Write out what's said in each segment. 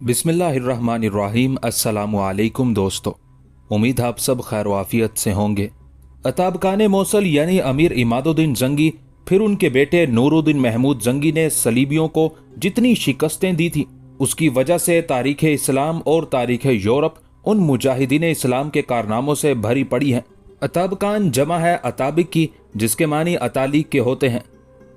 बिस्मिल्लाहिर्रहमानिर्रहीम। अस्सलामुअलैकुम दोस्तों, उम्मीद आप सब खैर वाफियत से होंगे। अताबकान मौसल यानी अमीर इमादुद्दीन जंगी फिर उनके बेटे नूरुद्दीन महमूद जंगी ने सलीबियों को जितनी शिकस्तें दी थी, उसकी वजह से तारीख इस्लाम और तारीख यूरोप उन मुजाहिदीन इस्लाम के कारनामों से भरी पड़ी है। अताबकान जमा है अताबिक की, जिसके मानी अतालीक के होते हैं।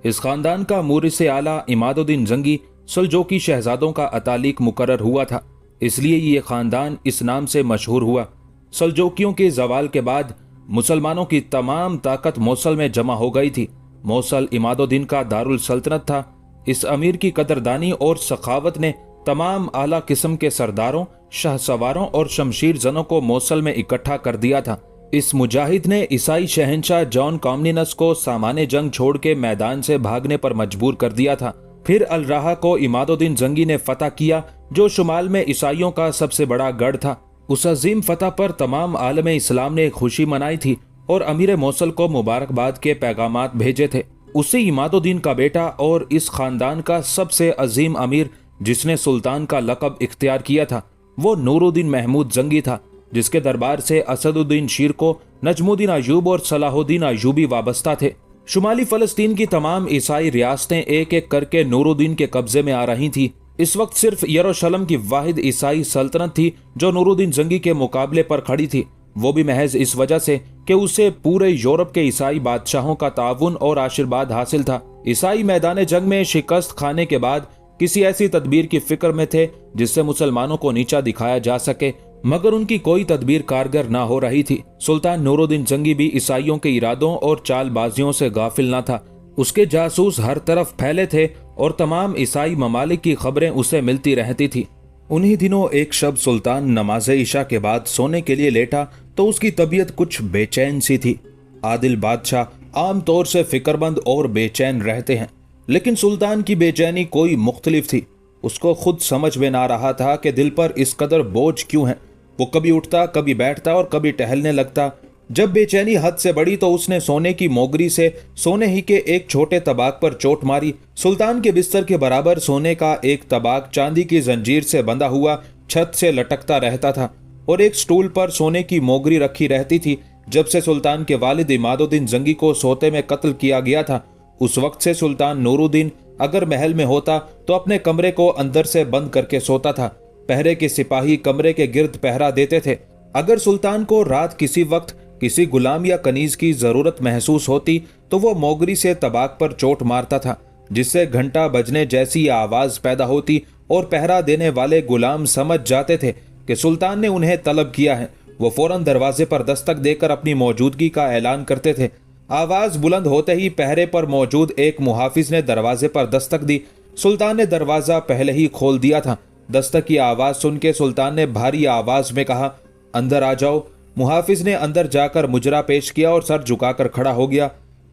इस खानदान का मुरिस आला इमादुद्दीन जंगी सल्जोकी शहजादों का अतालीक मुकर्रर हुआ था, इसलिए ये खानदान इस नाम से मशहूर हुआ। सल्जोकियों के जवाल के बाद मुसलमानों की तमाम ताकत मौसल में जमा हो गई थी। मौसल इमादुद्दीन का दारुल सल्तनत था। इस अमीर की कदरदानी और सखावत ने तमाम आला किस्म के सरदारों, शाहसवारों और शमशीर जनों को मौसल में इकट्ठा कर दिया था। इस मुजाहिद ने ईसाई शहंशाह जॉन कॉम्निनस को सामान्य जंग छोड़ के मैदान से भागने पर मजबूर कर दिया था। फिर अल राहा को इमादुद्दीन जंगी ने फतह किया, जो शुमाल में ईसाइयों का सबसे बड़ा गढ़ था। उस अजीम फतह पर तमाम आलम इस्लाम ने खुशी मनाई थी और अमीर मौसल को मुबारकबाद के पैगामात भेजे थे। उसी इमादुद्दीन का बेटा और इस खानदान का सबसे अजीम अमीर जिसने सुल्तान का लक़ब इख्तियार किया था, वो नूरुद्दीन महमूद जंगी था, जिसके दरबार से असदुद्दीन शीर को, नजमुद्दीन अयूब और सलाहुद्दीन अयूबी वाबस्ता थे। शुमाली फलस्तीन की तमाम ईसाई रियासतें एक एक करके नूरुद्दीन के कब्जे में आ रही थी। इस वक्त सिर्फ यरूशलेम की वाहिद ईसाई सल्तनत थी जो नूरुद्दीन जंगी के मुकाबले पर खड़ी थी, वो भी महज इस वजह से कि उसे पूरे यूरोप के ईसाई बादशाहों का ताउन और आशीर्वाद हासिल था। ईसाई मैदान जंग में शिकस्त खाने के बाद किसी ऐसी तदबीर की फिक्र में थे जिससे मुसलमानों को नीचा दिखाया जा सके, मगर उनकी कोई तदबीर कारगर ना हो रही थी। सुल्तान नूरुद्दीन जंगी भी ईसाइयों के इरादों और चालबाजियों से गाफिल न था। उसके जासूस हर तरफ फैले थे और तमाम ईसाई ममालिक की खबरें उसे मिलती रहती थी। उन्हीं दिनों एक शब सुल्तान नमाज इशा के बाद सोने के लिए लेटा तो उसकी तबीयत कुछ बेचैन सी थी। आदिल बादशाह आम तौर से फिक्रमंद और बेचैन रहते हैं, लेकिन सुल्तान की बेचैनी कोई मुख्तलिफ थी। उसको खुद समझ में ना रहा था कि दिल पर इस कदर बोझ क्यों है। वो कभी उठता, कभी बैठता और कभी टहलने लगता। जब बेचैनी हद से बढ़ी तो उसने सोने की मोगरी से सोने ही के एक छोटे तबाक पर चोट मारी। सुल्तान के बिस्तर के बराबर सोने का एक तबाक चांदी की जंजीर से बंधा हुआ छत से लटकता रहता था और एक स्टूल पर सोने की मोगरी रखी रहती थी। जब से सुल्तान के वालिद इमादुद्दीन जंगी को सोते में कत्ल किया गया था, उस वक्त से सुल्तान नूरुद्दीन अगर महल में होता तो अपने कमरे को अंदर से बंद करके सोता था। पहरे के सिपाही कमरे के गिर्द पहरा देते थे। अगर सुल्तान को रात किसी वक्त किसी गुलाम या कनीज की जरूरत महसूस होती तो वो मोगरी से तबाक पर चोट मारता था, जिससे घंटा बजने जैसी आवाज पैदा होती और पहरा देने वाले गुलाम समझ जाते थे कि सुल्तान ने उन्हें तलब किया है। वो फौरन दरवाजे पर दस्तक देकर अपनी मौजूदगी का ऐलान करते थे। आवाज बुलंद होते ही पहरे पर मौजूद एक मुहाफिज ने दरवाजे पर दस्तक दी। सुल्तान ने दरवाजा पहले ही खोल दिया था। दस्तक की आवाज सुन के सुल्तान ने भारी आवाज में कहा, अंदर आ जाओ। मुहाफिज ने अंदर जाकर मुजरा पेश किया और सर झुकाकर खड़ा हो गया।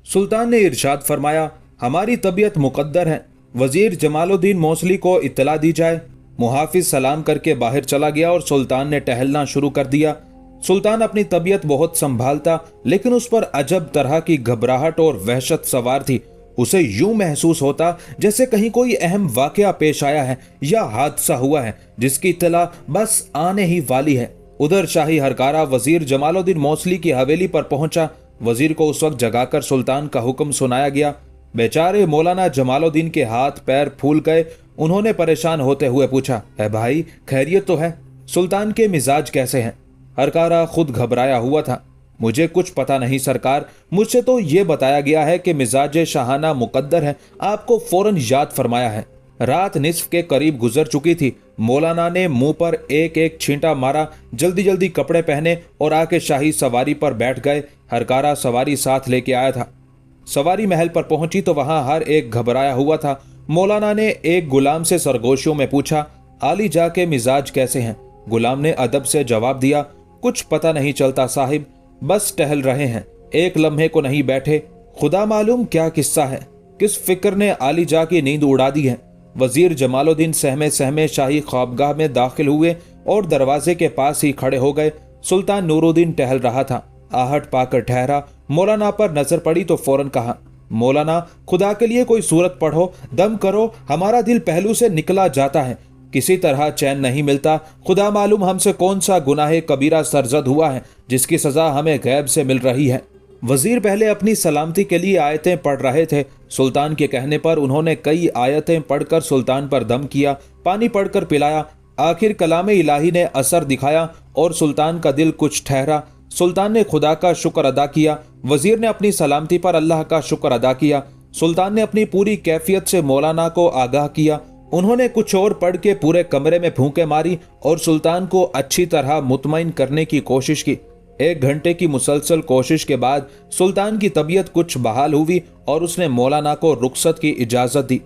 सुल्तान ने इरशाद फरमाया, हमारी तबीयत मुकद्दर है, वजीर जमालुद्दीन मौसली को इत्तला दी जाए। मुहाफिज सलाम करके बाहर चला गया और सुल्तान ने टहलना शुरू कर दिया। सुल्तान अपनी तबीयत बहुत संभालता, लेकिन उस पर अजब तरह की घबराहट और वहशत सवार थी। उसे यूं महसूस होता जैसे कहीं कोई अहम वाकया पेश आया है या हादसा हुआ है जिसकी इत्तला बस आने ही वाली है। उधर शाही हरकारा वजीर जमालुद्दीन मौसली की हवेली पर पहुंचा। वजीर को उस वक्त जगाकर सुल्तान का हुक्म सुनाया गया। बेचारे मौलाना जमालुद्दीन के हाथ पैर फूल गए। उन्होंने परेशान होते हुए पूछा, है भाई, खैरियत तो है? सुल्तान के मिजाज कैसे हैं? हरकारा खुद घबराया हुआ था। मुझे कुछ पता नहीं सरकार, मुझसे तो ये बताया गया है कि मिजाज शाहाना मुकद्दर है, आपको फौरन याद फरमाया है। रात निस्फ के करीब गुजर चुकी थी। मौलाना ने मुंह पर एक एक छींटा मारा, जल्दी जल्दी कपड़े पहने और आके शाही सवारी पर बैठ गए। हरकारा सवारी साथ लेके आया था। सवारी महल पर पहुंची तो वहां हर एक घबराया हुआ था। मौलाना ने एक गुलाम से सरगोशियों में पूछा, आली जा के मिजाज कैसे हैं? गुलाम ने अदब से जवाब दिया, कुछ पता नहीं चलता साहिब, बस टहल रहे हैं, एक लम्हे को नहीं बैठे। खुदा मालूम क्या किस्सा है, किस फिक्र ने आली जा की नींद उड़ा दी है। वजीर जमालुद्दीन सहमे सहमे शाही ख्वाबगाह में दाखिल हुए और दरवाजे के पास ही खड़े हो गए। सुल्तान नूरुद्दीन टहल रहा था। आहट पाकर ठहरा। मौलाना पर नजर पड़ी तो फौरन कहा, मौलाना खुदा के लिए कोई सूरत पढ़ो, दम करो, हमारा दिल पहलू से निकला जाता है, किसी तरह चैन नहीं मिलता। खुदा मालूम हमसे कौन सा गुनाह कबीरा सरजद हुआ है जिसकी सजा हमें गैब से मिल रही है। वजीर पहले अपनी सलामती के लिए आयतें पढ़ रहे थे। सुल्तान के कहने पर उन्होंने कई आयतें पढ़कर सुल्तान पर दम किया, पानी पढ़कर पिलाया। आखिर कलाम इलाही ने असर दिखाया और सुल्तान का दिल कुछ ठहरा। सुल्तान ने खुदा का शुक्र अदा किया। वजीर ने अपनी सलामती पर अल्लाह का शुक्र अदा किया। सुल्तान ने अपनी पूरी कैफियत से मौलाना को आगाह किया। उन्होंने कुछ और पढ़ के पूरे कमरे में फूंके मारी और सुल्तान को अच्छी तरह मुतमईन करने की कोशिश की। 1 घंटे की मुसलसल कोशिश के बाद सुल्तान की तबीयत कुछ बहाल हुई और उसने मौलाना को रुखसत की इजाजत दी।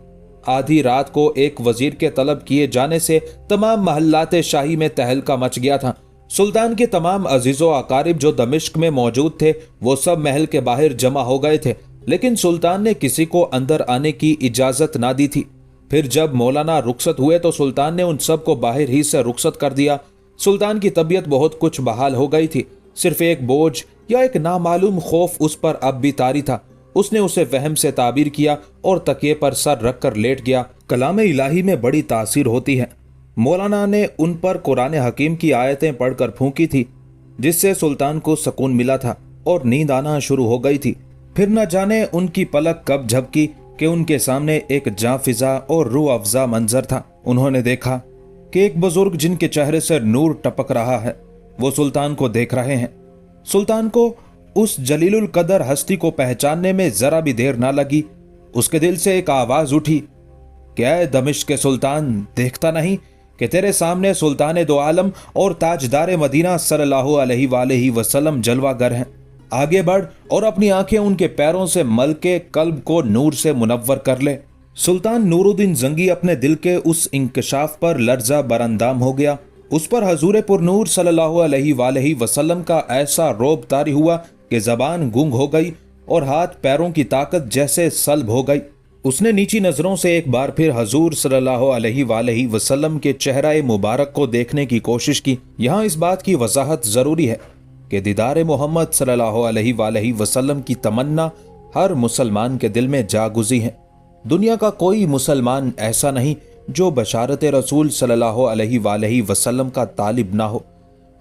आधी रात को एक वजीर के तलब किए जाने से तमाम महल्लाते शाही में तहलका मच गया था। सुल्तान के तमाम अजीजो अकारिब जो दमिश्क में मौजूद थे वो सब महल के बाहर जमा हो गए थे, लेकिन सुल्तान ने किसी को अंदर आने की इजाजत ना दी थी। फिर जब मौलाना रुखसत हुए तो सुल्तान ने उन सब को बाहर ही से रुखसत कर दिया। सुल्तान की तबीयत बहुत कुछ बहाल हो गई थी। सिर्फ एक बोझ या एक नामालूम खौफ उस पर अब भी तारी था। उसने उसे वहम से ताबीर किया और तकिए पर सर रखकर लेट गया। कलाम इलाही में बड़ी तासीर होती है। मौलाना ने उन पर कुरान हकीम की आयतें पढ़कर फूंकी थी, जिससे सुल्तान को सुकून मिला था और नींद आना शुरू हो गई थी। फिर न जाने उनकी पलक कब झपकी कि उनके सामने एक जाफिजा और रूह अफजा मंजर था। उन्होंने देखा कि एक बुजुर्ग जिनके चेहरे से नूर टपक रहा है वो सुल्तान को देख रहे हैं। सुल्तान को उस जलीलुल कदर हस्ती को पहचानने में जरा भी देर ना लगी। उसके दिल से एक आवाज उठी, क्या है दमिश्क के सुल्तान, देखता नहीं कि तेरे सामने सुल्तान दो आलम और ताजदार मदीना सल्लल्लाहु अलैहि वसल्लम जलवागर हैं। आगे बढ़ और अपनी आंखें उनके पैरों से मल के कल्ब को नूर से मुनव्वर कर ले। सुल्तान नूरुद्दीन जंगी अपने दिल के उस इंकशाफ पर लर्जा बरंदाम हो गया। उस पर हजूर पुरनूर सल्लल्लाहु अलैहि वसल्लम का ऐसा रोब तारी हुआ कि जबान गूंग हो गई और हाथ पैरों की ताकत जैसे सल्ब हो गई। उसने नीची नजरों से एक बार फिर हजूर सल्लल्लाहु अलैहि वसल्लम के चेहरा मुबारक को देखने की कोशिश की। यहाँ इस बात की वजाहत जरूरी है कि दीदार मोहम्मद सल्लल्लाहु अलैहि वसल्लम की तमन्ना हर मुसलमान के दिल में जागुजी है। दुनिया का कोई मुसलमान ऐसा नहीं जो बशारत रसूल सल्लल्लाहु अलैहि वसल्लम का तालिब ना हो।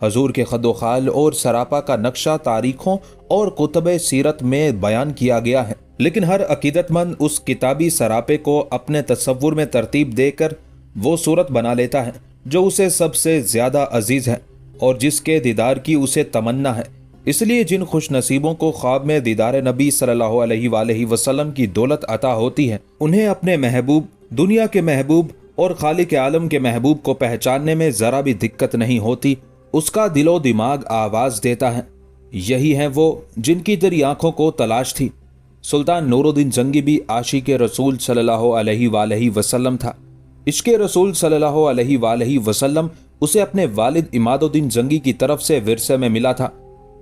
हजूर के खदोखाल और सरापा का नक्शा तारीखों और कुतुब सीरत में बयान किया गया है, लेकिन हर अकीदतमंद उस किताबी सरापे को अपने तसव्वुर में तरतीब देकर वो सूरत बना लेता है जो उसे सबसे ज्यादा अजीज है और जिसके दीदार की उसे तमन्ना है। इसलिए जिन खुश नसीबों को ख्वाब में दीदार नबी सल्लल्लाहु अलैहि वसल्लम की दौलत अता होती है, उन्हें अपने महबूब, दुनिया के महबूब और खालिक आलम के महबूब को पहचानने में जरा भी दिक्कत नहीं होती। उसका दिलो दिमाग आवाज देता है। यही है वो जिनकी तेरी आंखों को तलाश थी। सुल्तान नूरुद्दीन जंगी भी आशिक रसूल सल्लल्लाहु अलैहि वसल्लम था। इश्क़ रसूल सल्लल्लाहु अलैहि वसल्लम उसे अपने वालिद इमादुद्दीन जंगी की तरफ से विरसे में मिला था।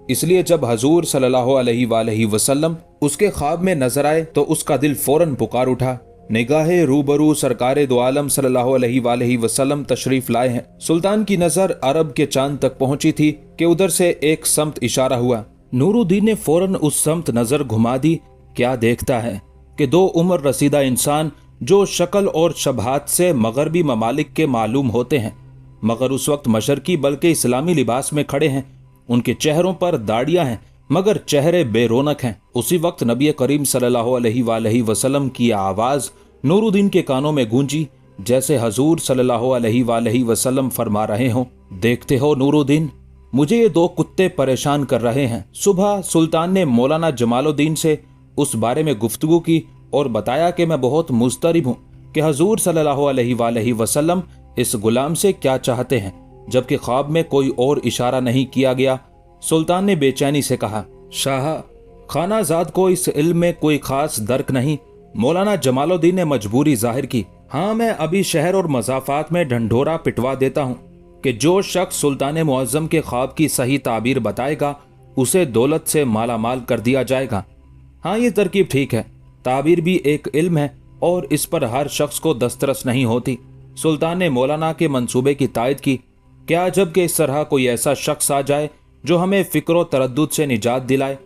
इसलिए जब हजूर सल्लल्लाहु अलैहि वसल्लम उसके ख्वाब में नजर आए तो उसका दिल फौरन पुकार उठा। निगाहे रूबरू सरकारे दो आलम सल्लल्लाहु अलैहि वसल्लम तशरीफ लाए हैं। सुल्तान की नजर अरब के चांद तक पहुंची थी कि उधर से एक समत इशारा हुआ। नूरुद्दीन ने फौरन उस समत नजर घुमा दी। क्या देखता है कि 2 उम्र रसीदा इंसान जो शक्ल और शबहात से मगरबी ममालिक के मालूम होते हैं, मगर उस वक्त मशरकी बल्कि इस्लामी लिबास में खड़े हैं। उनके चेहरों पर दाढ़ियां हैं मगर चेहरे बेरोनक हैं। उसी वक्त नबी करीम सल्लल्लाहु अलैहि वसल्लम की आवाज नूरुद्दीन के कानों में गूंजी, जैसे हजूर सल्लल्लाहु अलैहि वसल्लम फरमा रहे हों, देखते हो नूरुद्दीन, मुझे ये 2 कुत्ते परेशान कर रहे हैं। सुबह सुल्तान ने मौलाना जमालुद्दीन से उस बारे में गुफ्तगू की और बताया कि मैं बहुत मुस्तरिब हूँ कि हजूर सल्लल्लाहु अलैहि वसल्लम इस गुलाम से क्या चाहते हैं, जबकि ख्वाब में कोई और इशारा नहीं किया गया। सुल्तान ने बेचैनी से कहा, शाह, खानाजाद को इस इल्म में कोई खास दर्क नहीं। मौलाना जमालुद्दीन ने मजबूरी जाहिर की, हाँ, मैं अभी शहर और मजाफात में ढंढोरा पिटवा देता हूँ कि जो शख्स सुल्तान मुअज्जम के ख्वाब की सही ताबीर बताएगा उसे दौलत से माला माल कर दिया जाएगा। हाँ, ये तरकीब ठीक है। ताबीर भी एक इल्म है और इस पर हर शख्स को दस्तरस नहीं होती। सुल्तान ने मौलाना के मंसूबे की तायद की। क्या जब कि इस तरह कोई ऐसा शख्स आ जाए जो हमें फिक्र व तरद्दुद से निजात दिलाए।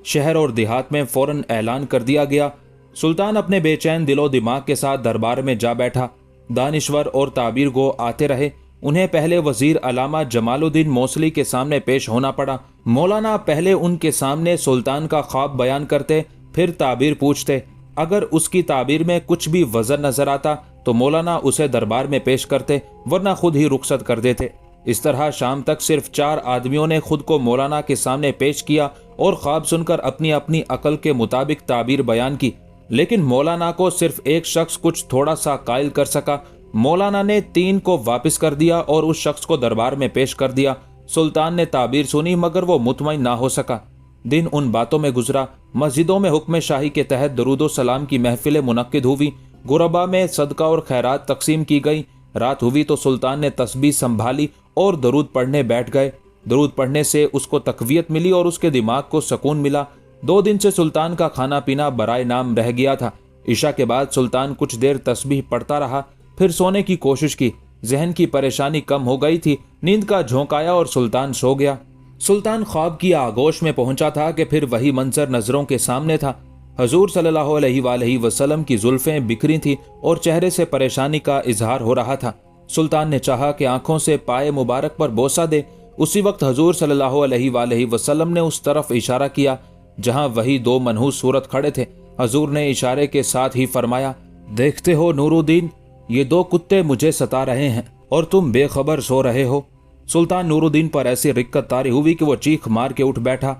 शहर और देहात में फौरन ऐलान कर दिया गया। सुल्तान अपने बेचैन दिलो दिमाग के साथ दरबार में जा बैठा। दानिश्वर और ताबीर गो आते रहे। उन्हें पहले वजीर अलामा जमालुद्दीन मौसली के सामने पेश होना पड़ा। मौलाना पहले उनके सामने सुल्तान का ख्वाब बयान करते, फिर ताबीर पूछते। अगर उसकी ताबीर में कुछ भी वजन नजर आता तो मौलाना उसे दरबार में पेश करते, वरना खुद ही रुखसत कर देते। इस तरह शाम तक सिर्फ 4 आदमियों ने खुद को मौलाना के सामने पेश किया और ख्वाब सुनकर अपनी अपनी अकल के मुताबिक ताबीर बयान की। लेकिन मौलाना को सिर्फ एक शख्स कुछ थोड़ा सा कायल कर सका। मौलाना ने 3 को वापस कर दिया और उस शख्स को दरबार में पेश कर दिया। सुल्तान ने ताबीर सुनी मगर वो मुतमईन ना हो सका। दिन उन बातों में गुजरा। मस्जिदों में हुक्म शाही के तहत दरूदो सलाम की महफिलें मुनक्किद हुई। गुरबा में सदका और खैरात तकसीम की गई। रात हुई तो सुल्तान ने तस्बीह संभाली और दरूद पढ़ने बैठ गए। दरूद पढ़ने से उसको तकवियत मिली और उसके दिमाग को सुकून मिला। 2 दिन से सुल्तान का खाना पीना बराए नाम रह गया था। इशा के बाद सुल्तान कुछ देर तस्बीह पढ़ता रहा, फिर सोने की कोशिश की। जहन की परेशानी कम हो गई थी। नींद का झोंका आया और सुल्तान सो गया। सुल्तान ख्वाब की आगोश में पहुंचा था कि फिर वही मंजर नजरों के सामने था। हजूर सल्लल्लाहु अलैहि वसल्लम की जुल्फें बिखरी थीं और चेहरे से परेशानी का इजहार हो रहा था। सुल्तान ने चाहा कि आंखों से पाए मुबारक पर बोसा दे। उसी वक्त हजूर सल्लल्लाहु अलैहि वसल्लम ने उस तरफ इशारा किया जहां वही 2 मनहूस सूरत खड़े थे। हजूर ने इशारे के साथ ही फरमाया, देखते हो नूरुद्दीन, ये 2 कुत्ते मुझे सता रहे हैं और तुम बेखबर सो रहे हो। सुल्तान नूरुद्दीन पर ऐसी रिक्कत तारी हुई कि वो चीख मार के उठ बैठा।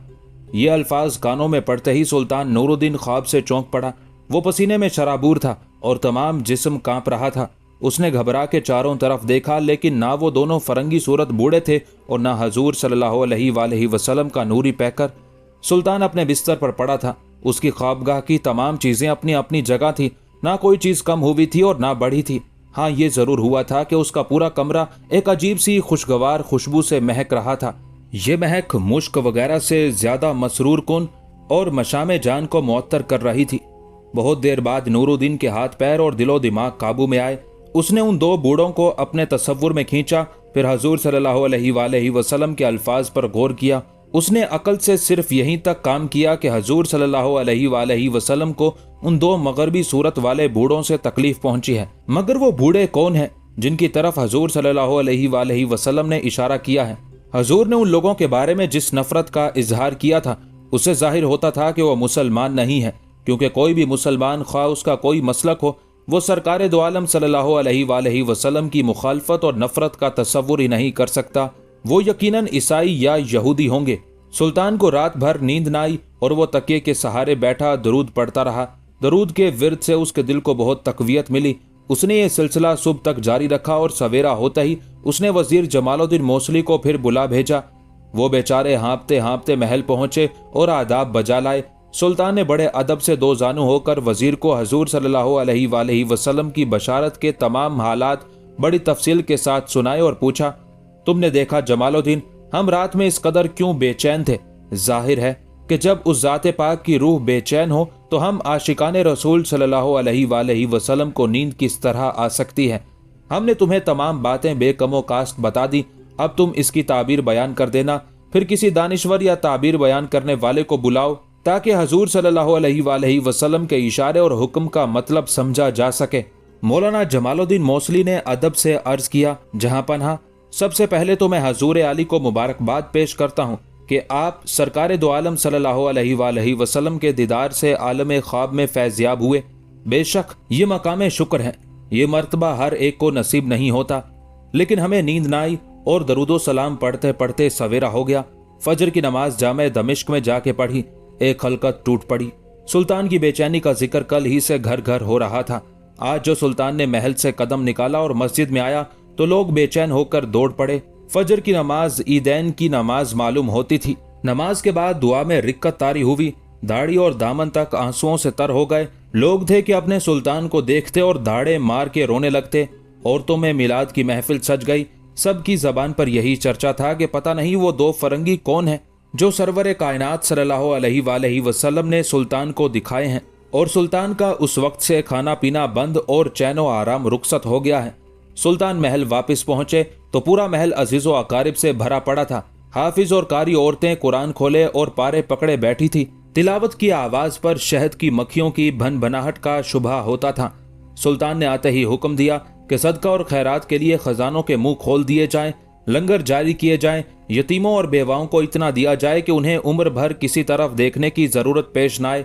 ये अल्फाज कानों में पड़ते ही सुल्तान नूरुद्दीन ख्वाब से चौंक पड़ा। वो पसीने में शराबूर था और तमाम जिस्म कांप रहा था। उसने घबरा के चारों तरफ देखा, लेकिन ना वो दोनों फरंगी सूरत बूढ़े थे और ना हजूर सल्लल्लाहु अलैहि वसल्लम का नूरी पैकर। सुल्तान अपने बिस्तर पर पड़ा था। उसकी ख्वाबगाह की तमाम चीजें अपनी अपनी जगह थी। ना कोई चीज कम हुई थी और ना बढ़ी थी। हाँ, ये जरूर हुआ था कि उसका पूरा कमरा एक अजीब सी खुशगवार खुशबू से महक रहा था। ये महक मुश्क वगैरह से ज्यादा मसरूर कुन और मशामे जान को मुअत्तर कर रही थी। बहुत देर बाद नूरुद्दीन के हाथ पैर और दिलो दिमाग काबू में आए। उसने उन 2 बूढ़ों को अपने तसव्वुर में खींचा, फिर हजूर सल्लल्लाहु अलैहि वसल्लम के अल्फाज पर गौर किया। उसने अकल से सिर्फ यहीं तक काम किया कि हजूर सल्लल्लाहु अलैहि वसल्लम को उन 2 मगरबी सूरत वाले बूढ़ों से तकलीफ पहुंची है। मगर वो बूढ़े कौन हैं जिनकी तरफ हजूर सल्लल्लाहु अलैहि वसल्लम ने इशारा किया है? हजूर ने उन लोगों के बारे में जिस नफरत का इजहार किया था, उससे जाहिर होता था कि वह मुसलमान नहीं है, क्योंकि कोई भी मुसलमान, ख्वाह उसका कोई मसलक हो, वो सरकार दो आलम सल्लल्लाहु अलैहि वसल्लम की मुखालफत और नफरत का तसव्वुर ही नहीं कर सकता। वो यकीनन ईसाई या यहूदी होंगे। सुल्तान को रात भर नींद न आई और वो तकिए के सहारे बैठा दरूद पढ़ता रहा। दरूद के विर्द से उसके दिल को बहुत तकवियत मिली। उसने ये सिलसिला सुबह तक जारी रखा और सवेरा होता ही उसने वजीर जमालुद्दीन मौसली को फिर बुला भेजा। वो बेचारे हाँपते हाँपते महल पहुंचे और आदाब बजा लाए। सुल्तान ने बड़े अदब से 2 जानू होकर वजीर को हजूर सल्लल्लाहु अलैहि वसल्लम की बशारत के तमाम हालात बड़ी तफसील के साथ सुनाए और पूछा, तुमने देखा जमालुद्दीन, हम रात में इस कदर क्यों बेचैन थे? जाहिर है कि जब उस जाते पाक की रूह बेचैन हो तो हम आशिकाने रसूल सल्लल्लाहु अलैहि वसल्लम को नींद किस तरह आ सकती है। हमने तुम्हें तमाम बातें बेकमो कास्ट बता दी। अब तुम इसकी ताबीर बयान कर देना। फिर किसी दानिश्वर या ताबीर बयान करने वाले को बुलाओ ताकि हजूर सल्लल्लाहु अलैहि वसल्लम के इशारे और हुक्म का मतलब समझा जा सके। मौलाना जमालुद्दीन मौसली ने अदब से अर्ज किया, जहां पन्हा, सबसे पहले तो मैं हजूर आली को मुबारकबाद पेश करता हूँ कि आप सरकार दो आलम सल्लल्लाहु अलैहि वसल्लम के दीदार से आलम ख्वाब में फैज़याब हुए। बेशक ये मकाम शुक्र है, ये मर्तबा हर एक को नसीब नहीं होता। लेकिन हमें नींद न आई और दरूदो सलाम पढ़ते पढ़ते सवेरा हो गया। फजर की नमाज जामे दमिश्क में जाके पढ़ी। एक खलकत टूट पड़ी। सुल्तान की बेचैनी का जिक्र कल ही से घर घर हो रहा था। आज जो सुल्तान ने महल से कदम निकाला और मस्जिद में आया तो लोग बेचैन होकर दौड़ पड़े। फजर की नमाज ईदैन की नमाज मालूम होती थी। नमाज के बाद दुआ में रिक्कत तारी हुई। दाढ़ी और दामन तक आंसुओं से तर हो गए। लोग थे कि अपने सुल्तान को देखते और दाढ़े मार के रोने लगते। औरतों में मिलाद की महफिल सज गई। सबकी जबान पर यही चर्चा था कि पता नहीं वो 2 फरंगी कौन है जो सरवर कायनात सल्लल्लाहु अलैहि वसल्लम ने सुल्तान को दिखाए हैं। और सुल्तान का उस वक्त से खाना पीना बंद और चैनो आराम रुखसत हो गया है। सुल्तान महल वापस पहुंचे तो पूरा महल अजीजो अकारिब से भरा पड़ा था। हाफिज और कारी औरतें कुरान खोले और पारे पकड़े बैठी थी। तिलावत की आवाज पर शहद की मक्खियों की भनभनाहट का शुभा होता था। सुल्तान ने आते ही हुक्म दिया कि सदका और खैरात के लिए खजानों के मुंह खोल दिए जाएं, लंगर जारी किए जाएं, यतीमों और बेवाओं को इतना दिया जाए कि उन्हें उम्र भर किसी तरफ देखने की जरूरत पेश न आए।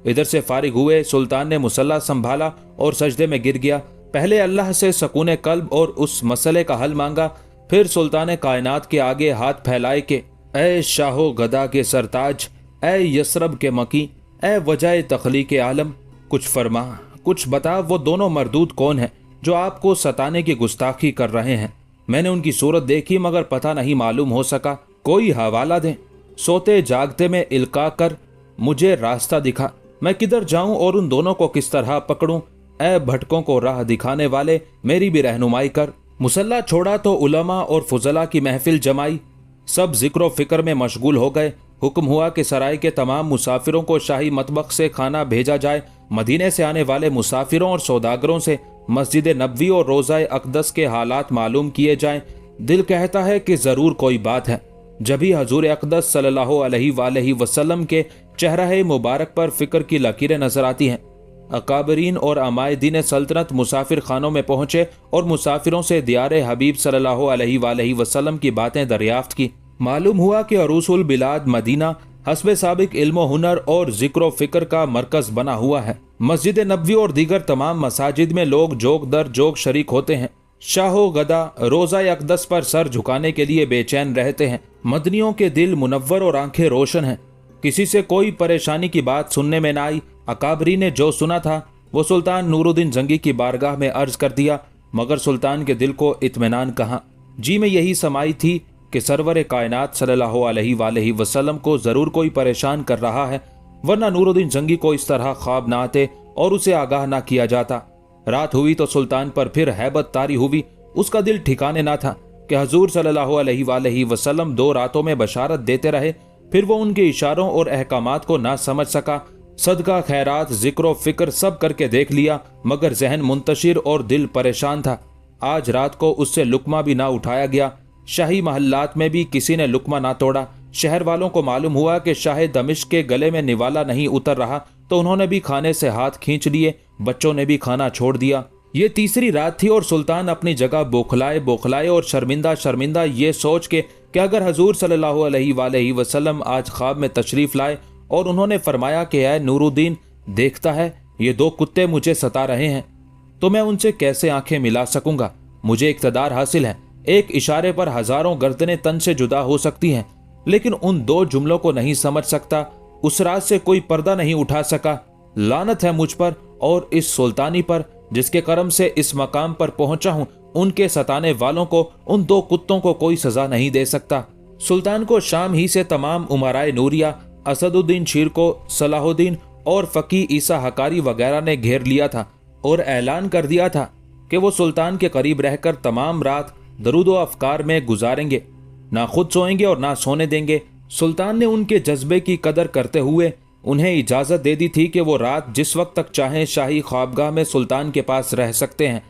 इधर से फारिग हुए सुल्तान ने मुसल्ला संभाला और सजदे में गिर गया। पहले अल्लाह से सकूने कल्ब और उस मसले का हल मांगा। फिर सुल्तान कायनात के आगे हाथ फैलाए कि ए शाहो गदा के सरताज, ए यसरब के मकी, ए वजह तखलीक आलम, कुछ फरमा, कुछ बता, वो दोनों मरदूद कौन है जो आपको सताने की गुस्ताखी कर रहे हैं? मैंने उनकी सूरत देखी मगर पता नहीं मालूम हो सका, कोई हवाला दें। सोते जागते में इल्का कर मुझे रास्ता दिखा, मैं किधर जाऊं और उन दोनों को किस तरह पकड़ूं? ए भटकों को राह दिखाने वाले, मेरी भी रहनुमाई कर। मुसल्ला छोड़ा तो उलमा और फुजला की महफिल जमाई। सब जिक्र फिक्र में मशगूल हो गए। हुक्म हुआ कि सराय के तमाम मुसाफिरों को शाही मतबख से खाना भेजा जाए। मदीने से आने वाले मुसाफिरों और सौदागरों से मस्जिद नबवी और रोज़ा अक़दस के हालात मालूम किए जाएं। दिल कहता है कि ज़रूर कोई बात है। जब ही हजूर अक़दस सल्लल्लाहु अलैहि वसल्लम के चेहरा मुबारक पर फिक्र की लकीरें नजर आती हैं। अकाबरीन और अमायदीन सल्तनत मुसाफिर खानों में पहुंचे और मुसाफिरों से दियारे हबीब सल्लल्लाहु अलैहि वसल्लम की बातें दरियाफ्त की। मालूम हुआ कि अरूसुल बिलाद मदीना हस्बे साबिक इल्म हुनर और जिक्र फिक्र का मरकज बना हुआ है। मस्जिद नबवी और दीगर तमाम मसाजिद में लोग जोग दर जोग शरीक होते हैं। शाहो गदा रोज़ा अक़दस पर सर झुकाने के लिए बेचैन रहते हैं। मदनियों के दिल मुनव्वर और आंखें रोशन हैं। किसी से कोई परेशानी की बात सुनने में न आई। अकाबरी ने जो सुना था वो सुल्तान नूरुद्दीन जंगी की बारगाह में अर्ज कर दिया, मगर सुल्तान के दिल को इत्मीनान कहाँ। जी में यही समाई थी कि सरवर कायनात सल्लल्लाहु अलैहि वसल्लम को जरूर कोई परेशान कर रहा है, वरना नूरुद्दीन जंगी को इस तरह ख्वाब न आते और उसे आगाह न किया जाता। रात हुई तो सुल्तान पर फिर हैबत तारी हुई। उसका दिल ठिकाने ना था कि हजूर सल्लल्लाहु अलैहि वसल्लम 2 रातों में बशारत देते रहे, फिर वो उनके इशारों और अहकामात को ना समझ सका। सदका खैरात जिक्र फिक्र सब करके देख लिया, मगर जहन मुंतशिर और दिल परेशान था। आज रात को उससे लुकमा भी ना उठाया गया। शाही महल्लात में भी किसी ने लुकमा ना तोड़ा। शहर वालों को मालूम हुआ कि शाह दमिश्क के गले में निवाला नहीं उतर रहा, तो उन्होंने भी खाने से हाथ खींच लिए। बच्चों ने भी खाना छोड़ दिया। ये तीसरी रात थी और सुल्तान अपनी जगह बौखलाए और शर्मिंदा ये सोच के कि अगर हजूर सल्लल्लाहु अलैहि वसल्लम आज ख्वाब में तशरीफ लाए और उन्होंने फरमाया कि ऐ नूरुद्दीन, देखता है ये 2 कुत्ते मुझे सता रहे हैं, तो मैं उनसे कैसे आंखें मिला सकूंगा। मुझे इक़्तिदार हासिल है, एक इशारे पर हजारों गर्दनें तन से जुदा हो सकती हैं, लेकिन उन 2 जुमलों को नहीं समझ सकता। उस रात से कोई पर्दा नहीं उठा सका। लानत है मुझ पर और इस सुल्तानी पर जिसके करम से इस मकाम पर पहुंचा हूं। उनके सताने वालों को, उन 2 कुत्तों को कोई सजा नहीं दे सकता। सुल्तान को शाम ही से तमाम उमराए नूरिया, असदुद्दीन शीर को, सलाहुद्दीन और फकी ईसा हकारी वगैरह ने घेर लिया था और ऐलान कर दिया था कि वो सुल्तान के करीब रहकर तमाम रात दरूद व अफकार में गुजारेंगे, ना खुद सोएंगे और ना सोने देंगे। सुल्तान ने उनके जज्बे की कदर करते हुए उन्हें इजाज़त दे दी थी कि वो रात जिस वक्त तक चाहें शाही ख्वाबगाह में सुल्तान के पास रह सकते हैं।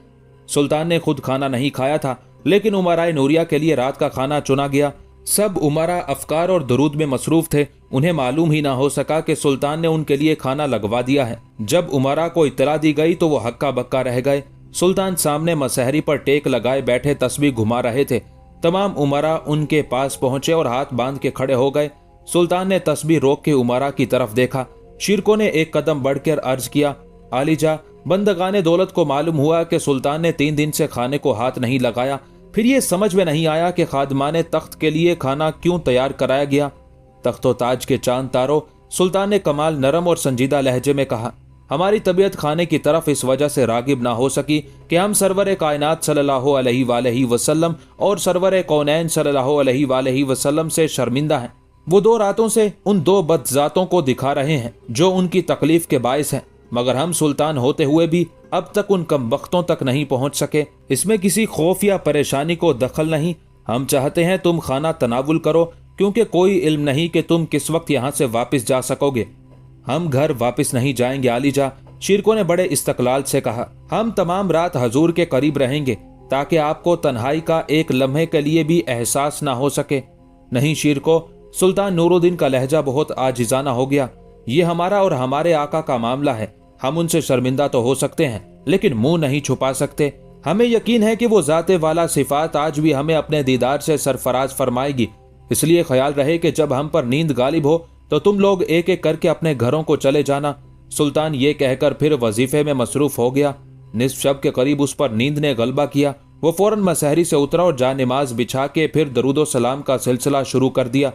सुल्तान ने खुद खाना नहीं खाया था, लेकिन उमराए नूरिया के लिए रात का खाना चुना गया। सब उमरा अफकार और दरूद में मसरूफ थे। उन्हें मालूम ही ना हो सका कि सुल्तान ने उनके लिए खाना लगवा दिया है। जब उमरा को इत्तला दी गई तो वो हक्का बक्का रह गए। सुल्तान सामने मसहरी पर टेक लगाए बैठे तस्बीह घुमा रहे थे। तमाम उमरा उनके पास पहुंचे और हाथ बांध के खड़े हो गए। सुल्तान ने तस्बीह रोक के उमरा की तरफ देखा। शिरकों ने एक कदम बढ़कर अर्ज किया, आलिजा, बंदगाने दौलत को मालूम हुआ कि सुल्तान ने 3 दिन से खाने को हाथ नहीं लगाया। फिर ये समझ में नहीं आया कि खादमाने तख्त के लिए खाना क्यों तैयार कराया गया। तख्तो ताज के चांद तारों, सुल्तान ने कमाल नरम और संजीदा लहजे में कहा, हमारी तबीयत खाने की तरफ इस वजह से रागिब ना हो सकी कि हम सरवर कायनात सल्लल्लाहु अलैहि वसल्लम और सरवर कौनैन सल्लल्लाहु अलैहि वसल्लम से शर्मिंदा हैं। वो 2 रातों से उन 2 बदजातों को दिखा रहे हैं जो उनकी तकलीफ के बायस हैं, मगर हम सुल्तान होते हुए भी अब तक उन कमबख्तों तक नहीं पहुंच सके। इसमें किसी खौफ या परेशानी को दखल नहीं। हम चाहते हैं तुम खाना तनावुल करो, क्योंकि कोई इल्म नहीं कि तुम किस वक्त यहाँ से वापस जा सकोगे। हम घर वापस नहीं जाएंगे आलिजा, शिरकों ने बड़े इस्तकलाल से कहा। हम तमाम रात हजूर के करीब रहेंगे ताकि आपको तन्हाई का एक लम्हे के लिए भी एहसास ना हो सके। नहीं शीर को, सुल्तान नूरुद्दीन का लहजा बहुत आजिजाना हो गया। ये हमारा और हमारे आका का मामला है। हम उनसे शर्मिंदा तो हो सकते हैं, लेकिन मुंह नहीं छुपा सकते। हमें यकीन है कि वो ज़ाते वाला सिफात आज भी हमें अपने दीदार से सरफराज फरमाएगी। इसलिए ख्याल रहे कि जब हम पर नींद गालिब हो तो तुम लोग एक एक करके अपने घरों को चले जाना। सुल्तान ये कहकर फिर वजीफे में मसरूफ हो गया। निस्फ शब के करीब उस पर नींद ने गलबा किया। वो फौरन मसहरी से उतरा और जा नमाज बिछा के फिर दरूदो सलाम का सिलसिला शुरू कर दिया।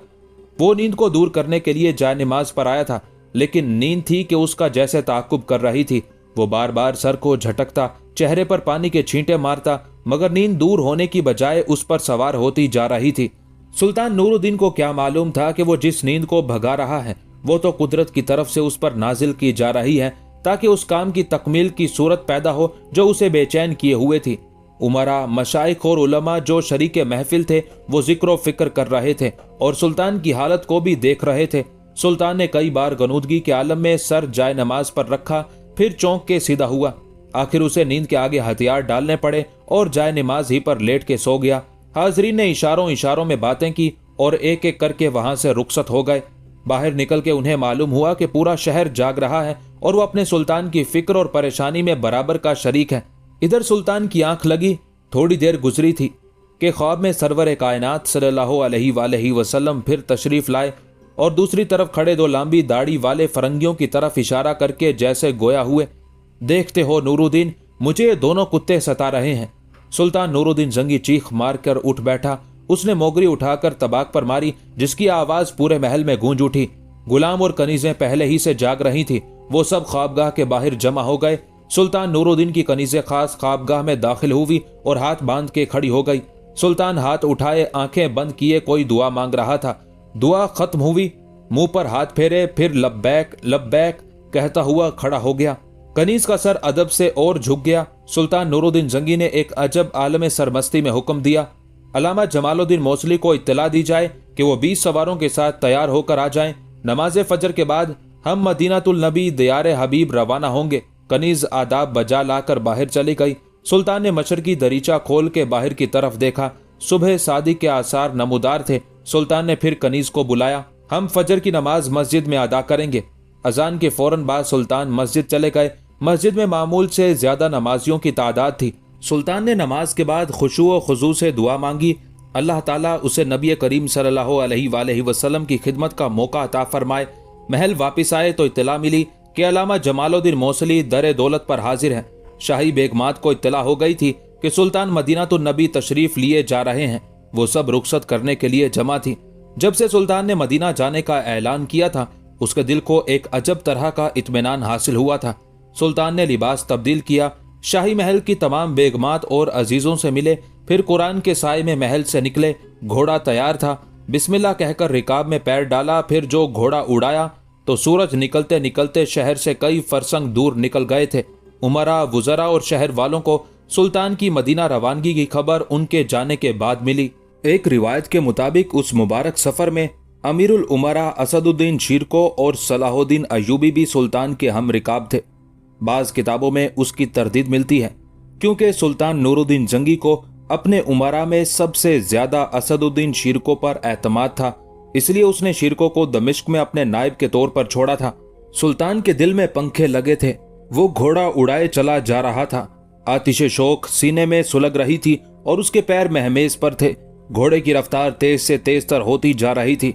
वो नींद को दूर करने के लिए जा नमाज पर आया था, लेकिन नींद थी कि उसका जैसे ताकुब कर रही थी। वो बार बार सर को झटकता, चेहरे पर पानी के छींटे मारता, मगर नींद दूर होने की बजाय उस पर सवार होती जा रही थी। सुल्तान नूरुद्दीन को क्या मालूम था कि वो जिस नींद को भगा रहा है वो तो कुदरत की तरफ से उस पर नाजिल की जा रही है, ताकि उस काम की तकमील की सूरत पैदा हो जो उसे बेचैन किए हुए थी। उमरा, मशाइख और उलमा जो शरीके महफिल थे वो जिक्र फिक्र कर रहे थे और सुल्तान की हालत को भी देख रहे थे। सुल्तान ने कई बार गनूदगी के आलम में सर जाए नमाज पर रखा, फिर चौंक के सीधा हुआ। आखिर उसे नींद के आगे हथियार डालने पड़े और जाए नमाज ही पर लेट के सो गया। हाजरीन ने इशारों इशारों में बातें की और एक एक करके वहां से रुखसत हो गए। बाहर निकल के उन्हें मालूम हुआ कि पूरा शहर जाग रहा है और वो अपने सुल्तान की फिक्र और परेशानी में बराबर का शरीक है। इधर सुल्तान की आंख लगी। थोड़ी देर गुजरी थी कि ख्वाब में सरवर कायनात सल्लल्लाहु अलैहि वसल्लम फिर तशरीफ लाए और दूसरी तरफ खड़े दो लंबी दाढ़ी वाले फरंगियों की तरफ इशारा करके जैसे गोया हुए, देखते हो नूरुद्दीन, मुझे ये दोनों कुत्ते सता रहे हैं। सुल्तान नूरुद्दीन जंगी चीख मारकर उठ बैठा। उसने मोगरी उठाकर तबाक पर मारी, जिसकी आवाज पूरे महल में गूंज उठी। गुलाम और कनीजें पहले ही से जाग रही थी। वो सब ख्वाबगाह के बाहर जमा हो गए। सुल्तान नूरुद्दीन की कनीज़े खास ख्वाबगाह में दाखिल हुई और हाथ बांध के खड़ी हो गई। सुल्तान हाथ उठाए, आंखें बंद किए कोई दुआ मांग रहा था। दुआ खत्म हुई, मुंह पर हाथ फेरे, फिर लब्बैक लब्बैक कहता हुआ खड़ा हो गया। कनीज का सर अदब से और झुक गया। सुल्तान नूरुद्दीन जंगी ने एक अजब आलम सरमस्ती में हुक्म दिया, अलामा जमालुद्दीन मौसली को इत्तला दी जाए कि वो 20 सवारों के साथ तैयार होकर आ जाएं। नमाज फजर के बाद हम मदीनातुल नबी दियार हबीब रवाना होंगे। कनीज आदाब बजा लाकर बाहर चली गई। सुल्तान ने मशरकी दरीचा खोल के बाहर की तरफ देखा। सुबह सादिक के आसार नमूदार थे। सुल्तान ने फिर कनीज को बुलाया, हम फजर की नमाज मस्जिद में अदा करेंगे। अजान के फौरन बाद सुल्तान मस्जिद चले गए। मस्जिद में मामूल से ज्यादा नमाजियों की तादाद थी। सुल्तान ने नमाज के बाद खुशू व खुजू से दुआ मांगी, अल्लाह ताला उसे नबी करीम सल्लल्लाहु अलैहि वसल्लम की खिदमत का मौका अता फरमाए। महल वापिस आए तो इत्तला मिली कि अलामा जमालुद्दीन मौसली दर दौलत पर हाजिर है। शाही बेगमात को इत्तला हो गई थी कि सुल्तान मदीनातुन नबी तशरीफ लिए जा रहे हैं। वो सब रुखसत करने के लिए जमा थी। जब से सुल्तान ने मदीना जाने का ऐलान किया था, उसके दिल को एक अजब तरह का इत्मीनान हासिल हुआ था। सुल्तान ने लिबास तब्दील किया, शाही महल की तमाम बेगमात और अजीजों से मिले, फिर कुरान के साए में महल से निकले। घोड़ा तैयार था। बिस्मिल्लाह कहकर रिकाब में पैर डाला, फिर जो घोड़ा उड़ाया तो सूरज निकलते निकलते शहर से कई फरसंग दूर निकल गए थे। उमरा, वुज़रा और शहर वालों को सुल्तान की मदीना रवानगी की खबर उनके जाने के बाद मिली। एक रिवायत के मुताबिक उस मुबारक सफर में अमीरुल उमरा असदुद्दीन शीरको और सलाहुद्दीन अयूबी भी सुल्तान के हम रिकाब थे। बाज़ किताबों में उसकी तरदीद मिलती है, क्योंकि सुल्तान नूरुद्दीन जंगी को अपने उमरा में सबसे ज्यादा असदुद्दीन शीरको पर एतमाद था, इसलिए उसने शीरको को दमिश्क में अपने नायब के तौर पर छोड़ा था। सुल्तान के दिल में पंखे लगे थे। वो घोड़ा उड़ाए चला जा रहा था। आतिश शौक सीने में सुलग रही थी और उसके पैर महमेज पर थे। घोड़े की रफ्तार तेज से तेज तर होती जा रही थी।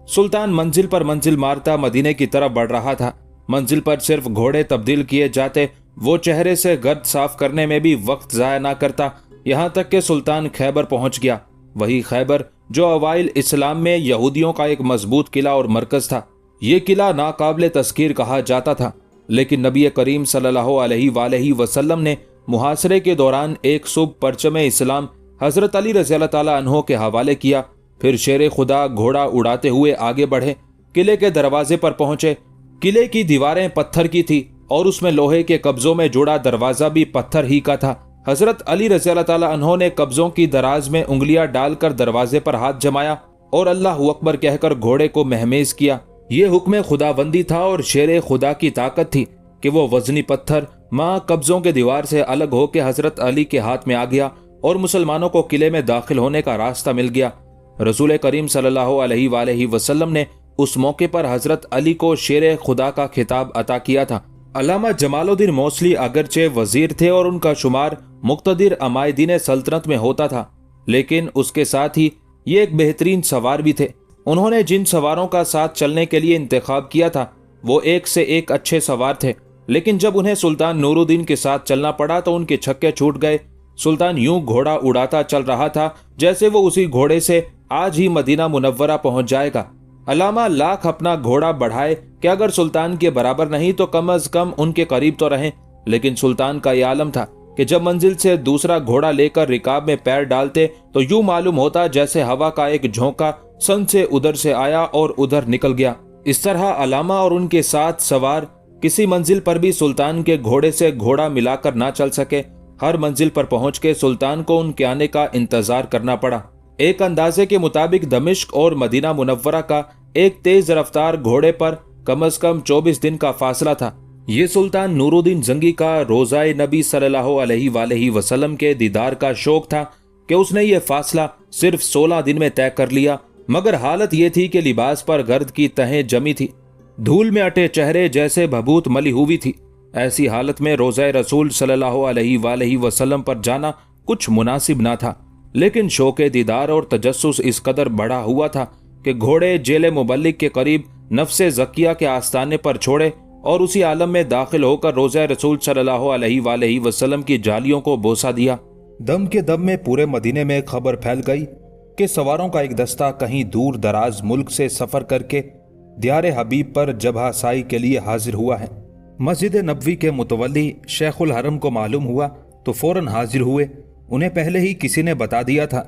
सुल्तान मंजिल पर मंजिल मारता मदीने की तरफ बढ़ रहा था। मंजिल पर सिर्फ घोड़े तब्दील किए जाते, वो चेहरे से गर्द साफ करने में भी वक्त जाया ना करता। यहाँ तक कि सुल्तान खैबर पहुंच गया। वही खैबर जो अवाइल इस्लाम में यहूदियों का एक मजबूत किला और मरकज था। ये किला नाकाबिल तस्कीर कहा जाता था, लेकिन नबी करीम सल्लल्लाहु अलैहि वसल्लम ने मुहासरे के दौरान एक सुबह परचम इस्लाम हजरत अली रज़ियल्लाहु ताला अन्हो के हवाले किया। फिर शेर खुदा घोड़ा उड़ाते हुए आगे बढ़े, किले के दरवाजे पर पहुंचे। किले की दीवारें पत्थर की थी और उसमें लोहे के कब्जों में जुड़ा दरवाजा भी पत्थर ही का था। हजरत अली रज़ियल्लाहु ताला अन्हो ने कब्जों की दराज में उंगलियां डालकर दरवाजे पर हाथ जमाया और अल्लाह अकबर कहकर घोड़े को महमेज किया। ये हुक्म खुदाबंदी था और शेर खुदा की ताकत थी कि वो वजनी पत्थर मां कब्जों के दीवार से अलग होकर हजरत अली के हाथ में आ गया और मुसलमानों को किले में दाखिल होने का रास्ता मिल गया। रसूल करीम सल्लल्लाहु अलैहि वसल्लम ने उस मौके पर हजरत अली को शेर खुदा का खिताब अता किया था। अल्लामा जमालुद्दीन मौसली अगरचे वजीर थे और उनका शुमार मुक्तदिर अमायदीन सल्तनत में होता था, लेकिन उसके साथ ही ये एक बेहतरीन सवार भी थे। उन्होंने जिन सवारों का साथ चलने के लिए इंतखाब किया था वो एक से एक अच्छे सवार थे, लेकिन जब उन्हें सुल्तान नूरुद्दीन के साथ चलना पड़ा तो उनके छक्के छूट गए। सुल्तान यूं घोड़ा उड़ाता चल रहा था जैसे वो उसी घोड़े से आज ही मदीना मुनव्वरा पहुंच जाएगा। अल्लामा लाख अपना घोड़ा बढ़ाए कि अगर सुल्तान के बराबर नहीं तो कम अज कम उनके करीब तो रहें, लेकिन सुल्तान का यह आलम था कि जब मंजिल से दूसरा घोड़ा लेकर रिकाब में पैर डालते तो यूं मालूम होता जैसे हवा का एक झोंका सन से उधर से आया और उधर निकल गया। इस तरह अल्लामा और उनके साथ सवार किसी मंजिल पर भी सुल्तान के घोड़े से घोड़ा मिलाकर ना चल सके। हर मंजिल पर पहुंच के सुल्तान को उनके आने का इंतजार करना पड़ा। एक अंदाजे के मुताबिक दमिश्क और मदीना मुनव्वरा का एक तेज रफ्तार घोड़े पर कम से कम 24 दिन का फासला था। ये सुल्तान नूरुद्दीन जंगी का रोज़ाए नबी सल्लल्लाहु अलैहि वसल्लम के दीदार का शौक था कि उसने ये फासला सिर्फ 16 दिन में तय कर लिया, मगर हालत ये थी कि लिबास पर गर्द की तहें जमी थी, धूल में अटे चेहरे जैसे भभूत मली हुई थी। ऐसी हालत में रोज़ाए रसूल सल्लल्लाहु अलैहि वसल्लम पर जाना कुछ मुनासिब ना था, लेकिन शौक़े दीदार और तजस्सुस इस कदर बढ़ा हुआ था कि घोड़े जेल मुबल्लिग के करीब नफ्से ज़किया के आस्ताने पर छोड़े और उसी आलम में दाखिल होकर रोज़ाए रसूल सल्लल्लाहु अलैहि वसल्लम की जालियों को बोसा दिया। दम के दम में पूरे मदीने में खबर फैल गई कि सवारों का एक दस्ता कहीं दूर दराज मुल्क से सफर करके दियारे हबीब पर जबहा साई के लिए हाजिर हुआ है। मस्जिद नबवी के मुतवल्ली शेखुल हरम को मालूम हुआ तो फौरन हाजिर हुए। उन्हें पहले ही किसी ने बता दिया था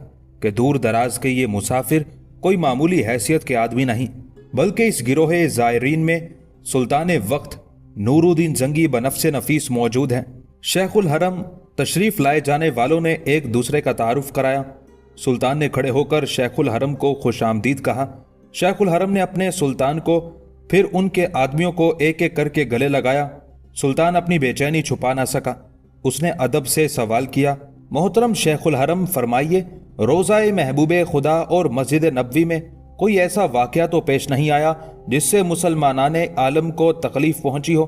कि दूर दराज के ये मुसाफिर कोई मामूली हैसियत के आदमी नहीं, बल्कि इस गिरोह ज़ायरीन में सुल्तान वक्त नूरुद्दीन जंगी बनफ्से नफीस मौजूद हैं। शेखुल हरम तशरीफ लाए जाने वालों ने एक दूसरे का तारुफ कराया। सुल्तान ने खड़े होकर शेखुल हरम को खुशामदीद कहा। शेखुल हरम ने अपने सुल्तान को फिर उनके आदमियों को एक एक करके गले लगाया। सुल्तान अपनी बेचैनी छुपा ना सका। उसने अदब से सवाल किया, मोहतरम शेखुल हरम फरमाइए, रोज़ाए महबूबे खुदा और मस्जिद नबवी में कोई ऐसा वाक़या तो पेश नहीं आया जिससे मुसलमानाने आलम को तकलीफ पहुंची हो।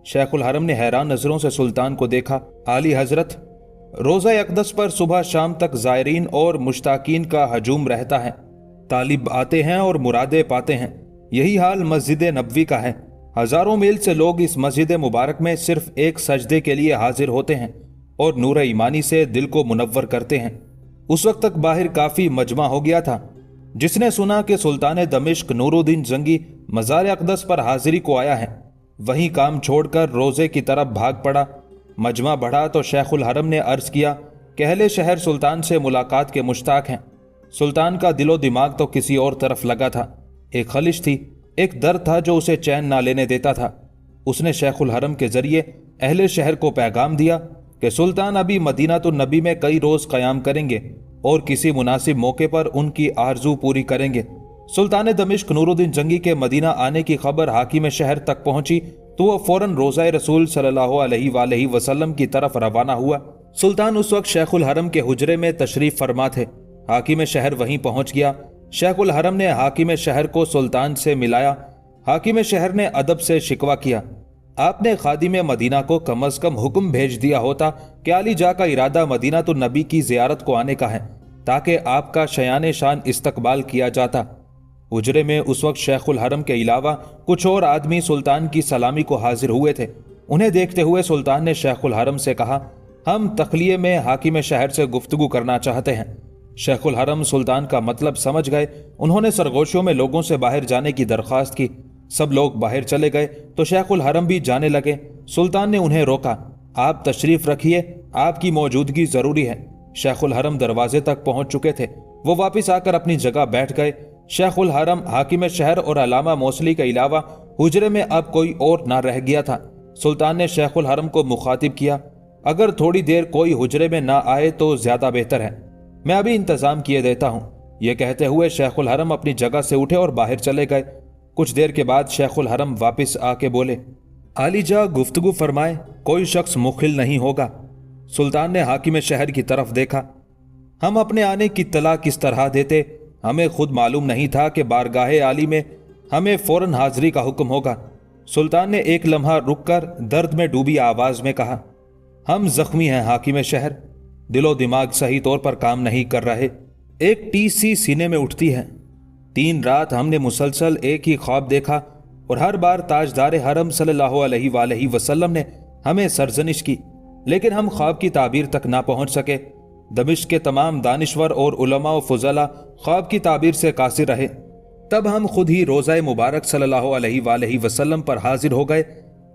शेखुल हरम ने हैरान नजरों से सुल्तान को देखा। आली हजरत, रोज़ा अक़दस पर सुबह शाम तक ज़ायरीन और मुश्ताकीन का हजूम रहता है। तालिब आते हैं और मुरादे पाते हैं। यही हाल मस्जिद नबवी का है। हजारों मील से लोग इस मस्जिद मुबारक में सिर्फ एक सजदे के लिए हाजिर होते हैं और नूर ईमानी से दिल को मुनव्वर करते हैं। उस वक्त तक बाहर काफी मजमा हो गया था। जिसने सुना कि सुल्तान दमिश्क नूरुद्दीन जंगी मज़ार अक़दस पर हाजिरी को आया है, वहीं काम छोड़कर रोजे की तरफ भाग पड़ा। मजमा बढ़ा तो शेखुल हरम ने अर्ज किया कि अहले शहर सुल्तान से मुलाकात के मुश्ताक हैं। सुल्तान का दिलो दिमाग तो किसी और तरफ लगा था। एक खलिश थी, एक दर्द था जो उसे चैन ना लेने देता था। उसने शेखुल हरम के जरिए अहले शहर को पैगाम दिया कि सुल्तान अभी मदीना तो नबी में कई रोज क़याम करेंगे और किसी मुनासिब मौके पर उनकी आरजू पूरी करेंगे। सुल्तान दमिश्क नूरुद्दीन जंगी के मदीना आने की खबर हाकिम शहर तक पहुंची तो वह फौरन रोज़ाए रसूल सल्लल्लाहु अलैहि वसल्लम की तरफ रवाना हुआ। सुल्तान उस वक्त शेखुल हरम के हुजरे में तशरीफ फरमा थे। हाकिम शहर वहीं पहुंच गया। शेखुल हरम ने हाकिम शहर को सुल्तान से मिलाया। हाकिम शहर ने अदब से शिकवा किया, आपने खादिम मदीना को कम अज कम हुक्म भेज दिया होता कि अली जा का इरादा मदीना तो नबी की जियारत को आने का है, ताकि आपका शयान शान इस्तकबाल किया जाता। हुजरे में उस वक्त शेखुल हरम के अलावा कुछ और आदमी सुल्तान की सलामी को हाजिर हुए थे। उन्हें देखते हुए सुल्तान ने शेखुल हरम से कहा, हम तखलिये में हाकिम शहर से गुफ्तगू करना चाहते हैं। शेखुल हरम सुल्तान का मतलब समझ गए। उन्होंने सरगोशियों में लोगों से बाहर जाने की दरख्वास्त की। सब लोग बाहर चले गए तो शेखुल हरम भी जाने लगे। सुल्तान ने उन्हें रोका, आप तशरीफ रखिए, आपकी मौजूदगी जरूरी है। शेखुल हरम दरवाजे तक पहुंच चुके थे। वो वापस आकर अपनी जगह बैठ गए। शेखुल हरम, हाकिम शहर और अलामा मौसली के अलावा हुजरे में अब कोई और ना रह गया था। सुल्तान ने शेखुल हरम को मुखातिब किया, अगर थोड़ी देर कोई हुजरे में ना आए तो ज्यादा बेहतर है, मैं अभी इंतजाम किए देता हूँ। ये कहते हुए शेखुल हरम अपनी जगह से उठे और बाहर चले गए। कुछ देर के बाद शेखुल हरम वापस आके बोले, आलीजा गुफ्तगू फरमाए, कोई शख्स मुखिल नहीं होगा। सुल्तान ने हाकिम शहर की तरफ देखा, हम अपने आने की तला किस तरह देते, हमें खुद मालूम नहीं था कि बारगाहे आली में हमें फौरन हाजिरी का हुक्म होगा। सुल्तान ने एक लम्हा रुककर दर्द में डूबी आवाज में कहा, हम जख्मी हैं हाकिम शहर, दिलो दिमाग सही तौर पर काम नहीं कर रहे। एक टीस सी सीने में उठती है। 3 रात हमने मुसलसल एक ही ख्वाब देखा और हर बार ताजदार हरम सल्लल्लाहु अलैहि वसल्लम ने हमें सरजनिश की, लेकिन हम ख्वाब की ताबीर तक ना पहुंच सके। दमिश्क के तमाम दानिश्वर और उलमा व फुजला ख्वाब की ताबीर से कासिर रहे। तब हम खुद ही रोज़ा मुबारक सल्लल्लाहु अलैहि वसल्लम पर हाजिर हो गए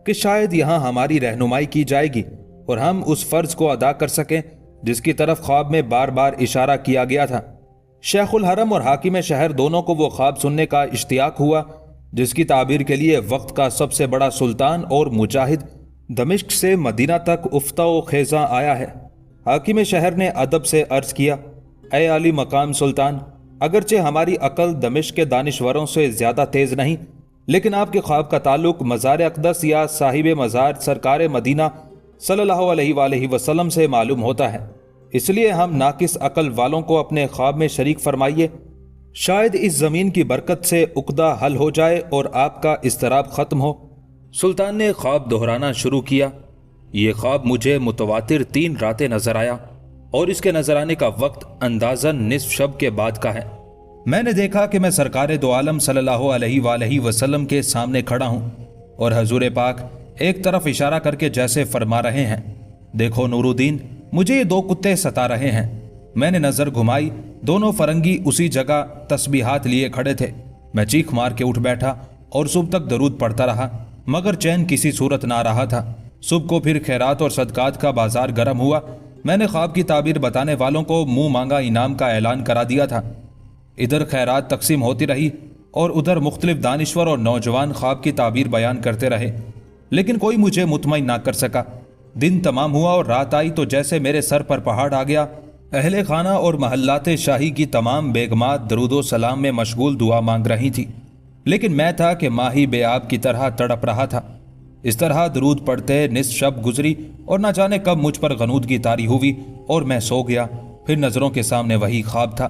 कि शायद यहाँ हमारी रहनुमाई की जाएगी और हम उस फर्ज को अदा कर सकें जिसकी तरफ ख्वाब में बार बार इशारा किया गया था। शेखुल हरम और हाकिम शहर दोनों को वो ख्वाब सुनने का इश्तियाक हुआ जिसकी ताबीर के लिए वक्त का सबसे बड़ा सुल्तान और मुजाहिद दमिश्क से मदीना तक उफ्ता व खेजा आया है। हाकिम शहर ने अदब से अर्ज किया, ए आली मकाम सुल्तान, अगरचे हमारी अकल दमिश्क के दानिश्वरों से ज्यादा तेज नहीं, लेकिन आपके ख्वाब का ताल्लुक मज़ार अक़दस या साहिब मज़ार सरकार मदीना सल्लल्लाहु अलैहि वसल्लम से मालूम होता है, इसलिए हम नाकिस अकल वालों को अपने ख्वाब में शरीक फरमाइए। शायद इस ज़मीन की बरकत से उक़दा हल हो जाए और आपका इस्तराब ख़त्म हो। सुल्तान ने ख्वाब दोहराना शुरू किया। ये ख्वाब मुझे मुतवातिर 3 रातें नजर आया और इसके नजर आने का वक्त अंदाज़न निस्फ शब के बाद का है। मैंने देखा कि मैं सरकार दो आलम सल्लल्लाहु अलैहि वसल्लम के सामने खड़ा हूँ और हजूर पाक एक तरफ इशारा करके जैसे फरमा रहे हैं, देखो नूरुद्दीन, मुझे ये 2 कुत्ते सता रहे हैं। मैंने नजर घुमाई, दोनों फरंगी उसी जगह तस्बीहात लिए खड़े थे। मैं चीख मार के उठ बैठा और सुबह तक दरूद पढ़ता रहा, मगर चैन किसी सूरत ना रहा था। सुबह को फिर खैरात और सदकात का बाजार गर्म हुआ। मैंने ख्वाब की ताबीर बताने वालों को मुंह मांगा इनाम का ऐलान करा दिया था। इधर खैरात तकसीम होती रही और उधर मुख्तलिफ दानिश्वर और नौजवान ख्वाब की ताबीर बयान करते रहे, लेकिन कोई मुझे मुतमईन ना कर सका। दिन तमाम हुआ और रात आई तो जैसे मेरे सर पर पहाड़ आ गया। अहले खाना और महल्लात शाही की तमाम बेगमात दरूदो सलाम में मशगूल दुआ मांग रही थी, लेकिन मैं था कि माही बेआब की तरह तड़प रहा था। इस तरह दरूद पढ़ते निस्फ शब गुजरी और न जाने कब मुझ पर गनूदगी तारी हुई और मैं सो गया। फिर नजरों के सामने वही ख्वाब था।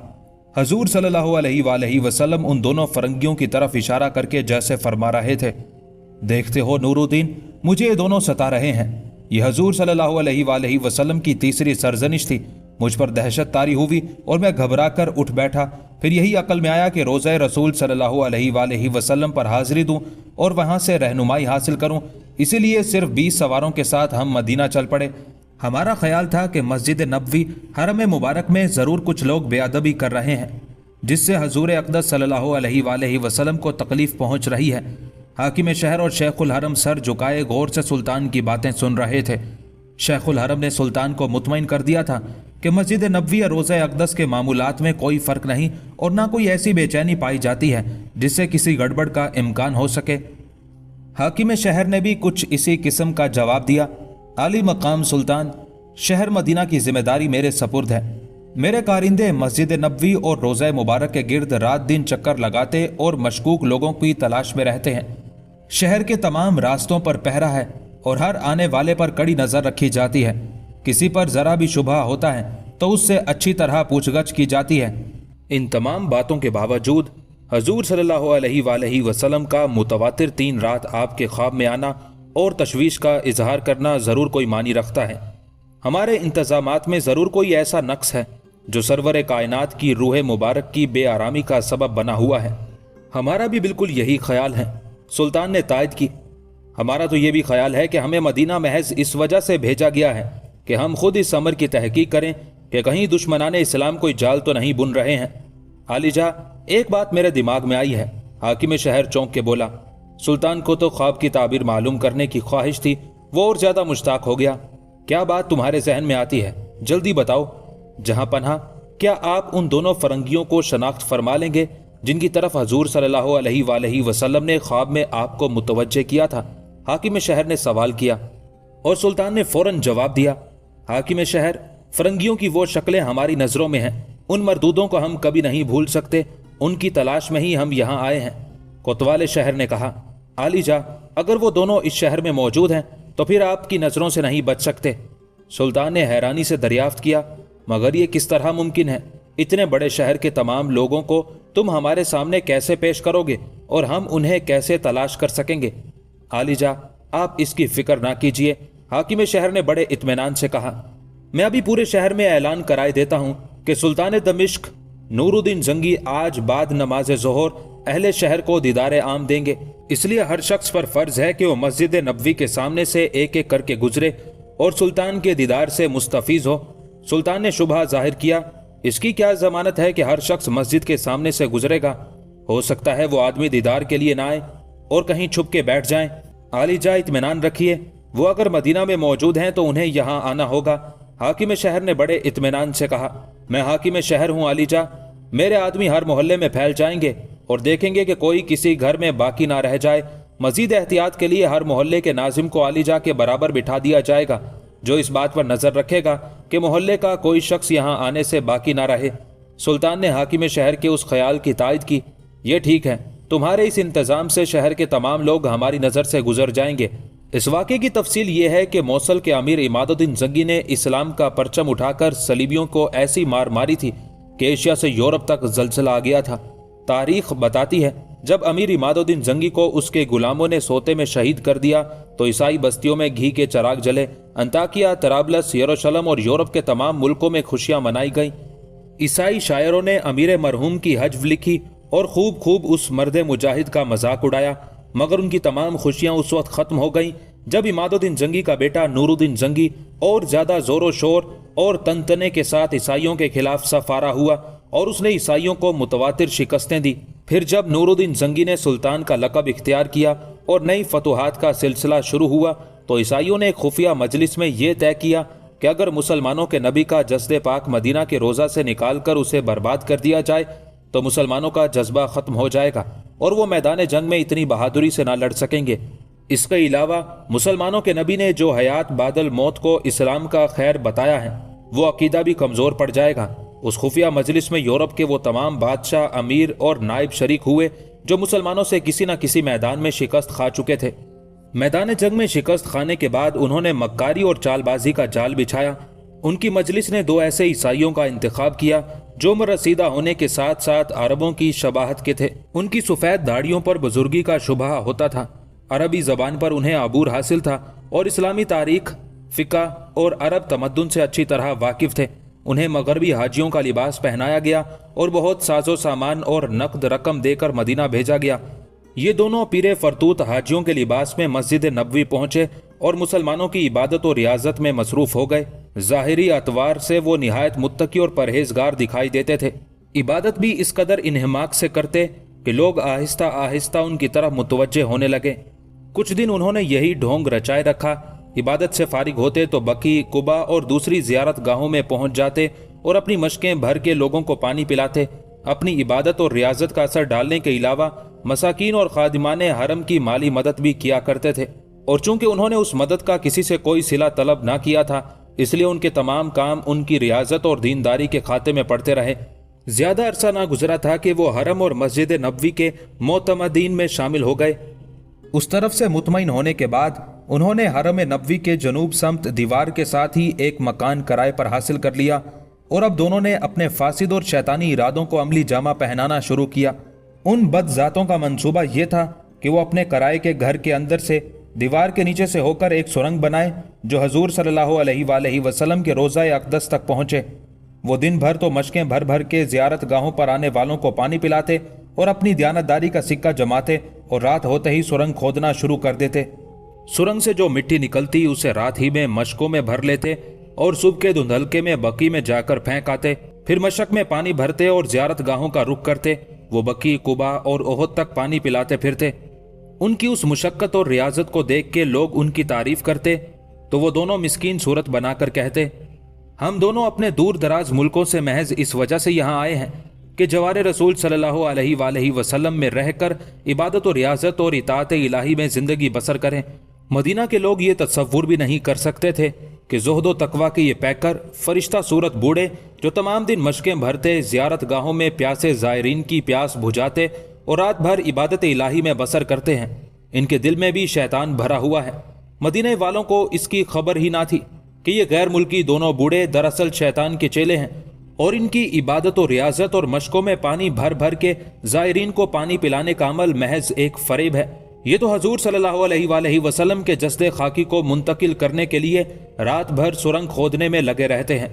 हजूर सल्लल्लाहु अलैहि वसल्लम उन दोनों फरंगियों की तरफ इशारा करके जैसे फरमा रहे थे, देखते हो नूरुद्दीन, मुझे ये दोनों सता रहे हैं। यह हजूर सल्लल्लाहु अलैहि वसल्लम की तीसरी सरजनिश थी। मुझ पर दहशत तारी हुई और मैं घबरा कर उठ बैठा। फिर यही अकल में आया कि रोज़े रसूल सल्लल्लाहु अलैहि वसल्लम पर हाजिरी दूं और वहां से रहनुमाई हासिल करूं। इसीलिए सिर्फ 20 सवारों के साथ हम मदीना चल पड़े। हमारा ख्याल था कि मस्जिद नबवी हरम मुबारक में ज़रूर कुछ लोग बेअदबी कर रहे हैं, जिससे हजूर अक़दस सल्लल्लाहु अलैहि वसल्लम को तकलीफ पहुंच रही है। हाकिम शहर और शेखुल हरम सर झुकाए गौर से सुल्तान की बातें सुन रहे थे। शेखुल हरम ने सुल्तान को मुतमईन कर दिया था कि मस्जिद नबवी या रोज़ा अक़दस के मामूलात में कोई फ़र्क नहीं और ना कोई ऐसी बेचैनी पाई जाती है जिससे किसी गड़बड़ का इम्कान हो सके। हाकिम शहर ने भी कुछ इसी किस्म का जवाब दिया, आली मकाम सुल्तान, शहर मदीना की जिम्मेदारी मेरे सपुर्द है। मेरे कारिंदे मस्जिद नबवी और रोज़ा मुबारक के गिर्द रात दिन चक्कर लगाते और मशकूक लोगों की तलाश में रहते हैं। शहर के तमाम रास्तों पर पहरा है और हर आने वाले पर कड़ी नज़र रखी जाती है। किसी पर ज़रा भी शुबहा होता है तो उससे अच्छी तरह पूछगछ की जाती है। इन तमाम बातों के बावजूद हजूर सल्लल्लाहु अलैहि वसल्लम का मुतवातिर 3 रात आपके ख्वाब में आना और तशवीश का इजहार करना ज़रूर कोई मानी रखता है। हमारे इंतज़ामात में ज़रूर कोई ऐसा नक्स है जो सरवर कायनात की रूह मुबारक की बेआरामी का सबब बना हुआ है। हमारा भी बिल्कुल यही ख्याल है, सुल्तान ने तायद की। हमारा तो ये भी ख्याल है कि हमें मदीना महज इस वजह से भेजा गया है कि हम खुद इस अमर की तहकीक करें कि कहीं दुश्मनाने इस्लाम कोई जाल तो नहीं बुन रहे हैं। आलिजा, एक बात मेरे दिमाग में आई है। हाकिम शहर चौंक के बोला, सुल्तान को तो ख्वाब की ताबीर मालूम करने की ख्वाहिश थी, वो और ज्यादा मुश्ताक हो गया। क्या बात तुम्हारे जहन में आती है, जल्दी बताओ। जहां पन्हा, क्या आप उन दोनों फरंगियों को शनाख्त फरमा लेंगे जिनकी तरफ हजूर सल्लल्लाहु अलैहि वसल्लम ने ख्वाब में आपको मुतवज्जे किया था? हाकिम शहर ने सवाल किया और सुल्तान ने फौरन जवाब दिया, हाकिम शहर, फरंगियों की वो शक्लें हमारी नज़रों में हैं। उन मरदूदों को हम कभी नहीं भूल सकते, उनकी तलाश में ही हम यहाँ आए हैं। कोतवाल शहर ने कहा, आलिजा, अगर वो दोनों इस शहर में मौजूद हैं तो फिर आपकी नज़रों से नहीं बच सकते। सुल्तान ने हैरानी से दरियाफ्त किया, मगर ये किस तरह मुमकिन है? इतने बड़े शहर के तमाम लोगों को तुम हमारे सामने कैसे पेश करोगे और हम उन्हें कैसे तलाश कर सकेंगे? आलिजा, आप इसकी फिक्र ना कीजिए, हाकिम शहर ने बड़े इत्मीनान से कहा। मैं अभी पूरे शहर में ऐलान कराए देता हूं कि सुल्तान दमिश्क नूरुद्दीन जंगी आज बाद नमाज ज़ोहर अहले शहर को दीदार आम देंगे। इसलिए हर शख्स पर फर्ज है कि वो मस्जिद नबवी के सामने से एक एक करके गुजरे और सुल्तान के दीदार से मुस्तफीज हो। सुल्तान ने शुबहा जाहिर किया, इसकी क्या जमानत है कि हर शख्स मस्जिद के सामने से गुजरेगा? हो सकता है वो आदमी दीदार के लिए ना आए और कहीं छुप के बैठ जाएं। आलिजा, इत्मीनान रखिए, वो अगर मदीना में मौजूद हैं तो उन्हें यहाँ आना होगा। हाकिम शहर ने बड़े इत्मीनान से कहा। मैं हाकिम शहर हूँ आलिजा, मेरे आदमी हर मोहल्ले में फैल जाएंगे और देखेंगे कि कोई किसी घर में बाकी ना रह जाए। मजीद एहतियात के लिए हर मोहल्ले के नाजिम को आलिजा के बराबर बिठा दिया जाएगा, जो इस बात पर नजर रखेगा कि मोहल्ले का कोई शख्स यहाँ आने से बाकी ना रहे। सुल्तान ने हाकिम शहर के उस ख्याल की तायद की। ये ठीक है, तुम्हारे इस इंतजाम से शहर के तमाम लोग हमारी नज़र से गुजर जाएंगे। इस वाक़े की तफसील ये है कि मौसल के अमीर इमादुद्दीन जंगी ने इस्लाम का परचम उठाकर सलीबियों को ऐसी मार मारी थी कि एशिया से यूरोप तक जलजला आ गया था। तारीख बताती है, जब अमीर इमादुद्दीन जंगी को उसके गुलामों ने सोते में शहीद कर दिया तो ईसाई बस्तियों में घी के चराग जले। अंताकिया, तराबलस, यरूशलेम और यूरोप के तमाम मुल्कों में खुशियां मनाई गईं। ईसाई शायरों ने अमीर मरहूम की हज्व लिखी और खूब खूब उस मर्द मुजाहिद का मजाक उड़ाया, मगर उनकी तमाम खुशियां उस वक्त खत्म हो गईं जब इमादुद्दीन जंगी का बेटा नूरुद्दीन जंगी और ज्यादा जोरो शोर और तनतने के साथ ईसाइयों के खिलाफ सफारा हुआ और उसने ईसाइयों को मुतवातिर शिकस्तें दी। फिर जब नूरुद्दीन जंगी ने सुल्तान का लक़ब इख्तियार किया और नई फतुहात का सिलसिला शुरू हुआ तो ईसाइयों ने एक खुफिया मजलिस में यह तय किया कि अगर मुसलमानों के नबी का जस्दे पाक मदीना के रोज़ा से निकाल कर उसे बर्बाद कर दिया जाए तो मुसलमानों का जज्बा ख़त्म हो जाएगा और वो मैदान जंग में इतनी बहादुरी से ना लड़ सकेंगे। इसके अलावा मुसलमानों के नबी ने जो हयात बादल मौत को इस्लाम का खैर बताया है, वो अकीदा भी कमज़ोर पड़ जाएगा। उस खुफिया मजलिस में यूरोप के वो तमाम बादशाह, अमीर और नायब शरीक हुए जो मुसलमानों से किसी न किसी मैदान में शिकस्त खा चुके थे। मैदान जंग में शिकस्त खाने के बाद उन्होंने मक्कारी और चालबाजी का जाल बिछाया। उनकी मजलिस ने दो ऐसे ईसाइयों का इंतखाब किया जो रसीदा होने के साथ साथ अरबों की शबाहत के थे। उनकी सफ़ेद दाढ़ियों पर बुजुर्गी का शुबहा होता था, अरबी ज़बान पर उन्हें अबूर हासिल था और इस्लामी तारीख, फ़िक़ा और अरब तमद्दुन से अच्छी तरह वाकिफ़ थे। उन्हें मगरबी हाजियों का लिबास पहनाया गया और बहुत साजो सामान और नकद रकम देकर मदीना भेजा गया। ये दोनों पीरे फरतूत हाजियों के लिबास में मस्जिद नबवी पहुंचे और मुसलमानों की इबादत और रियाजत में मसरूफ़ हो गए। ज़ाहिरी अतवार से वो निहायत मुत्तकी और परहेजगार दिखाई देते थे। इबादत भी इस कदर इन्हमाक से करते कि लोग आहिस्ता आहिस्ता उनकी तरफ मुतवज्जे होने लगे। कुछ दिन उन्होंने यही ढोंग रचाए रखा। इबादत से फारिग होते तो बकी, कुबा और दूसरी ज़ियारत गाहों में पहुंच जाते और अपनी मशकें भर के लोगों को पानी पिलाते। अपनी इबादत और रियाजत का असर डालने के अलावा मसाकीन और खादिमान हरम की माली मदद भी किया करते थे। और चूंकि उन्होंने उस मदद का किसी से कोई सिला तलब ना किया था, इसलिए उनके तमाम काम उनकी रियाजत और दीनदारी के खाते में पड़ते रहे। ज्यादा अरसा ना गुजरा था कि वो हरम और मस्जिद नबवी के मोतमदीन में शामिल हो गए। उस तरफ से मुतमईन होने के बाद उन्होंने हरम नबवी के जनूब समत दीवार के साथ ही एक मकान किराए पर हासिल कर लिया और अब दोनों ने अपने फासिद और शैतानी इरादों को अमली जामा पहनाना शुरू किया। उन बदजातों का मंसूबा यह था कि वो अपने किराए के घर के अंदर से दीवार के नीचे से होकर एक सुरंग बनाए जो हजूर सल्लल्लाहु अलैहि वसल्लम के रोज़ा अक़दस तक पहुँचे। वो दिन भर तो मशकें भर भर के ज़ियारत गाहों पर आने वालों को पानी पिलाते और अपनी दयानतदारी का सिक्का जमाते और रात होते ही सुरंग खोदना शुरू कर देते। सुरंग से जो मिट्टी निकलती उसे रात ही में मशकों में भर लेते और सुबह के धुंधलके में बकी में जाकर फेंक आते। फिर मशक में पानी भरते और ज़ियारत गाहों का रुख करते। वो बकी, कुबा और ओहद तक पानी पिलाते फिरते। उनकी उस मुशक्क़त और रियाजत को देख के लोग उनकी तारीफ करते तो वो दोनों मिस्कीन सूरत बनाकर कहते, हम दोनों अपने दूर दराज मुल्कों से महज इस वजह से यहाँ आए हैं कि जवारे रसूल सल्लल्लाहु अलैहि वसल्लम में रहकर इबादत और रियाजत और इताअत इलाही में ज़िंदगी बसर करें। मदीना के लोग ये तसव्वुर भी नहीं कर सकते थे कि ज़ुहद व तकवा के ये पैकर फरिश्ता सूरत बूढ़े जो तमाम दिन मशकें भरते, ज़ियारत गाहों में प्यासे ज़ायरीन की प्यास बुझाते और रात भर इबादत इलाही में बसर करते हैं, इनके दिल में भी शैतान भरा हुआ है। मदीने वालों को इसकी खबर ही ना थी कि ये गैर मुल्की दोनों बूढ़े दरअसल शैतान के चेले हैं और इनकी इबादत और रियाजत और मशकों में पानी भर भर के ज़ायरीन को पानी पिलाने का अमल महज एक फरेब है। ये तो हजूर सल्लल्लाहु अलैहि वसल्लम के जस्दे खाकी को मुंतकिल करने के लिए रात भर सुरंग खोदने में लगे रहते हैं।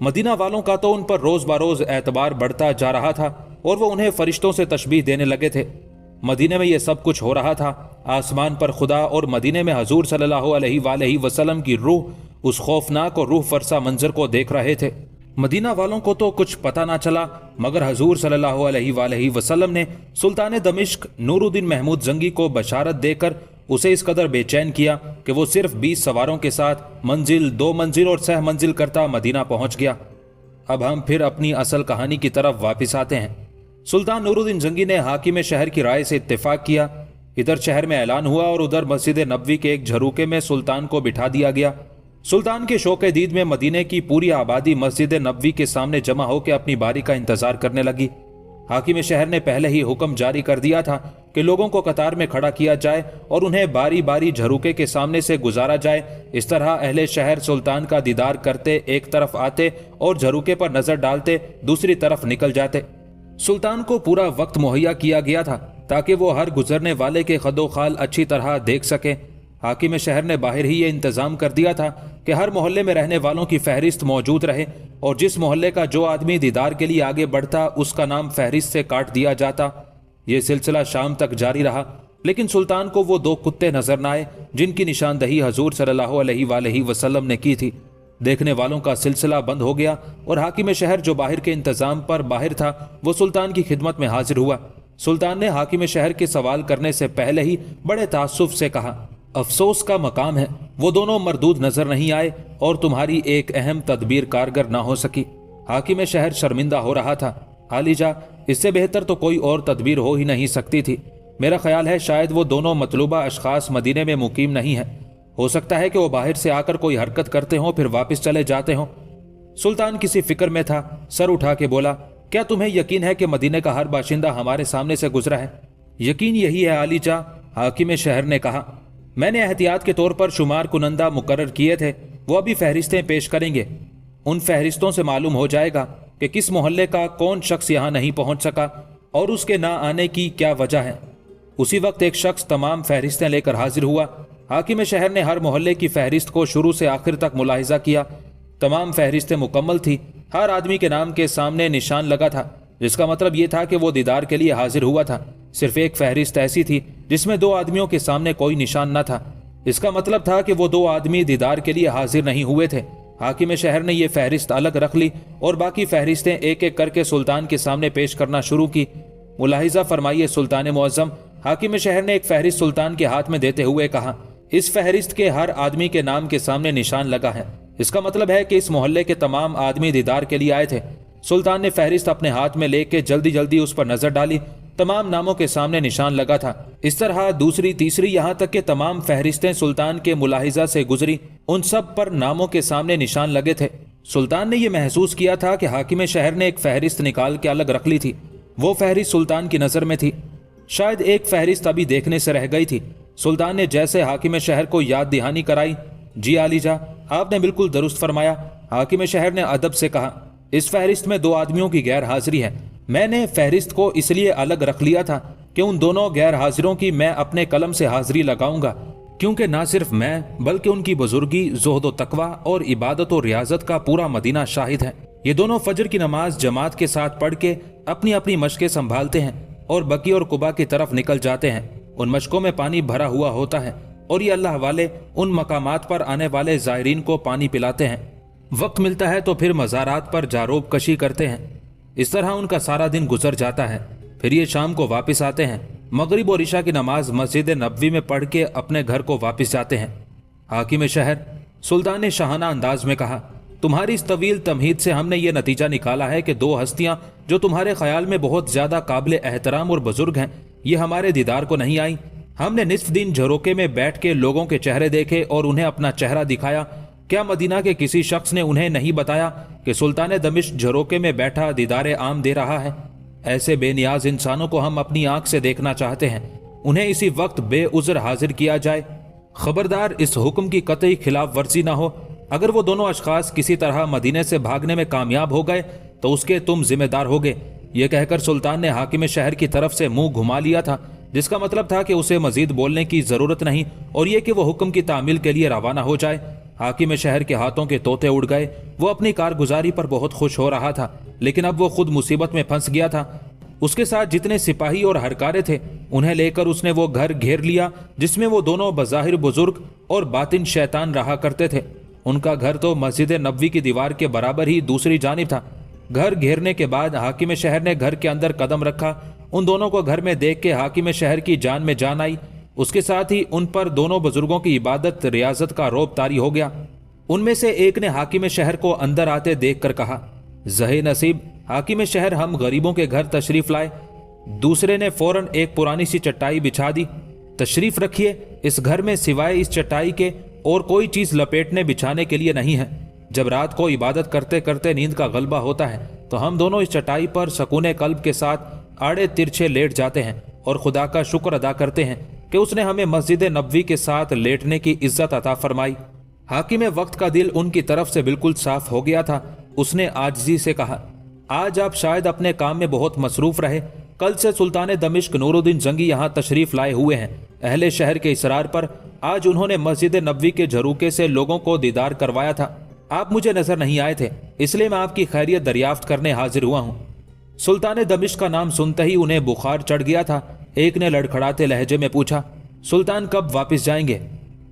मदीना वालों का तो उन पर रोज बरोज एतबार बढ़ता जा रहा था और वो उन्हें फरिश्तों से तशबीह देने लगे थे। मदीने में ये सब कुछ हो रहा था। आसमान पर खुदा और मदीने में हजूर सल्लल्लाहु अलैहि वसल्लम की रूह उस खौफनाक और रूह फरसा मंजर को देख रहे थे। मदीना वालों को तो कुछ पता ना चला, मगर हजूर सल्लल्लाहु अलैहि वसल्लम ने सुल्तान दमिश्क नूरुद्दीन महमूद जंगी को बशारत देकर उसे इस कदर बेचैन किया कि वो सिर्फ 20 सवारों के साथ मंजिल 2 मंजिल और 6 मंजिल करता मदीना पहुंच गया। अब हम फिर अपनी असल कहानी की तरफ वापस आते हैं। सुल्तान नूरुद्दीन जंगी ने हाकिम शहर की राय से इत्तेफाक किया। इधर शहर में ऐलान हुआ और उधर मस्जिद नबवी के एक झरोके में सुल्तान को बिठा दिया गया। सुल्तान के शौक़े दीद में मदीने की पूरी आबादी मस्जिद नबवी के सामने जमा होकर अपनी बारी का इंतजार करने लगी। हाकिम शहर ने पहले ही हुक्म जारी कर दिया था कि लोगों को कतार में खड़ा किया जाए और उन्हें बारी बारी झरोके के सामने से गुजारा जाए। इस तरह अहले शहर सुल्तान का दीदार करते एक तरफ आते और झरोके पर नजर डालते दूसरी तरफ निकल जाते। सुल्तान को पूरा वक्त मुहैया किया गया था ताकि वो हर गुजरने वाले के खदो खाल अच्छी तरह देख सके। हाकिम शहर ने बाहर ही ये इंतजाम कर दिया था कि हर मोहल्ले में रहने वालों की फहरिस्त मौजूद रहे और जिस मोहल्ले का जो आदमी दीदार के लिए आगे बढ़ता उसका नाम फहरिस्त से काट दिया जाता। ये सिलसिला शाम तक जारी रहा, लेकिन सुल्तान को वो 2 कुत्ते नजर न आए जिनकी निशानदही हजूर सल्लल्लाहु अलैहि वसल्लम ने की थी। देखने वालों का सिलसिला बंद हो गया और हाकिम शहर जो बाहर के इंतजाम पर बाहर था वो सुल्तान की खिदमत में हाजिर हुआ। सुल्तान ने हाकिम शहर के सवाल करने से पहले ही बड़े तासुफ से कहा, अफसोस का मकाम है वो दोनों मरदूद नजर नहीं आए और तुम्हारी एक अहम तदबीर कारगर ना हो सकी। हाकिम शहर शर्मिंदा हो रहा था। आलीजा, इससे बेहतर तो कोई और तदबीर हो ही नहीं सकती थी। मेरा ख्याल है शायद वो दोनों मतलूबा अशखास मदीने में मुकीम नहीं है। हो सकता है कि वो बाहर से आकर कोई हरकत करते हों फिर वापस चले जाते हों। सुल्तान किसी फिक्र में था, सर उठा के बोला, क्या तुम्हें यकीन है कि मदीने का हर बाशिंदा हमारे सामने से गुजरा है? यकीन यही है आलीजा, हाकिम शहर ने कहा। मैंने एहतियात के तौर पर शुमार कुनंदा मुकर्रर किए थे, वो अभी फहरिस्तें पेश करेंगे। उन फहरिस्तों से मालूम हो जाएगा कि किस मोहल्ले का कौन शख्स यहाँ नहीं पहुंच सका और उसके ना आने की क्या वजह है। उसी वक्त एक शख्स तमाम फहरिस्तें लेकर हाजिर हुआ। हाकिम शहर ने हर मोहल्ले की फहरिस्त को शुरू से आखिर तक मुलाहिजा किया। तमाम फहरिस्तें मुकम्मल थी। हर आदमी के नाम के सामने निशान लगा था, जिसका मतलब ये था कि वो दीदार के लिए हाजिर हुआ था। सिर्फ एक फहरिस्त ऐसी थी जिसमें 2 आदमियों के सामने कोई निशान न था। इसका मतलब था कि वो 2 आदमी दीदार के लिए हाजिर नहीं हुए थे। हाकिम शहर ने ये फहरिस्त अलग रख ली और बाकी फहरिस्तें एक एक करके सुल्तान के सामने पेश करना शुरू की। मुलाहिजा फरमाइए सुल्तान मुअज्जम, हाकिम शहर ने एक फहरिस्त सुल्तान के हाथ में देते हुए कहा, इस फहरिस्त के हर आदमी के नाम के सामने निशान लगा है। इसका मतलब है कि इस मोहल्ले के तमाम आदमी दीदार के लिए आए थे। सुल्तान ने फहरिस्त अपने हाथ में लेके जल्दी जल्दी उस पर नजर डाली। तमाम नामों के सामने निशान लगा था। इस तरह दूसरी तीसरी यहाँ तक के तमाम फहरिस्तें सुल्तान के मुलाहिजा से गुजरी। उन सब पर नामों के सामने निशान लगे थे। सुल्तान ने यह महसूस किया था कि हाकिम शहर ने एक फहरिस्त निकाल के अलग रख ली थी। वो फहरिस्त सुल्तान की नजर में थी। शायद एक फहरिस्त अभी देखने से रह गई थी। सुल्तान ने जैसे हाकिम शहर को याद दहानी कराई, जी आलीजा, आपने बिल्कुल दुरुस्त फरमाया। हाकिम शहर ने अदब से कहा, इस फहरिस्त में 2 आदमियों की गैर हाजिरी है। मैंने फहरिस्त को इसलिए अलग रख लिया था कि उन दोनों गैर हाजिरों की मैं अपने कलम से हाजिरी लगाऊंगा, क्योंकि ना सिर्फ मैं बल्कि उनकी बुजुर्गी, ज़ुहद तकवा और इबादत और रियाजत का पूरा मदीना शाहिद है। ये दोनों फजर की नमाज जमात के साथ पढ़ के अपनी अपनी मशकें संभालते हैं और बकी और कुबा की तरफ निकल जाते हैं। उन मशकों में पानी भरा हुआ होता है और ये अल्लाह वाले उन मकामात पर आने वाले ज़ायरीन को पानी पिलाते हैं। वक्त मिलता है तो फिर मज़ारात पर जारोब कशी करते हैं। इस तरह उनका सारा दिन गुजर जाता है। फिर ये शाम को वापस आते हैं। मगरिब और इशा की नमाज मस्जिद नबवी में पढ़ के अपने घर को वापस जाते हैं। हाकिम शहर, सुल्तान ने शाहाना अंदाज में कहा, तुम्हारी इस तवील तमहीद से हमने ये नतीजा निकाला है कि 2 हस्तियां जो तुम्हारे ख्याल में बहुत ज्यादा काबिल एहतराम और बुजुर्ग हैं, ये हमारे दीदार को नहीं आई। हमने निस्फ दिन झरोके में बैठ के लोगों के चेहरे देखे और उन्हें अपना चेहरा दिखाया। क्या मदीना के किसी शख्स ने उन्हें नहीं बताया कि सुल्तान दमिश्क झरोके में बैठा दीदारे आम दे रहा है? ऐसे बेनियाज इंसानों को हम अपनी आंख से देखना चाहते हैं। उन्हें इसी वक्त बेउज़्र हाजिर किया जाए। खबरदार इस हुक्म की कतई खिलाफ वर्जी ना हो। अगर वो दोनों अशखास किसी तरह मदीने से भागने में कामयाब हो गए तो उसके तुम जिम्मेदार होगे। ये कहकर सुल्तान ने हाकिम शहर की तरफ से मुंह घुमा लिया था, जिसका मतलब था कि उसे मजीद बोलने की जरूरत नहीं और ये कि वो हुक्म की तामील के लिए रवाना हो जाए। हाकिम शहर के हाथों के तोते उड़ गए। वो अपनी कारगुजारी पर बहुत खुश हो रहा था, लेकिन अब वो खुद मुसीबत में फंस गया था। उसके साथ जितने सिपाही और हरकारे थे, उन्हें लेकर उसने वो घर घेर लिया जिसमें वो दोनों बज़ाहिर बुजुर्ग और बातिन शैतान रहा करते थे। उनका घर तो मस्जिद नबवी की दीवार के बराबर ही दूसरी जानिब था। घर घेरने के बाद हाकिम शहर ने घर के अंदर कदम रखा। उन दोनों को घर में देख के हाकिम शहर की जान में जान आई। उसके साथ ही उन पर दोनों बुजुर्गों की इबादत रियाजत का रौब तारी हो गया। उनमें से एक ने हाकिम शहर को अंदर आते देखकर कहा, ज़हे नसीब, हाकिम शहर हम गरीबों के घर तशरीफ लाए। दूसरे ने फौरन एक पुरानी सी चटाई बिछा दी। तशरीफ रखिए, इस घर में सिवाय इस चटाई के और कोई चीज लपेटने बिछाने के लिए नहीं है। जब रात को इबादत करते करते नींद का गलबा होता है तो हम दोनों इस चटाई पर सकूने कल्ब के साथ आड़े तिरछे लेट जाते हैं और खुदा का शुक्र अदा करते हैं कि उसने हमें मस्जिद नबवी के साथ लेटने की इज्जत अता फरमाई। हाकिम वक्त का दिल उनकी तरफ से बिल्कुल साफ हो गया था। उसने आजिज़ी से कहा, आज आप शायद अपने काम में बहुत मसरूफ रहे। कल से सुल्तान दमिश्क नूरुद्दीन जंगी यहाँ तशरीफ लाए हुए हैं। अहले शहर के इसरार पर आज उन्होंने मस्जिद नबवी के झरोके से लोगों को दीदार करवाया था। आप मुझे नजर नहीं आए थे, इसलिए मैं आपकी खैरियत दरियाफ्त करने हाजिर हुआ हूँ। सुल्तान दमिश्क का नाम सुनते ही उन्हें बुखार चढ़ गया था। एक ने लड़खड़ाते लहजे में पूछा, सुल्तान कब वापस जाएंगे?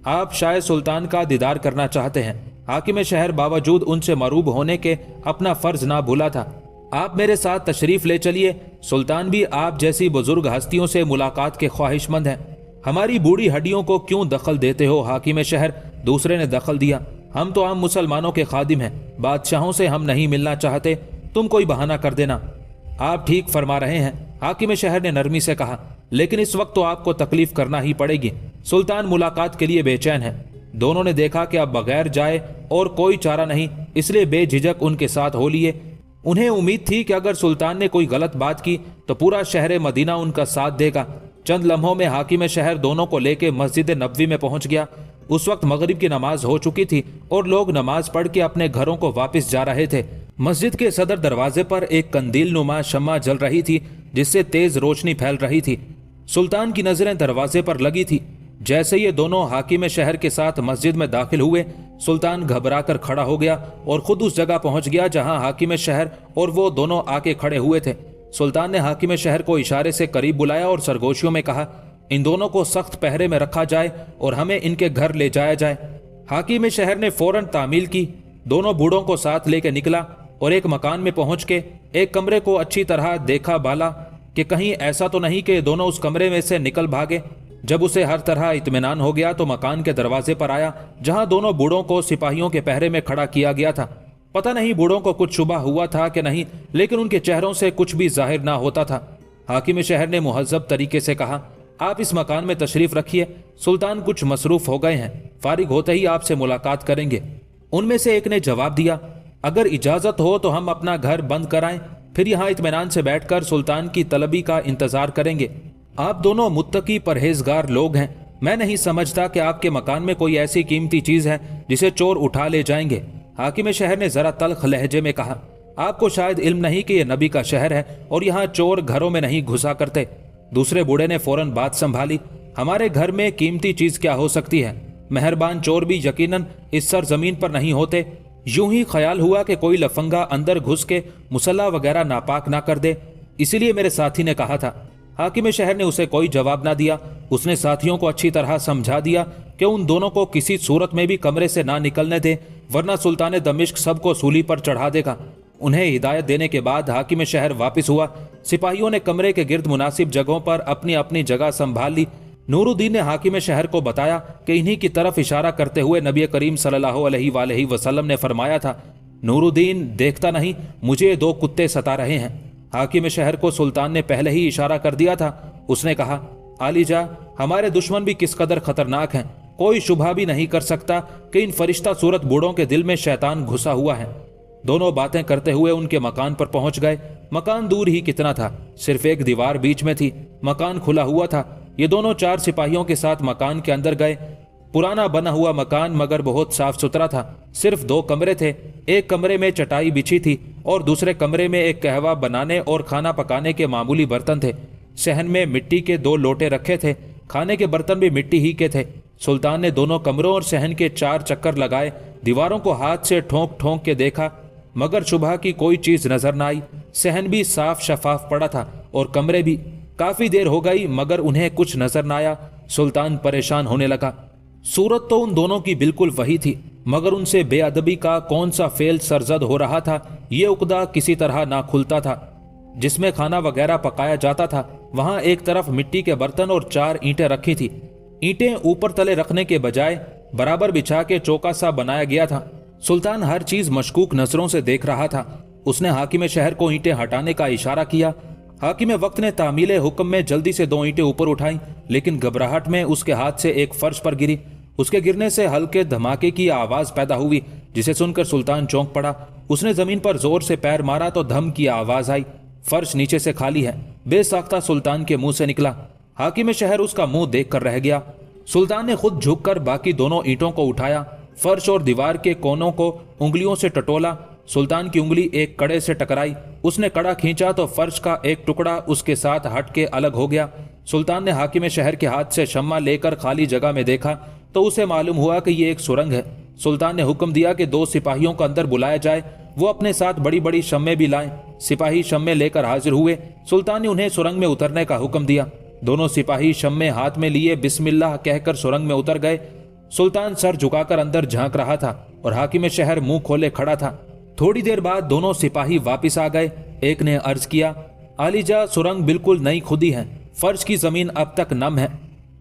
आप शायद सुल्तान का दीदार करना चाहते हैं। हाकिम शहर बावजूद उनसे मरूब होने के अपना फर्ज ना भूला था। आप मेरे साथ तशरीफ ले चलिए। सुल्तान भी आप जैसी बुजुर्ग हस्तियों से मुलाकात के ख्वाहिशमंद हैं। हमारी बूढ़ी हड्डियों को क्यों दखल देते हो हाकिम शहर? दूसरे ने दखल दिया, हम तो आम मुसलमानों के खादिम हैं, बादशाहों से हम नहीं मिलना चाहते, तुम कोई बहाना कर देना। आप ठीक फरमा रहे हैं, हाकिम शहर ने नरमी से कहा, लेकिन इस वक्त तो आपको तकलीफ करना ही पड़ेगी। सुल्तान मुलाकात के लिए बेचैन है। दोनों ने देखा कि अब बगैर जाए और कोई चारा नहीं, इसलिए बेझिझक उनके साथ हो लिए। उन्हें उम्मीद थी कि अगर सुल्तान ने कोई गलत बात की तो पूरा शहर मदीना उनका साथ देगा। चंद लम्हों में हाकिम शहर दोनों को लेकर मस्जिद नबवी में पहुंच गया। उस वक्त मगरिब की नमाज हो चुकी थी और लोग नमाज पढ़ के अपने घरों को वापस जा रहे थे। मस्जिद के सदर दरवाजे पर एक कंदील नुमा शम्मा जल रही थी, जिससे तेज रोशनी फैल रही थी। सुल्तान की नजरें दरवाजे पर लगी थी। जैसे ये दोनों हाकिम शहर के साथ मस्जिद में दाखिल हुए, सुल्तान घबराकर खड़ा हो गया और खुद उस जगह पहुंच गया जहां हाकिम शहर और वो दोनों आके खड़े हुए थे। सुल्तान ने हाकिम शहर को इशारे से करीब बुलाया और सरगोशियों में कहा, इन दोनों को सख्त पहरे में रखा जाए और हमें इनके घर ले जाया जाए। हाकिम शहर ने फौरन तामील की। दोनों बूढ़ों को साथ लेकर निकला और एक मकान में पहुंच के एक कमरे को अच्छी तरह देखा बाला कि कहीं ऐसा तो नहीं कि दोनों उस कमरे में से निकल भागे। जब उसे हर तरह इत्मीनान हो गया तो मकान के दरवाजे पर आया जहां दोनों बूढ़ों को सिपाहियों के पहरे में खड़ा किया गया था। पता नहीं बूढ़ों को कुछ शुबा हुआ था कि नहीं, लेकिन उनके चेहरों से कुछ भी जाहिर ना होता था। हाकिम शहर ने मुहज्जब तरीके से कहा, आप इस मकान में तशरीफ रखिए, सुल्तान कुछ मसरूफ हो गए हैं, फारिग होते ही आपसे मुलाकात करेंगे। उनमें से एक ने जवाब दिया, अगर इजाजत हो तो हम अपना घर बंद कराएं, फिर यहाँ इत्मीनान से बैठकर सुल्तान की तलबी का इंतजार करेंगे। आप दोनों मुत्तकी परहेजगार लोग हैं। मैं नहीं समझता कि आपके मकान में कोई ऐसी कीमती चीज है जिसे चोर उठा ले जाएंगे। हाकिम शहर ने जरा तल्ख लहजे में कहा, आपको शायद इल्म नहीं कि यह नबी का शहर है और यहाँ चोर घरों में नहीं घुसा करते। दूसरे बूढ़े ने फौरन बात संभाली, हमारे घर में कीमती चीज क्या हो सकती है? मेहरबान चोर भी यकीनन इस सरजमीन पर नहीं होते। यूं ही ख्याल हुआ कि कोई लफंगा अंदर घुस के मुसल्ला वगैरह नापाक ना कर दे, इसीलिए मेरे साथी ने कहा था। हाकिम शहर ने उसे कोई जवाब ना दिया। उसने साथियों को अच्छी तरह समझा दिया कि उन दोनों को किसी सूरत में भी कमरे से ना निकलने दे, वरना सुल्तान दमिश्क सबको सूली पर चढ़ा देगा। उन्हें हिदायत देने के बाद हाकिम शहर वापस हुआ। सिपाहियों ने कमरे के गिर्द मुनासिब जगहों पर अपनी अपनी जगह संभाल ली। नूरुद्दीन ने हाकिम शहर को बताया कि इन्हीं की तरफ इशारा करते हुए नबी करीम सल्लल्लाहु अलैहि वसल्लम ने फरमाया था, नूरुद्दीन देखता नहीं, मुझे दो कुत्ते सता रहे हैं। हाकिम शहर को सुल्तान ने पहले ही इशारा कर दिया था। उसने कहा, आलीजा, हमारे दुश्मन भी किस कदर खतरनाक हैं, कोई शुबा भी नहीं कर सकता कि इन फरिश्ता सूरत बूढ़ों के दिल में शैतान घुसा हुआ है। दोनों बातें करते हुए उनके मकान पर पहुंच गए। मकान दूर ही कितना था, सिर्फ एक दीवार बीच में थी। मकान खुला हुआ था। ये दोनों 4 सिपाहियों के साथ मकान के अंदर गए। पुराना बना हुआ मकान मगर बहुत साफ सुथरा था। सिर्फ 2 कमरे थे। एक कमरे में चटाई बिछी थी और दूसरे कमरे में एक कहवा बनाने और खाना पकाने के मामूली बर्तन थे। सहन में मिट्टी के 2 लोटे रखे थे। खाने के बर्तन भी मिट्टी ही के थे। सुल्तान ने दोनों कमरों और सहन के 4 चक्कर लगाए, दीवारों को हाथ से ठोंक ठोंक के देखा, मगर सुबह की कोई चीज नजर न आई। सहन भी साफ शफाफ पड़ा था और कमरे भी। काफी देर हो गई मगर उन्हें कुछ नजर न आया। सुल्तान परेशान होने लगा। सूरत तो उन दोनों की बिल्कुल वही थी, मगर उनसे बेअदबी का कौन सा फेल सरजद हो रहा था, ये उकदा किसी तरह ना खुलता था। जिसमें खाना वगैरह पकाया जाता था, वहां एक तरफ मिट्टी के बर्तन और 4 ईंटें रखी थी। ईंटें ऊपर तले रखने के बजाय बराबर बिछा के चौका सा बनाया गया था। सुल्तान हर चीज मशकूक नजरों से देख रहा था। उसने हाकिम शहर को ईंटें हटाने का इशारा किया। हाकिम वक्त ने तामील हुक्म में जल्दी से 2 ईंटें ऊपर उठाई, लेकिन घबराहट में उसके हाथ से एक फर्श पर गिरी। उसके गिरने से हल्के धमाके की आवाज पैदा हुई, जिसे सुनकर सुल्तान चौंक पड़ा। उसने जमीन पर जोर से पैर मारा तो धम की आवाज आई। फर्श नीचे से खाली है, बेसाख्ता सुल्तान के मुंह से निकला। हाकिम शहर उसका मुंह देख कर रह गया। सुल्तान ने खुद झुककर बाकी दोनों ईंटों को उठाया, फर्श और दीवार के कोनों को उंगलियों से टटोला। सुल्तान की उंगली एक कड़े से टकराई। उसने कड़ा खींचा तो फर्श का एक टुकड़ा उसके साथ हट के अलग हो गया। सुल्तान ने हाकिम शहर के हाथ से शम्मा लेकर खाली जगह में देखा तो उसे मालूम हुआ कि ये एक सुरंग है। सुल्तान ने हुक्म दिया कि 2 सिपाहियों को अंदर बुलाया जाए, वो अपने साथ बड़ी बड़ी शम्में भी लाएं। सिपाही शम्में लेकर हाजिर हुए। सुल्तान ने उन्हें सुरंग में उतरने का हुक्म दिया। दोनों सिपाही शम्में हाथ में लिए बिस्मिल्लाह कहकर सुरंग में उतर गए। सुल्तान सर झुकाकर अंदर झांक रहा था और हाकिम शहर मुंह खोले खड़ा था। थोड़ी देर बाद दोनों सिपाही वापिस आ गए। एक ने अर्ज किया, आलीजा, सुरंग बिल्कुल नई खुदी है, फर्श की जमीन अब तक नम है।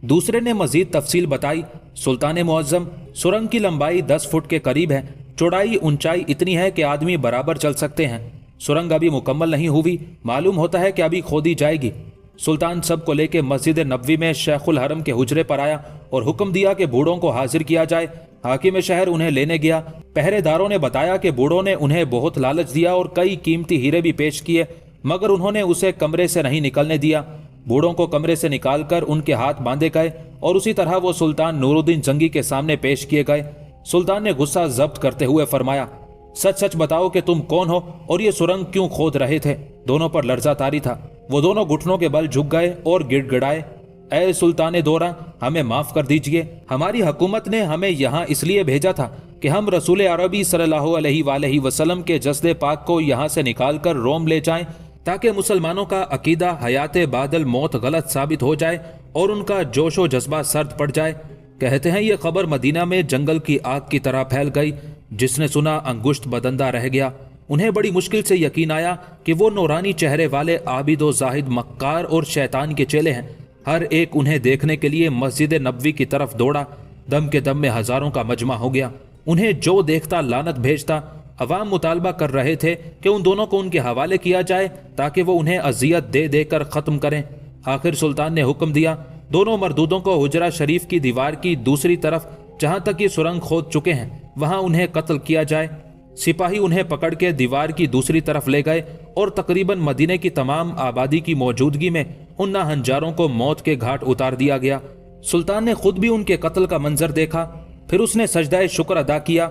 दूसरे ने मजीद तफसील बताई, सुल्तान मुअज्जम, सुरंग की लंबाई 10 फुट के करीब है, चौड़ाई ऊंचाई इतनी है कि आदमी बराबर चल सकते हैं। सुरंग अभी मुकम्मल नहीं हुई, मालूम होता है कि अभी खोदी जाएगी। सुल्तान सबको लेके मस्जिद नबवी में शेखुल हरम के हुजरे पर आया और हुक्म दिया कि बूढ़ों को हाजिर किया जाए। हाकिम शहर उन्हें लेने गया। पहरेदारों ने बताया कि बूढ़ों ने उन्हें बहुत लालच दिया और कई कीमती हीरे भी पेश किए, मगर उन्होंने उसे कमरे से नहीं निकलने दिया। बूढ़ों को कमरे से निकालकर उनके हाथ बांधे गए और उसी तरह वो सुल्तान नूरुद्दीन जंगी के सामने पेश किए गए। सुल्तान ने गुस्सा जब्त करते हुए फरमाया, सच सच बताओ कि तुम कौन हो और ये सुरंग क्यों खोद रहे थे। दोनों पर लर्जा तारी था। वो दोनों घुटनों के बल झुक गए और गिड़गिड़ाए, ऐ सुल्तान दोरा, हमें माफ कर दीजिए। हमारी हुकूमत ने हमें यहाँ इसलिए भेजा था कि हम रसूल अरबी सल्लल्लाहु अलैहि वसल्लम के जस्दे पाक को यहाँ से निकाल कर रोम ले जाएं, ताकि मुसलमानों का अकीदा हयात बादल मौत गलत साबित हो जाए और उनका जोशो जज्बा सर्द पड़ जाए। कहते हैं ये खबर मदीना में जंगल की आग की तरह फैल गई। जिसने सुना अंगुश्त बदंदा रह गया। उन्हें बड़ी मुश्किल से यकीन आया कि वो नूरानी चेहरे वाले आबिद व जाहिद मक्कार और शैतान के चेले हैं। हर एक उन्हें देखने के लिए मस्जिद नबवी की तरफ दौड़ा। दम के दम में हजारों का मजमा हो गया। उन्हें जो देखता लानत भेजता। अवाम मुतालबा कर रहे थे कि उन दोनों को उनके हवाले किया जाए ताकि वो उन्हें अजियत दे देकर ख़त्म करें। आखिर सुल्तान ने हुक्म दिया, दोनों मरदूदों को हुजरा शरीफ की दीवार की दूसरी तरफ, जहां तक ये सुरंग खोद चुके हैं, वहां उन्हें कत्ल किया जाए। सिपाही उन्हें पकड़ के दीवार की दूसरी तरफ ले गए और तकरीबन मदीने की तमाम आबादी की मौजूदगी में उन नाहंजारों को मौत के घाट उतार दिया गया। सुल्तान ने खुद भी उनके कत्ल का मंजर देखा। फिर उसने सजदाए शुक्र अदा किया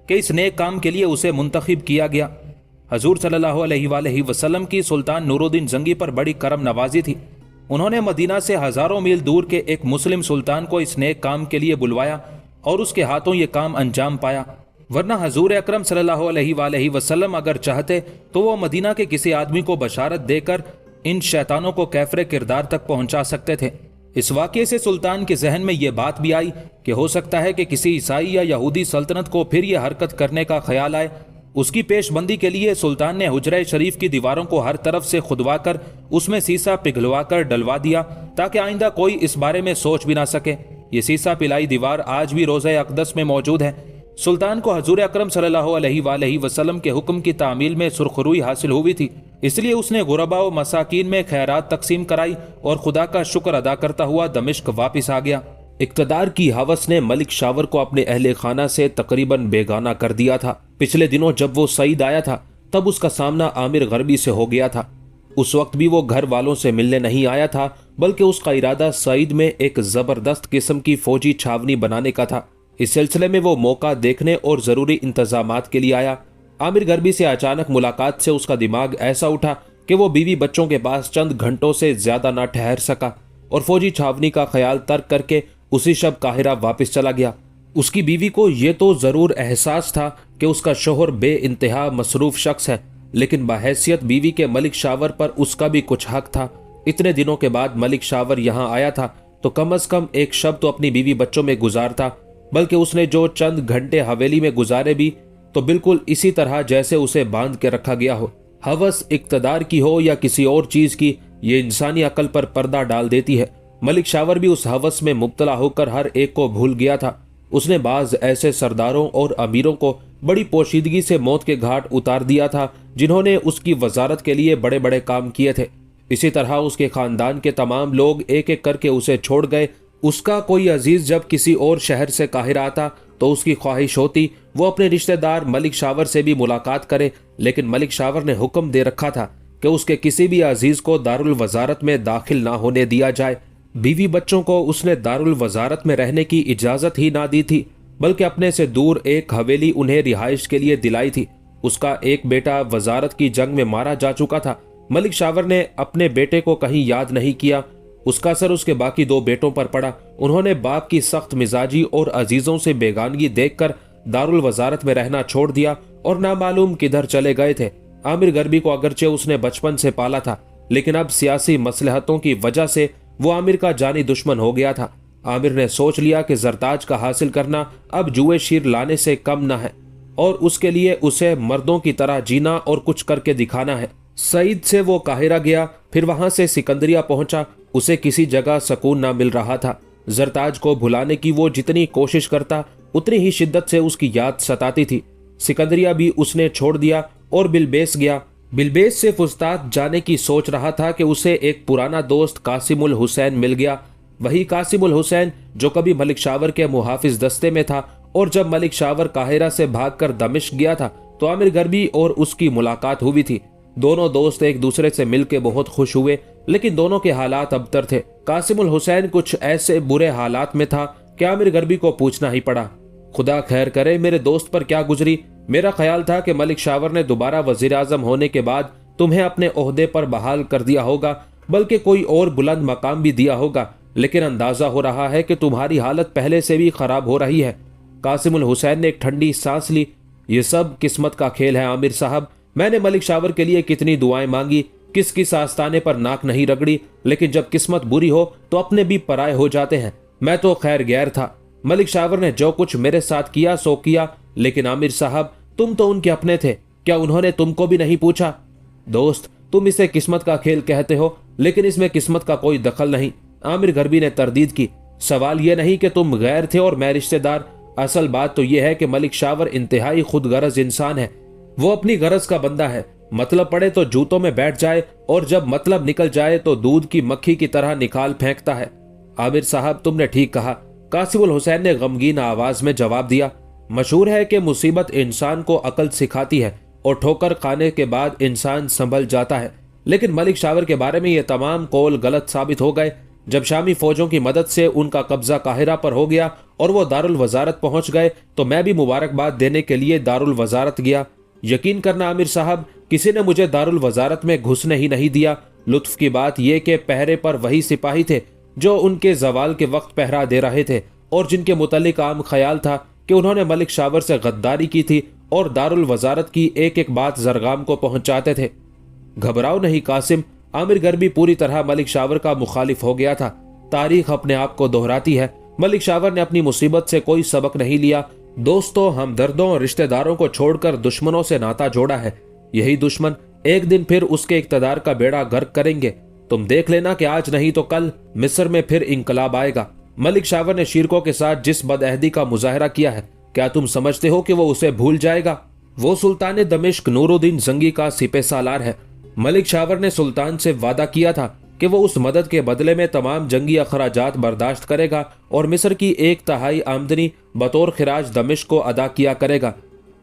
कि इस नेक काम के लिए उसे मुंतखब किया गया। हजूर सल्लल्लाहु अलैहि वसल्लम की सुल्तान नूरुद्दीन जंगी पर बड़ी करम नवाजी थी। उन्होंने मदीना से हजारों मील दूर के एक मुस्लिम सुल्तान को इस नेक काम के लिए बुलवाया और उसके हाथों ये काम अंजाम पाया। वरना हजूर अकरम सल्लल्लाहु अलैहि वसल्लम अगर चाहते तो वो मदीना के किसी आदमी को बशारत देकर इन शैतानों को कैफरे किरदार तक पहुंचा सकते थे। इस वाक़े से सुल्तान के जहन में यह बात भी आई कि हो सकता है कि किसी ईसाई या यहूदी सल्तनत को फिर यह हरकत करने का ख्याल आए। उसकी पेशबंदी के लिए सुल्तान ने हुजरा शरीफ की दीवारों को हर तरफ से खुदवा कर उसमें सीसा पिघलवा कर डलवा दिया ताकि आइंदा कोई इस बारे में सोच भी ना सके। ये सीसा पिलाई दीवार आज भी रोज़ा अक़दस में मौजूद है। सुल्तान को हजूर अकरम सल्लल्लाहु अलैहि वसल्लम के हुक्म की तामील में सुरखरुई हासिल हुई थी, इसलिए उसने गुरबा व मसाकीन में खैरात तकसीम कराई और खुदा का शुक्र अदा करता हुआ दमिश्क वापस आ गया। इक़्तिदार की हवस ने मलिक शावर को अपने अहले खाना से तकरीबन बेगाना कर दिया था। पिछले दिनों जब वो सईद आया था तब उसका सामना आमिर गरबी से हो गया था। उस वक्त भी वो घर वालों से मिलने नहीं आया था, बल्कि उसका इरादा सईद में एक जबरदस्त किस्म की फौजी छावनी बनाने का था। इस सिलसिले में वो मौका देखने और जरूरी इंतजामात के लिए आया। आमिर गर्बी से अचानक मुलाकात से उसका दिमाग ऐसा उठा कि वो बीवी बच्चों के पास चंद घंटों से ज्यादा ना ठहर सका और फौजी छावनी का ख्याल तर्क करके उसी शब काहिरा वापस चला गया। उसकी बीवी को ये तो जरूर एहसास था कि उसका शोहर बे इंतहा मसरूफ शख्स है, लेकिन बहैसियत बीवी के मलिक शावर पर उसका भी कुछ हक था। इतने दिनों के बाद मलिक शावर यहाँ आया था तो कम से कम एक शब तो अपनी बीवी बच्चों में गुजारता, बल्कि उसने जो चंद घंटे हवेली में गुजारे भी तो बिल्कुल इसी तरह जैसे उसे बांध के रखा गया हो। हवस इक्तदार की हो या किसी और चीज की, ये इंसानी अकल पर पर्दा डाल देती है। मलिक शावर भी उस हवस में मुब्तला होकर हर एक को भूल गया था। उसने बाज ऐसे सरदारों और अमीरों को बड़ी पोशीदगी से मौत के घाट उतार दिया था जिन्होंने उसकी वजारत के लिए बड़े बड़े काम किए थे। इसी तरह उसके खानदान के तमाम लोग एक एक करके उसे छोड़ गए। उसका कोई अजीज जब किसी और शहर से काहिर आता तो उसकी ख्वाहिश होती वो अपने रिश्तेदार मलिक शावर से भी मुलाकात करे, लेकिन मलिक शावर ने हुक्म दे रखा था कि उसके किसी भी अजीज को दारुल वजारत में दाखिल ना होने दिया जाए। बीवी बच्चों को उसने दारुल वजारत में रहने की इजाजत ही ना दी थी, बल्कि अपने से दूर एक हवेली उन्हें रिहाइश के लिए दिलाई थी। उसका एक बेटा वजारत की जंग में मारा जा चुका था। मलिक शावर ने अपने बेटे को कहीं याद नहीं किया। उसका असर उसके बाकी दो बेटों पर पड़ा। उन्होंने बाप की सख्त मिजाजी और अजीजों से बेगानगी देखकर दारुल वजारत में रहना छोड़ दिया और नामालूम किधर चले गए थे। आमिर गर्बी को अगरचे उसने बचपन से पाला था, लेकिन अब सियासी मसलहतों की वजह से वो आमिर का जानी दुश्मन हो गया था। आमिर ने सोच लिया कि जरताज का हासिल करना अब जुए शीर लाने से कम न है और उसके लिए उसे मर्दों की तरह जीना और कुछ करके दिखाना है। सईद से वो काहिरा गया, फिर वहां से सिकंदरिया पहुंचा। उसे किसी जगह सुकून ना मिल रहा था। जरताज को भुलाने की वो जितनी कोशिश करता उतनी ही शिद्दत से उसकी याद सताती थी। सिकंदरिया भी उसने छोड़ दिया और बिलबेस गया। बिलबेस से फुस्ताद जाने की सोच रहा था कि उसे एक पुराना दोस्त कासिमुल हुसैन मिल गया। वही कासिमुल हुसैन जो कभी मलिक शावर के मुहाफिज दस्ते में था, और जब मलिक शावर काहिरा से भागकर दमिश्क गया था तो आमिर गर्बी और उसकी मुलाकात हुई थी। दोनों दोस्त एक दूसरे से मिलकर बहुत खुश हुए, लेकिन दोनों के हालात अबतर थे। कासिमुल हुसैन कुछ ऐसे बुरे हालात में था कि आमिर गर्बी को पूछना ही पड़ा। खुदा खैर करे मेरे दोस्त पर क्या गुजरी। मेरा ख्याल था कि मलिक शावर ने दोबारा वजीर आजम होने के बाद तुम्हें अपने ओहदे पर बहाल कर दिया होगा, बल्कि कोई और बुलंद मकाम भी दिया होगा, लेकिन अंदाजा हो रहा है कि तुम्हारी हालत पहले से भी खराब हो रही है। कासिमुल हुसैन ने एक ठंडी सांस ली। ये सब किस्मत का खेल है आमिर साहब। मैंने मलिक शावर के लिए कितनी दुआएं मांगी, किस किस आस्ताने पर नाक नहीं रगड़ी, लेकिन जब किस्मत बुरी हो तो अपने भी पराये हो जाते हैं। मैं तो खैर गैर था। मलिक शावर ने जो कुछ मेरे साथ किया सो किया, लेकिन आमिर साहब तुम तो उनके अपने थे, क्या उन्होंने तुमको भी नहीं पूछा? दोस्त, तुम इसे किस्मत का खेल कहते हो, लेकिन इसमें किस्मत का कोई दखल नहीं। आमिर गर्बी ने तरदीद की। सवाल यह नहीं कि तुम गैर थे और मैं रिश्तेदार। असल बात तो यह है कि मलिक शावर इंतहाई खुदगरज इंसान है। वो अपनी गरज का बंदा है। मतलब पड़े तो जूतों में बैठ जाए और जब मतलब निकल जाए तो दूध की मक्खी की तरह निकाल फेंकता है। आमिर साहब तुमने ठीक कहा, कासिमुल हुसैन ने गमगीन आवाज में जवाब दिया। मशहूर है कि मुसीबत इंसान को अकल सिखाती है और ठोकर खाने के बाद इंसान संभल जाता है, लेकिन मलिक शावर के बारे में ये तमाम कौल गलत साबित हो गए। जब शामी फौजों की मदद से उनका कब्जा काहिरा पर हो गया और वो दारुल वजारत पहुंच गए तो मैं भी मुबारकबाद देने के लिए दारुल वजारत गया। यकीन करना आमिर साहब, किसी ने मुझे दारुल वजारत में घुसने ही नहीं दिया। लुत्फ की बात यह कि पहरे पर वही सिपाही थे जो उनके जवाल के वक्त पहरा दे रहे थे और जिनके मुतालिक आम ख्याल था कि उन्होंने मलिक शावर से गद्दारी की थी और दारुल वजारत की एक एक बात जरगाम को पहुंचाते थे। घबराओ नहीं कासिम, आमिर गर्बी पूरी तरह मलिक शावर का मुखालिफ हो गया था। तारीख अपने आप को दोहराती है। मलिक शावर ने अपनी मुसीबत से कोई सबक नहीं लिया। दोस्तों, हमदर्दों और रिश्तेदारों को छोड़कर दुश्मनों से नाता जोड़ा है। यही दुश्मन एक दिन फिर उसके इक्तदार का बेड़ा गर्क करेंगे। तुम देख लेना कि आज नहीं तो कल मिस्र में फिर इंकलाब आएगा। मलिक शावर ने शीरकों के साथ जिस बदअहदी का मुजाहरा किया है, क्या तुम समझते हो कि वो उसे भूल जाएगा? वो सुल्तान दमिश्क नूरुद्दीन जंगी का सिपह सालार है। मलिक शावर ने सुल्तान से वादा किया था कि वो उस मदद के बदले में तमाम जंगी अखराजात बर्दाश्त करेगा और मिस्र की 1/3 आमदनी बतौर खिराज दमिश्क को अदा किया करेगा।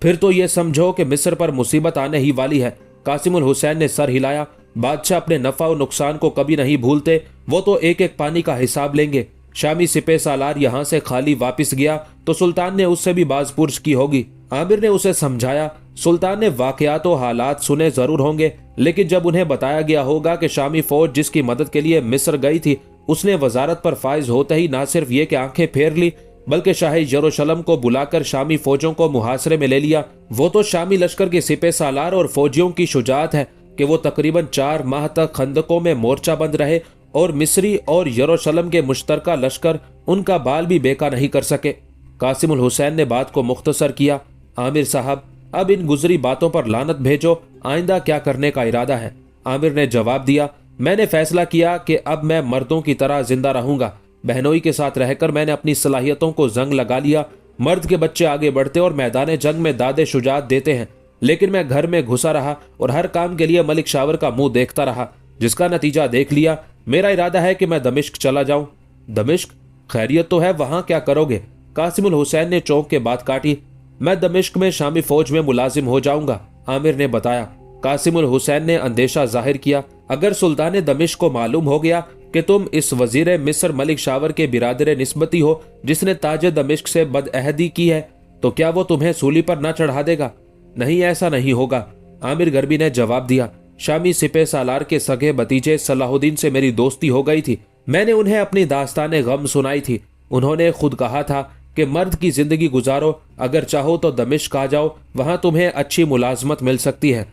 फिर तो ये समझो कि मिस्र पर मुसीबत आने ही वाली है। कासिमुल हुसैन ने सर हिलाया। बादशाह अपने नफा और नुकसान को कभी नहीं भूलते। वो तो एक एक पानी का हिसाब लेंगे। शामी सिपह सालार यहाँ से खाली वापस गया तो सुल्तान ने उससे भी बाजपुर्ज की होगी। आमिर ने उसे समझाया, सुल्तान ने वाकयात और हालात सुने जरूर होंगे, लेकिन जब उन्हें बताया गया होगा कि शामी फौज जिसकी मदद के लिए मिस्र गई थी, उसने वजारत पर फाइज होते ही न सिर्फ ये कि आंखें फेर ली, बल्कि शाही यरूशलेम को बुलाकर शामी फौजों को मुहासरे में ले लिया, वो तो शामी लश्कर के सिपह सालार और फौजियों की शुजात है कि वो तकरीबन 4 माह तक खंदकों में मोर्चा बंद रहे और मिस्री और यरूशलेम के मुश्तरका लश्कर उनका बाल भी बेका नहीं कर सके। कासिम उल हुसैन ने बात को मुख्तसर किया, आमिर साहब अब इन गुजरी बातों पर लानत भेजो, आइंदा क्या करने का इरादा है? आमिर ने जवाब दिया, मैंने फैसला किया कि अब मैं मर्दों की तरह जिंदा रहूंगा। बहनोई के साथ रहकर मैंने अपनी सलाहियतों को जंग लगा लिया। मर्द के बच्चे आगे बढ़ते और मैदान जंग में दादे शुजात देते हैं, लेकिन मैं घर में घुसा रहा और हर काम के लिए मलिक शावर का मुंह देखता रहा, जिसका नतीजा देख लिया। मेरा इरादा है कि मैं दमिश्क चला जाऊं। दमिश्क? खैरियत तो है, वहां क्या करोगे? कासिम उल हुसैन ने चौंक के बात काटी। मैं दमिश्क में शामी फौज में मुलाजिम हो जाऊंगा, आमिर ने बताया। कासिम उल हुसैन ने अंदेशा जाहिर किया, अगर सुल्तान दमिश्क को मालूम हो गया कि तुम इस वजीर मिस्र मलिक शावर के बिरादर निस्बती हो जिसने ताज दमिश्क से बदअहदी की है, तो क्या वो तुम्हें सूली पर न चढ़ा देगा? नहीं, ऐसा नहीं होगा, आमिर गरबी ने जवाब दिया। शामी सिपह सालार के सगे भतीजे सलाहुद्दीन से मेरी दोस्ती हो गई थी। मैंने उन्हें अपनी दास्तान गम सुनाई थी। उन्होंने खुद कहा था कि मर्द की जिंदगी गुजारो, अगर चाहो तो दमिश्क आ जाओ, वहां तुम्हें अच्छी मुलाजमत मिल सकती है।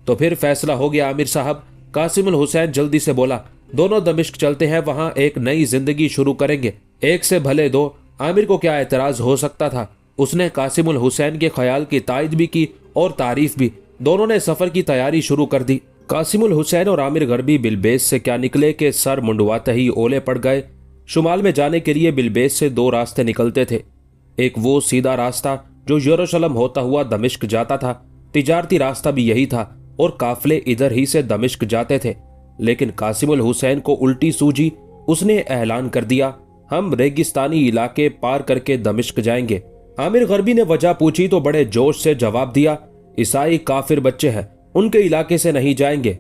तो फिर फैसला हो गया आमिर साहब, कासिम उल हुसैन जल्दी से बोला। दोनों दमिश्क चलते हैं, वहां एक नई जिंदगी शुरू करेंगे, एक से भले दो। आमिर को क्या एतराज हो सकता था? उसने कासिम उल हुसैन के ख्याल की तायद भी की और तारीफ भी। दोनों ने सफर की तैयारी शुरू कर दी। कासिम उल हुसैन और आमिर गरबी बिलबेस से क्या निकले कि सर मुंडवाते ही ओले पड़ गए। शुमाल में जाने के लिए बिलबेस से 2 रास्ते निकलते थे। एक वो सीधा रास्ता जो यरूशलेम होता हुआ दमिश्क जाता था, तिजारती रास्ता भी यही था और काफले इधर ही से दमिश्क जाते थे। लेकिन कासिम उल हुसैन को उल्टी सूझी। उसने ऐलान कर दिया, हम रेगिस्तानी इलाके पार करके दमिश्क जाएंगे। आमिर गरबी ने वजह पूछी तो बड़े जोश से जवाब दिया, ईसाई काफिर बच्चे हैं, उनके इलाके से नहीं जाएंगे।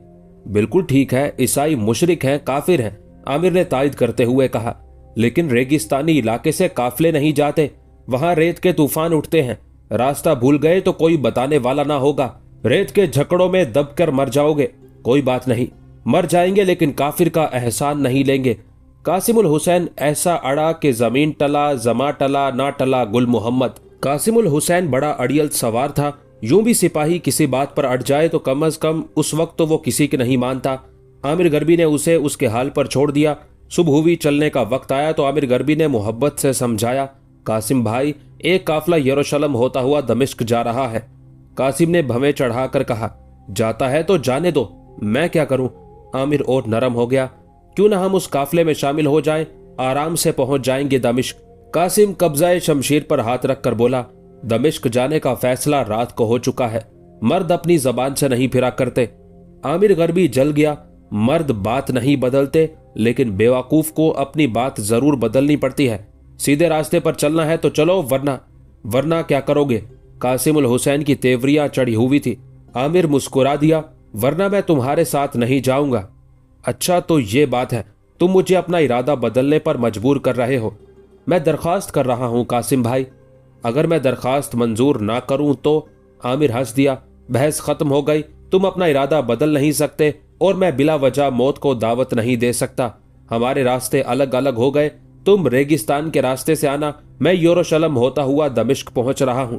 बिल्कुल ठीक है, ईसाई मुशरिक हैं, काफिर हैं, आमिर ने तायद करते हुए कहा। लेकिन रेगिस्तानी इलाके से काफले नहीं जाते, वहां रेत के तूफान उठते हैं। रास्ता भूल गए तो कोई बताने वाला ना होगा। रेत के झकड़ों में दबकर मर जाओगे। कोई बात नहीं, मर जाएंगे लेकिन काफिर का एहसान नहीं लेंगे। कासिम उल हुसैन ऐसा अड़ा कि जमीन टला, जमा टला, ना टला गुल मोहम्मद। कासिम उल हुसैन बड़ा अड़ियल सवार था। यूं भी सिपाही किसी बात पर अड़ जाए तो कम अज कम उस वक्त तो वो किसी की नहीं मानता। आमिर गरबी ने उसे उसके हाल पर छोड़ दिया। सुबह हुई, चलने का वक्त आया तो आमिर गरबी ने मोहब्बत से समझाया, कासिम भाई, एक काफला यरूशलेम होता हुआ दमिश्क जा रहा है। कासिम ने भवें चढ़ाकर कहा, जाता है तो जाने दो, मैं क्या करूं? आमिर और नरम हो गया, क्यों ना हम उस काफले में शामिल हो जाएं, आराम से पहुंच जाएंगे दमिश्क। कासिम कब्जाए शमशीर पर हाथ रखकर बोला, दमिश्क जाने का फैसला रात को हो चुका है। मर्द अपनी जबान से नहीं फिरा करते। आमिर गरबी जल गया। मर्द बात नहीं बदलते, लेकिन बेवकूफ को अपनी बात जरूर बदलनी पड़ती है। सीधे रास्ते पर चलना है तो चलो, वरना क्या करोगे? कासिम उल हुसैन की तेवरियां चढ़ी हुई थी। आमिर मुस्कुरा दिया, वरना मैं तुम्हारे साथ नहीं जाऊंगा। अच्छा तो ये बात है, तुम मुझे अपना इरादा बदलने पर मजबूर कर रहे हो। मैं दरख्वास्त कर रहा हूं कासिम भाई। अगर मैं दरख्वास्त मंजूर ना करूं तो? आमिर हंस दिया, बहस खत्म हो गई। तुम अपना इरादा बदल नहीं सकते और मैं बिला वजह मौत को दावत नहीं दे सकता। हमारे रास्ते अलग अलग हो गए। तुम रेगिस्तान के रास्ते से आना, मैं यरूशलेम होता हुआ दमिश्क पहुंच रहा हूं।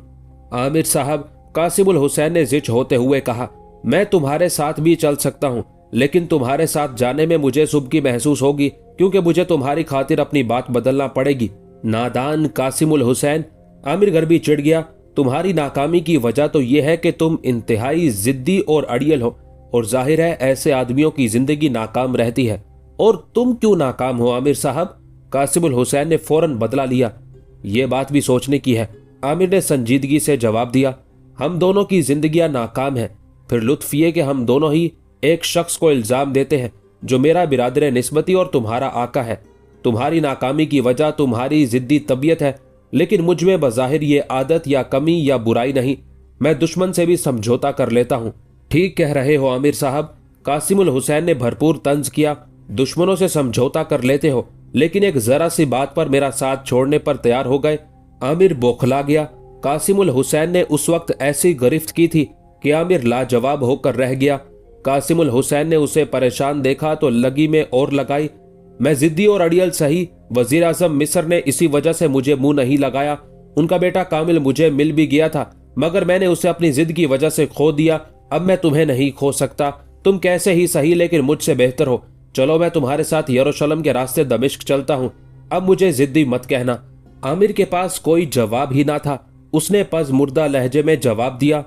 आमिर साहब, कासिम उल हुसैन ने जिच होते हुए कहा, मैं तुम्हारे साथ भी चल सकता हूं, लेकिन तुम्हारे साथ जाने में मुझे सुबकी महसूस होगी, क्योंकि मुझे तुम्हारी खातिर अपनी बात बदलना पड़ेगी। नादान कासिम उल हुसैन, आमिर गरबी चिढ़ गया। तुम्हारी नाकामी की वजह तो यह है कि तुम इंतहाई जिद्दी और अड़ियल हो, और जाहिर है ऐसे आदमियों की जिंदगी नाकाम रहती है। और तुम क्यों नाकाम हो आमिर साहब? कासिम उल हुसैन ने फौरन बदला लिया। ये बात भी सोचने की है। आमिर ने संजीदगी से जवाब दिया, हम दोनों की जिंदगियां नाकाम हैं। फिर लुत्फ ये कि हम दोनों ही एक शख्स को इल्जाम देते हैं जो मेरा बिरादर निस्बती और तुम्हारा आका है। तुम्हारी नाकामी की वजह तुम्हारी जिद्दी तबीयत है, लेकिन मुझ में बज़ाहिर ये आदत या कमी या बुराई नहीं। मैं दुश्मन से भी समझौता कर लेता हूँ। ठीक कह रहे हो आमिर साहब, कासिम उल हुसैन ने भरपूर तंज किया। दुश्मनों से समझौता कर लेते हो, लेकिन एक जरा सी बात पर मेरा साथ छोड़ने पर तैयार हो गए। आमिर बौखला गया। कासिमुल हुसैन ने उस वक्त ऐसी गिरफ्त की थी कि आमिर लाजवाब होकर रह गया। कासिमुल हुसैन ने उसे परेशान देखा तो लगी में और लगाई। मैं जिद्दी और अड़ियल सही, वजीर आजम मिस्र ने इसी वजह से मुझे मुंह नहीं लगाया। उनका बेटा कामिल मुझे मिल भी गया था, मगर मैंने उसे अपनी जिद की वजह से खो दिया। अब मैं तुम्हें नहीं खो सकता। तुम कैसे ही सही, लेकिन मुझसे बेहतर हो। चलो मैं तुम्हारे साथ यरूशलेम के रास्ते दमिश्क चलता हूँ। अब मुझे जिद्दी मत कहना। आमिर के पास कोई जवाब ही ना था। उसने पज मुर्दा लहजे में जवाब दिया,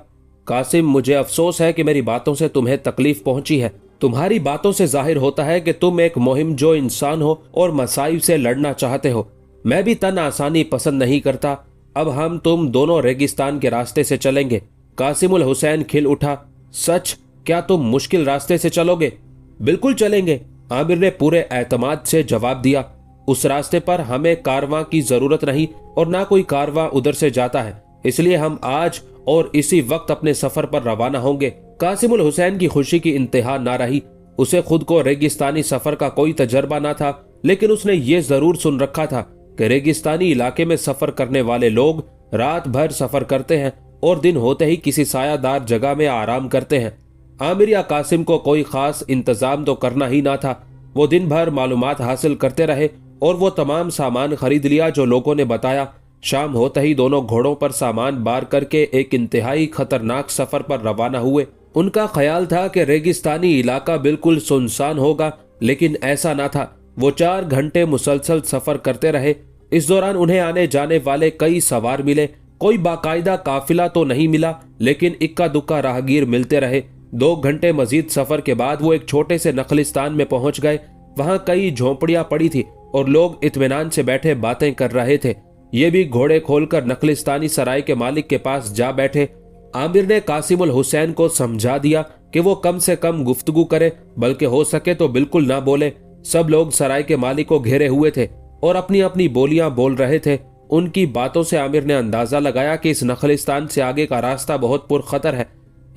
कासिम, मुझे अफसोस है कि मेरी बातों से तुम्हें तकलीफ पहुंची है। तुम्हारी बातों से जाहिर होता है कि तुम एक मुहिम जो इंसान हो और मसाइब से लड़ना चाहते हो। मैं भी तन आसानी पसंद नहीं करता। अब हम तुम दोनों रेगिस्तान के रास्ते से चलेंगे। कासिमुल हुसैन खिल उठा, सच? क्या तुम मुश्किल रास्ते से चलोगे? बिल्कुल चलेंगे, आमिर ने पूरे एतमाद से जवाब दिया। उस रास्ते पर हमें कारवां की जरूरत नहीं और ना कोई कारवां उधर से जाता है, इसलिए हम आज और इसी वक्त अपने सफर पर रवाना होंगे। कासिमुल हुसैन की खुशी की इंतहा ना रही। उसे खुद को रेगिस्तानी सफर का कोई तजर्बा ना था, लेकिन उसने ये जरूर सुन रखा था कि रेगिस्तानी इलाके में सफर करने वाले लोग रात भर सफर करते हैं और दिन होते ही किसी सायादार जगह में आराम करते हैं। आमिर या कासिम को कोई खास इंतजाम तो करना ही ना था। वो दिन भर मालूमात हासिल करते रहे और वो तमाम सामान खरीद लिया जो लोगों ने बताया। शाम होते ही दोनों घोड़ों पर सामान बार करके एक इंतहाई खतरनाक सफर पर रवाना हुए। उनका ख्याल था कि रेगिस्तानी इलाका बिल्कुल सुनसान होगा, लेकिन ऐसा ना था। वो 4 घंटे मुसलसल सफर करते रहे। इस दौरान उन्हें आने जाने वाले कई सवार मिले। कोई बाकायदा काफिला तो नहीं मिला, लेकिन इक्का दुक्का राहगीर मिलते रहे। 2 घंटे मजीद सफर के बाद वो एक छोटे से नखलिस्तान में पहुंच गए। वहां कई झोंपड़ियां पड़ी थी और लोग इत्मीनान से बैठे बातें कर रहे थे। ये भी घोड़े खोलकर नखलिस्तानी सराय के मालिक के पास जा बैठे। आमिर ने कासिमुल हुसैन को समझा दिया कि वो कम से कम गुफ्तगू करे, बल्कि हो सके तो बिल्कुल ना बोले। सब लोग सराय के मालिक को घेरे हुए थे और अपनी अपनी बोलियां बोल रहे थे। उनकी बातों से आमिर ने अंदाजा लगाया कि इस नखलिस्तान से आगे का रास्ता बहुत पुरखतर है।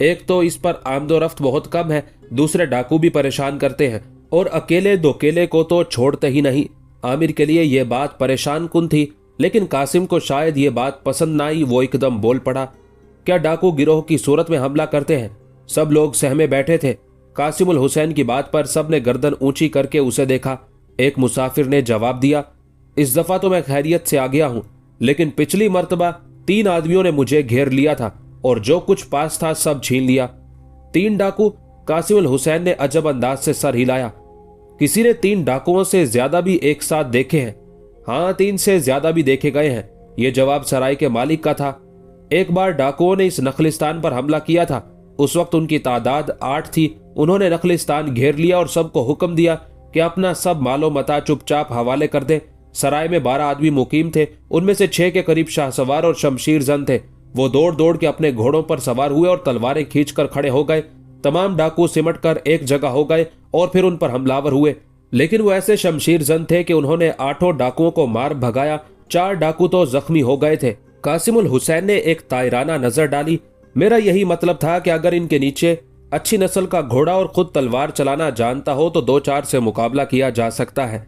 एक तो इस पर आमदोरफ्त बहुत कम है, दूसरे डाकू भी परेशान करते हैं और अकेले दो केले को तो छोड़ते ही नहीं। आमिर के लिए यह बात परेशान कुन थी, लेकिन कासिम को शायद ये बात पसंद ना आई। वो एकदम बोल पड़ा, क्या डाकू गिरोह की सूरत में हमला करते हैं? सब लोग सहमे बैठे थे। कासिमुल हुसैन की बात पर सब ने गर्दन ऊंची करके उसे देखा। एक मुसाफिर ने जवाब दिया, इस दफा तो मैं खैरियत से आ गया हूं, लेकिन पिछली मर्तबा 3 आदमियों ने मुझे घेर लिया था और जो कुछ पास था सब छीन लिया। 3 डाकू? कासिमुल हुसैन ने अजब अंदाज से सर हिलाया। किसी ने 3 डाकुओं से ज्यादा भी एक साथ देखे हैं? हाँ, 3 से ज्यादा भी देखे गए हैं। ये जवाब सराय के मालिक का था। एक बार डाकुओं ने इस नखलिस्तान पर हमला किया था। उस वक्त उनकी तादाद 8 थी। उन्होंने नखलिस्तान घेर लिया और सबको हुक्म दिया कि अपना सब मालो मता चुपचाप हवाले कर दें। सराय में 12 आदमी मुकीम थे, उनमें से 6 के करीब शाहसवार और शमशीर जन थे। वो दौड़ दौड़ के अपने घोड़ों पर सवार हुए और तलवारें खींचकर खड़े हो गए। तमाम डाकू सिमट कर एक जगह हो गए और फिर उन पर हमलावर हुए, लेकिन वो ऐसे शमशीर जन थे कि उन्होंने 8 डाकुओं को मार भगाया। 4 डाकू तो जख्मी हो गए थे। कासिमुल हुसैन ने एक तायराना नजर डाली। मेरा यही मतलब था कि अगर इनके नीचे अच्छी नस्ल का घोड़ा और खुद तलवार चलाना जानता हो तो 2-4 से मुकाबला किया जा सकता है।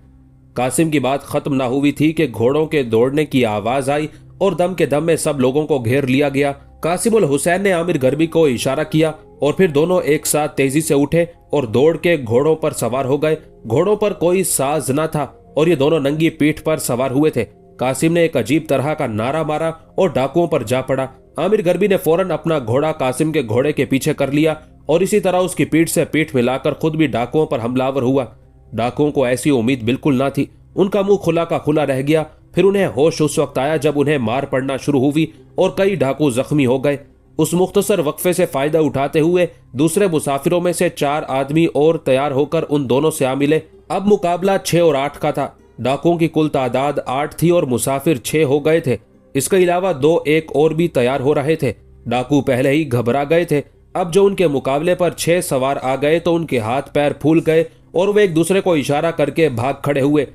कासिम की बात खत्म ना हुई थी कि घोड़ों के दौड़ने की आवाज आई और दम के दम में सब लोगों को घेर लिया गया। कासिमुल हुसैन ने आमिर गर्मी को इशारा किया और फिर दोनों एक साथ तेजी से उठे और दौड़ के घोड़ों पर सवार हो गए। घोड़ों पर कोई साज न था और ये दोनों नंगी पीठ पर सवार हुए थे। कासिम ने एक अजीब तरह का नारा मारा और डाकुओं पर जा पड़ा। आमिर गर्मी ने फौरन अपना घोड़ा कासिम के घोड़े के पीछे कर लिया और इसी तरह उसकी पीठ से पीठ मिलाकर खुद भी डाकुओं पर हमलावर हुआ। डाकुओं को ऐसी उम्मीद बिल्कुल ना थी। उनका मुंह खुला का खुला रह गया। फिर उन्हें होश उस वक्त आया जब उन्हें मार पड़ना शुरू हुई और कई डाकू जख्मी हो गए। उस मुख्तसर वक्फे से फायदा उठाते हुए दूसरे मुसाफिरों में से 4 आदमी और तैयार होकर उन दोनों से आ मिले। अब मुकाबला 6 और 8 का था। डाकुओं की कुल तादाद 8 थी और मुसाफिर 6 हो गए थे। इसके अलावा 2 एक और भी तैयार हो रहे थे। डाकू पहले ही घबरा गए थे। अब जो उनके मुकाबले पर 6 सवार आ गए तो उनके हाथ पैर फूल गए और वे एक दूसरे को इशारा करके भाग खड़े हुए।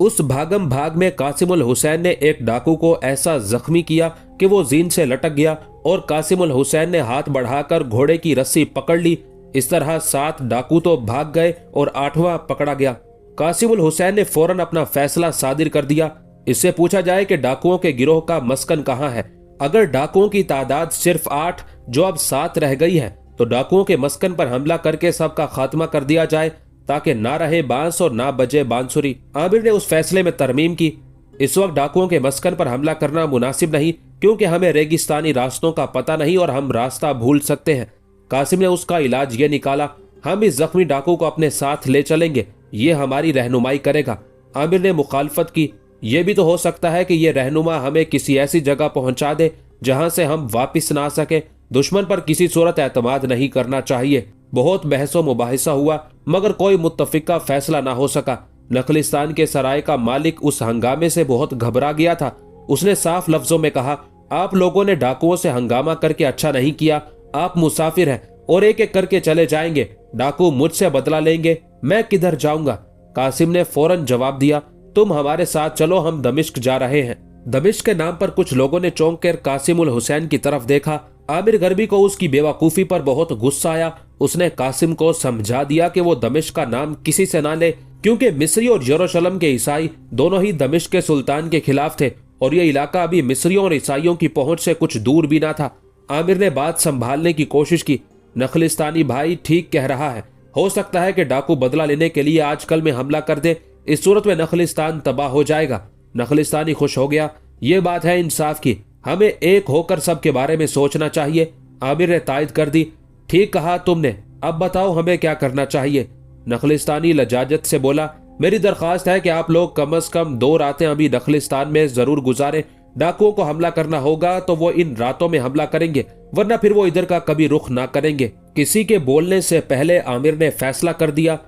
उस भागम भाग में कासिमुल हुसैन ने एक डाकू को ऐसा जख्मी किया कि वो जीन से लटक गया और कासिमुल हुसैन ने हाथ बढ़ाकर घोड़े की रस्सी पकड़ ली। इस तरह 7 डाकू तो भाग गए और 8वां पकड़ा गया। कासिमुल हुसैन ने फौरन अपना फैसला सादिर कर दिया। इससे पूछा जाए कि डाकुओं के गिरोह का मस्कन कहाँ है। अगर डाकुओं की तादाद सिर्फ 8 जो अब 7 रह गई है तो डाकुओं के मस्कन पर हमला करके सबका खात्मा कर दिया जाए ताकि ना रहे बांस और ना बजे बांसुरी। आमिर ने उस फैसले में तरमीम की। इस वक्त डाकुओं के मस्कन पर हमला करना मुनासिब नहीं, क्योंकि हमें रेगिस्तानी रास्तों का पता नहीं और हम रास्ता भूल सकते हैं। कासिम ने उसका इलाज ये निकाला, हम इस जख्मी डाकू को अपने साथ ले चलेंगे, ये हमारी रहनुमाई करेगा। आमिर ने मुखालफत की, यह भी तो हो सकता है कि यह रहनुमा हमें किसी ऐसी जगह पहुंचा दे जहां से हम वापिस ना सके। दुश्मन पर किसी सूरत एतमाद नहीं करना चाहिए। बहुत बहसो मुबाहिसा हुआ मगर कोई मुत्तफिका फैसला ना हो सका। नखलिस्तान के सराय का मालिक उस हंगामे से बहुत घबरा गया था। उसने साफ लफ्जों में कहा, आप लोगों ने डाकुओं से हंगामा करके अच्छा नहीं किया। आप मुसाफिर हैं और एक एक करके चले जाएंगे। डाकू मुझसे बदला लेंगे, मैं किधर जाऊंगा। कासिम ने फौरन जवाब दिया, तुम हमारे साथ चलो, हम दमिश्क जा रहे हैं। दमिश्क के नाम पर कुछ लोगों ने चौंक कर कासिम उल हुसैन की तरफ देखा। आमिर गरबी को उसकी बेवकूफ़ी पर बहुत गुस्सा आया। उसने कासिम को समझा दिया कि वो दमिश्क का नाम किसी से ना ले, क्योंकि मिस्री और यरूशलेम के ईसाई दोनों ही दमिश्क के सुल्तान के खिलाफ थे और ये इलाका अभी मिस्रियों और ईसाइयों की पहुंच से कुछ दूर भी ना था। आमिर ने बात संभालने की कोशिश की। नखलिस्तानी भाई ठीक कह रहा है, हो सकता है कि डाकू बदला लेने के लिए आजकल में हमला कर दे। इस सूरत में नखलिस्तान तबाह हो जाएगा। नखलिस्तानी खुश हो गया, ये बात है इंसाफ की, हमें एक होकर सबके बारे में सोचना चाहिए। आमिर ने तायद कर दी, ठीक कहा तुमने, अब बताओ हमें क्या करना चाहिए। नखलिस्तानी लजाजत से बोला, मेरी दरख्वास्त है कि आप लोग कम से कम 2 रातें अभी नखलिस्तान में जरूर गुजारें। डाकुओं को हमला करना होगा तो वो इन रातों में हमला करेंगे, वरना फिर वो इधर का कभी रुख ना करेंगे। किसी के बोलने से पहले आमिर ने फैसला कर दिया,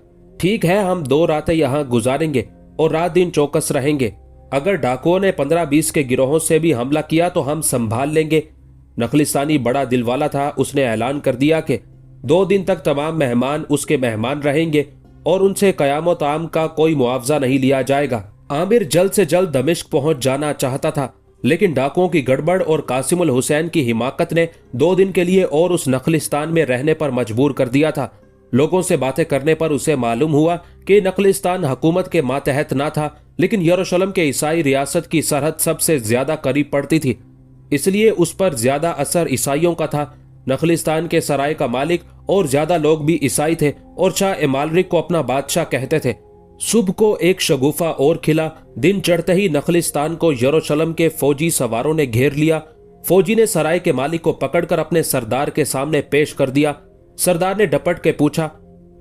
ठीक है, हम 2 रातें यहाँ गुजारेंगे और रात दिन चौकस रहेंगे। अगर डाकुओं ने 15-20 के गिरोहों से भी हमला किया तो हम संभाल लेंगे। नखलिस्तानी बड़ा दिलवाला था। उसने ऐलान कर दिया कि 2 दिन तक तमाम मेहमान उसके मेहमान रहेंगे और उनसे कयामत आम का कोई मुआवजा नहीं लिया जाएगा। आमिर जल्द से जल्द दमिश्क पहुंच जाना चाहता था, लेकिन डाकुओं की गड़बड़ और कासिम उल हुसैन की हिमाकत ने 2 दिन के लिए और उस नखलिस्तान में रहने पर मजबूर कर दिया था। लोगों से बातें करने पर उसे मालूम हुआ कि नखलिस्तान हुकूमत के मातहत ना था, लेकिन यरूशलेम के ईसाई रियासत की सरहद सबसे ज्यादा करीब पड़ती थी, इसलिए उस पर ज्यादा असर ईसाइयों का था। नखलिस्तान के सराय का मालिक और ज्यादा लोग भी ईसाई थे और शाह इमालरिक को अपना बादशाह कहते थे। सुबह को एक शगुफा और खिला। दिन चढ़ते ही नखलिस्तान को यरूशलेम के फौजी सवारों ने घेर लिया। फौजी ने सराय के मालिक को पकड़कर अपने सरदार के सामने पेश कर दिया। सरदार ने डपट के पूछा,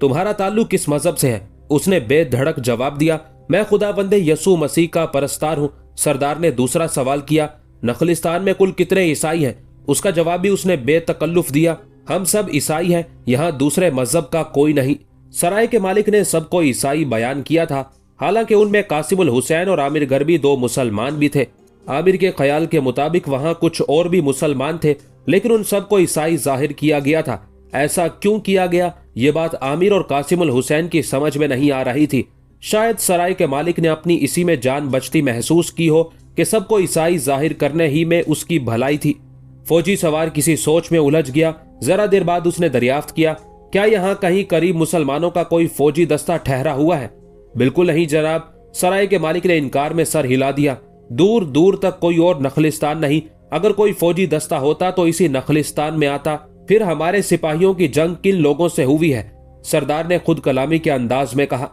तुम्हारा ताल्लुक किस मजहब से है? उसने बेधड़क जवाब दिया, मैं खुदाबंदे यसू मसीह का परस्तार हूँ। सरदार ने दूसरा सवाल किया, नखलिस्तान में कुल कितने ईसाई हैं? उसका जवाब भी उसने बेतकल्लुफ दिया, हम सब ईसाई हैं, यहाँ दूसरे मजहब का कोई नहीं। सराय के मालिक ने सबको ईसाई बयान किया था, हालांकि उनमें कासिम उल हुसैन और आमिर गरबी 2 मुसलमान भी थे। आमिर के ख्याल के मुताबिक वहां कुछ और भी मुसलमान थे, लेकिन उन सबको ईसाई जाहिर किया गया था। ऐसा क्यों किया गया, ये बात आमिर और कासिम उल हुसैन की समझ में नहीं आ रही थी। शायद सराय के मालिक ने अपनी इसी में जान बचती महसूस की हो कि सबको ईसाई जाहिर करने ही में उसकी भलाई थी। फौजी सवार किसी सोच में उलझ गया। जरा देर बाद उसने दरियाफ्त किया, क्या यहाँ कहीं करीब मुसलमानों का कोई फौजी दस्ता ठहरा हुआ है? बिल्कुल नहीं जनाब, सराय के मालिक ने इनकार में सर हिला दिया। दूर दूर तक कोई और नखलिस्तान नहीं। अगर कोई फौजी दस्ता होता तो इसी नखलिस्तान में आता। फिर हमारे सिपाहियों की जंग किन लोगों से हुई है? सरदार ने खुद कलामी के अंदाज में कहा।